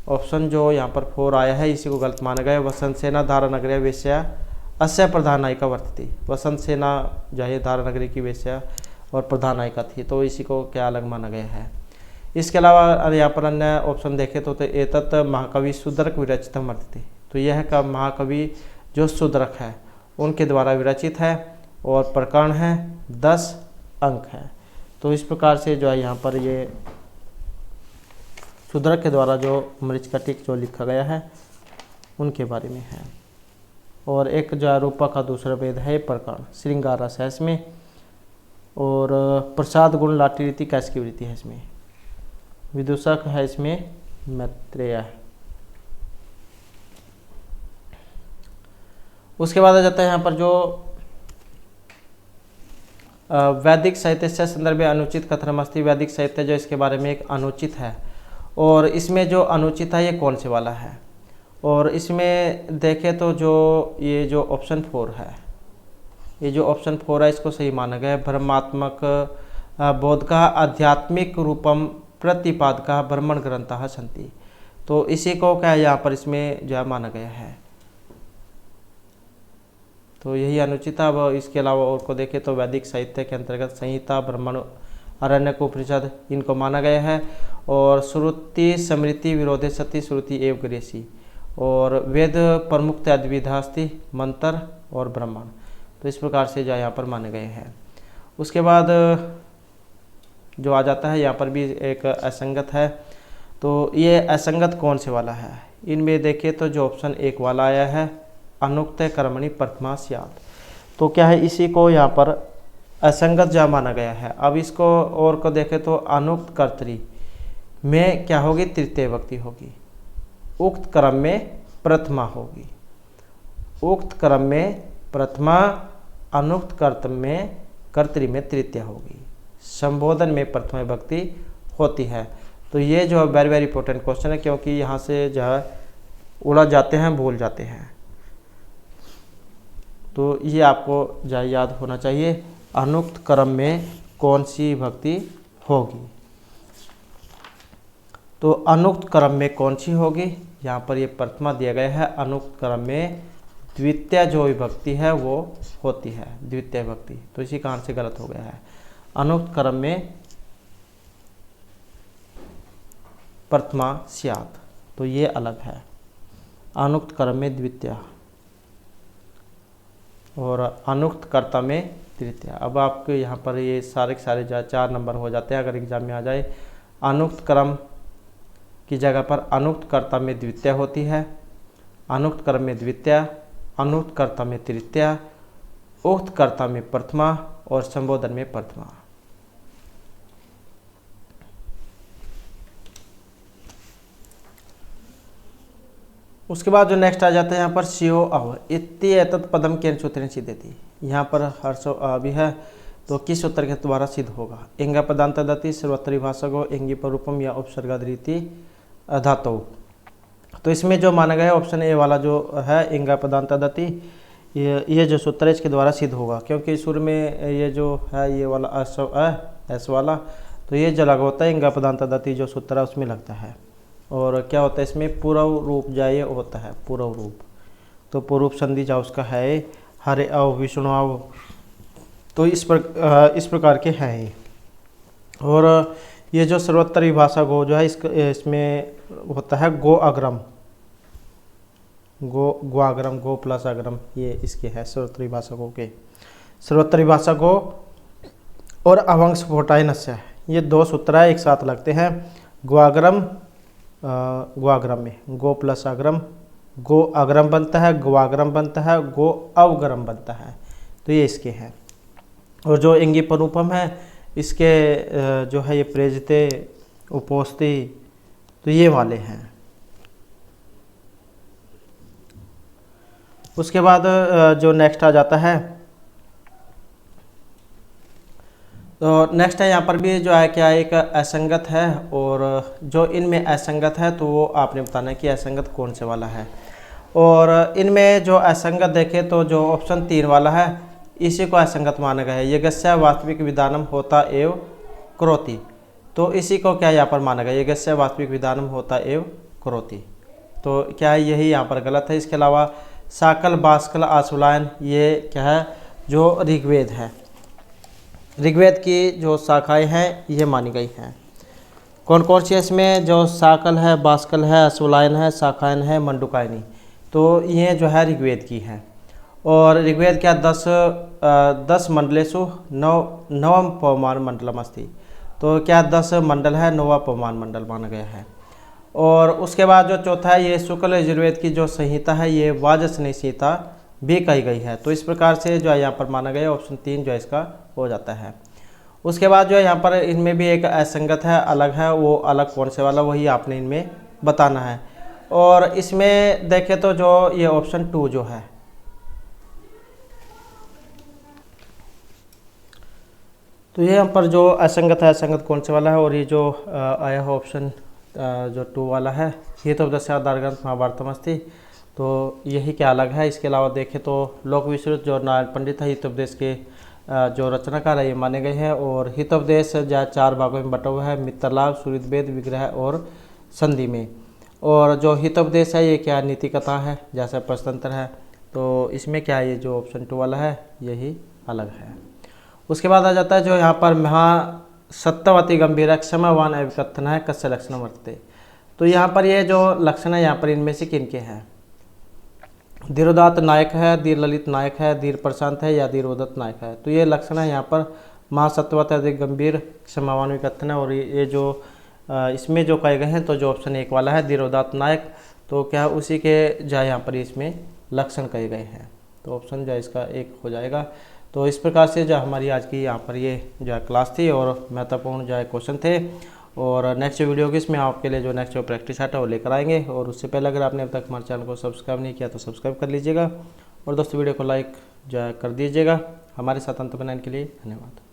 ऑप्शन जो यहाँ पर 4 आया है इसी को गलत माना गया। वसंत सेना धारानगरी वेश्या अस्य प्रधान नायिका वर्तती। वसंत सेना जो है धारानगरी की वेश्या और प्रधान नायिका थी, तो इसी को क्या अलग माना गया है। इसके अलावा यहाँ पर अन्य ऑप्शन देखें तो एतत् महाकवि शूद्रक विरचितम वर्तते। तो यह का महाकवि जो शूद्रक है उनके द्वारा विरचित है और प्रकरण है 10 अंक है। तो इस प्रकार से जो है यहाँ पर ये शूद्रक के द्वारा जो मृच्छकटिक जो लिखा गया है उनके बारे में है। और एक जो है रूपक का दूसरा वेद है प्रकरण श्रृंगार रस है इसमें, और प्रसाद गुण लाठी रीति कैस की वृत्ति है इसमें, विदूषक है इसमें मैत्रेय है। उसके बाद आ जाता है यहाँ पर जो वैदिक साहित्य से संदर्भ अनुचित कथनम अस्ति। वैदिक साहित्य जो इसके बारे में एक अनुचित है, और इसमें जो अनुचित है ये कौन से वाला है, और इसमें देखें तो जो ये जो ऑप्शन 4 है, ये जो ऑप्शन 4 है इसको सही माना गया है। ब्रह्मात्मक बोध का आध्यात्मिक रूपम प्रतिपाद का ब्रह्मण ग्रंथः सन्ति। तो इसी को क्या यहाँ पर इसमें जो है माना गया है, तो यही अनुचित है। अब इसके अलावा और को देखें तो वैदिक साहित्य के अंतर्गत संहिता ब्राह्मण आरण्यक उपनिषद इनको माना गया है, और श्रुति स्मृति विरोधे सती श्रुति एवं ग्रेसी, और वेद प्रमुख द्विधास्ति मंत्र और ब्राह्मण। तो इस प्रकार से जो यहाँ पर माने गए हैं। उसके बाद जो आ जाता है यहाँ पर भी एक असंगत है, तो ये असंगत कौन से वाला है, इनमें देखिए तो जो ऑप्शन 1 वाला आया है अनुक्त कर्मणि प्रथमा स्यात्। तो क्या है इसी को यहाँ पर असंगत जा माना गया है। अब इसको और को देखें तो अनुक्त कर्तरी में क्या होगी, तृतीय विभक्ति होगी, उक्त क्रम में प्रथमा होगी, उक्त क्रम में प्रथमा, अनुक्त कर्तव्य में कर्तरी में तृतीय होगी, संबोधन में प्रथमा विभक्ति होती है। तो ये जो है वेरी वेरी इंपॉर्टेंट क्वेश्चन है, क्योंकि यहाँ से जो है उलझ जाते हैं, भूल जाते हैं। तो ये आपको जो है याद होना चाहिए, अनुक्त क्रम में कौन सी विभक्ति होगी। तो अनुक्त क्रम में कौन सी होगी, यहाँ पर ये प्रथमा दिया गया है। अनुक्त क्रम में द्वितीय जो विभक्ति है वो होती है, द्वितीय विभक्ति। तो इसी कारण से गलत हो गया है। अनुक्त क्रम में प्रथमा स्यात्, तो ये अलग है, अनुक्त क्रम में द्वितीय और अनुक्त कर्ता में तृतीय। अब आपके यहाँ पर ये सारे के सारे 4 नंबर हो जाते हैं अगर एग्जाम में आ जाए। अनुक्त क्रम की जगह पर अनुक्त कर्ता में द्वितीय होती है, अनुक्त क्रम में द्वितीय, अनुक्त कर्ता में तृतीय, उक्त कर्ता में प्रथमा और संबोधन में प्रथमा। उसके बाद जो नेक्स्ट आ जाता है यहाँ पर सीओ अव इति एतत् पदम केन सूत्रेण सिद्धेति। यहाँ पर हर्षो भी है तो किस सूत्र के द्वारा सिद्ध होगा। इंगा पदांत दति सर्वोत्तरी भाषागो इंगी पर रूपम या उपसर्गादरीति धातु। तो इसमें जो माना गया है ऑप्शन ए वाला जो है इंगा पदांत दति, ये जो सूत्र है इसके द्वारा सिद्ध होगा, क्योंकि सुर में ये जो है ये वाला एस वाला, तो ये जो लगा होता है इंगा पदांत दति जो सूत्र है उसमें लगता है। और क्या होता है इसमें पूर्व रूप जाए होता है, पूर्व रूप, तो पूर्व संधि जा उसका है हरे अव विष्णु अव, तो इस प्रकार के हैं ये। और ये जो सर्वोत्तरी भाषा गो जो है इसमें होता है गो अग्रम, गो अग्रम, गो प्लस अग्रम, ये इसके है सर्वोत्तरी भाषा गो के। सर्वोत्तरी भाषा गो और अवंश फोटाई नस्य, ये दो सूत्र है एक साथ लगते हैं। ग्वाग्रम ग्वाग्रम में गो प्लस अग्रम, गो अग्रम बनता है, ग्वाग्रम बनता है, गो अवग्रम बनता है, तो ये इसके हैं। और जो इंगी परूपम है इसके जो है ये प्रेजते उपोस्ति, तो ये वाले हैं। उसके बाद जो नेक्स्ट आ जाता है, तो नेक्स्ट है यहाँ पर भी जो है क्या एक असंगत है, और जो इनमें असंगत है तो वो आपने बताना है कि असंगत कौन से वाला है। और इनमें जो असंगत देखे तो जो ऑप्शन 3 वाला है इसी को असंगत माना गया है। यज्ञस्य वास्तविक विधानम होता एव करोति, तो इसी को क्या यहाँ पर माना गया, यज्ञस्य वास्तविक विधानम होता एव करोति, तो क्या है यही यहाँ पर गलत है। इसके अलावा साकल बास्कल आशुलायन ये क्या है जो ऋग्वेद है, ऋग्वेद की जो शाखाएं हैं ये मानी गई हैं। कौन कौन सी इसमें, जो साकल है, बास्कल है, अशुलायन है, शाखायन है, मंडुकायनी, तो ये जो है ऋग्वेद की हैं। और ऋग्वेद क्या 10 मंडलेषु नवम पवमान मंडलम अस्ति, तो क्या 10 मंडल है, 9वां पवमान मंडल माना गया है। और उसके बाद जो चौथा है ये शुक्ल यजुर्वेद की जो संहिता है ये वाजसनेयी संहिता भी कही गई है। तो इस प्रकार से जो है यहाँ पर माना गया ऑप्शन 3 जो है इसका हो जाता है। उसके बाद जो है यहाँ पर इनमें भी एक असंगत है, अलग है, वो अलग कौन से वाला वही आपने इनमें बताना है। और इसमें देखें तो जो ये ऑप्शन 2 जो है, तो ये यहाँ पर जो असंगत है, असंगत कौन से वाला है, और ये जो आया है ऑप्शन जो 2 वाला है हितोपदेश आधार ग्रंथ महाभारतम अस्ति, तो यही क्या अलग है। इसके अलावा देखें तो लोक विश्रुत जो नारायण पंडित है हितोपदेश के जो रचनाकार है ये माने गए हैं। और हितोपदेश जो 4 भागों में बटा हुआ है, मित्रलाभ, सूर्यवेद, विग्रह और संधि में। और जो हितोपदेश है ये क्या नीति कथा है, जैसा प्रश्नतंत्र है, तो इसमें क्या ये जो ऑप्शन 2 वाला है यही अलग है। उसके बाद आ जाता है जो यहाँ पर महासत्यवती गंभीर क्षमावान अविकथन है कस्य लक्षण वर्तते, तो यहाँ पर ये जो लक्षण है यहाँ पर इनमें से किनके हैं, धीरोदात्त नायक है, धीर ललित नायक है, धीर प्रशांत है या धीरोदत्त नायक है, तो ये लक्षण है यहाँ पर महासत्यवत अधिक गंभीर क्षमावान अविकथन है। और ये जो इसमें जो कहे गए हैं तो जो ऑप्शन 1 वाला है धीरोदात्त नायक, तो क्या उसी के जो यहाँ पर इसमें लक्षण कहे गए हैं, तो ऑप्शन जो है इसका 1 हो जाएगा। तो इस प्रकार से जो हमारी आज की यहाँ पर ये जो है क्लास थी और महत्वपूर्ण जो है क्वेश्चन थे। और नेक्स्ट वीडियो की इसमें आपके लिए जो नेक्स्ट जो प्रैक्टिस है वो लेकर आएंगे। और उससे पहले अगर आपने अब तक हमारे चैनल को सब्सक्राइब नहीं किया तो सब्सक्राइब कर लीजिएगा, और दोस्तों वीडियो को लाइक जो है कर दीजिएगा। हमारे साथ अंत बनाने के लिए धन्यवाद।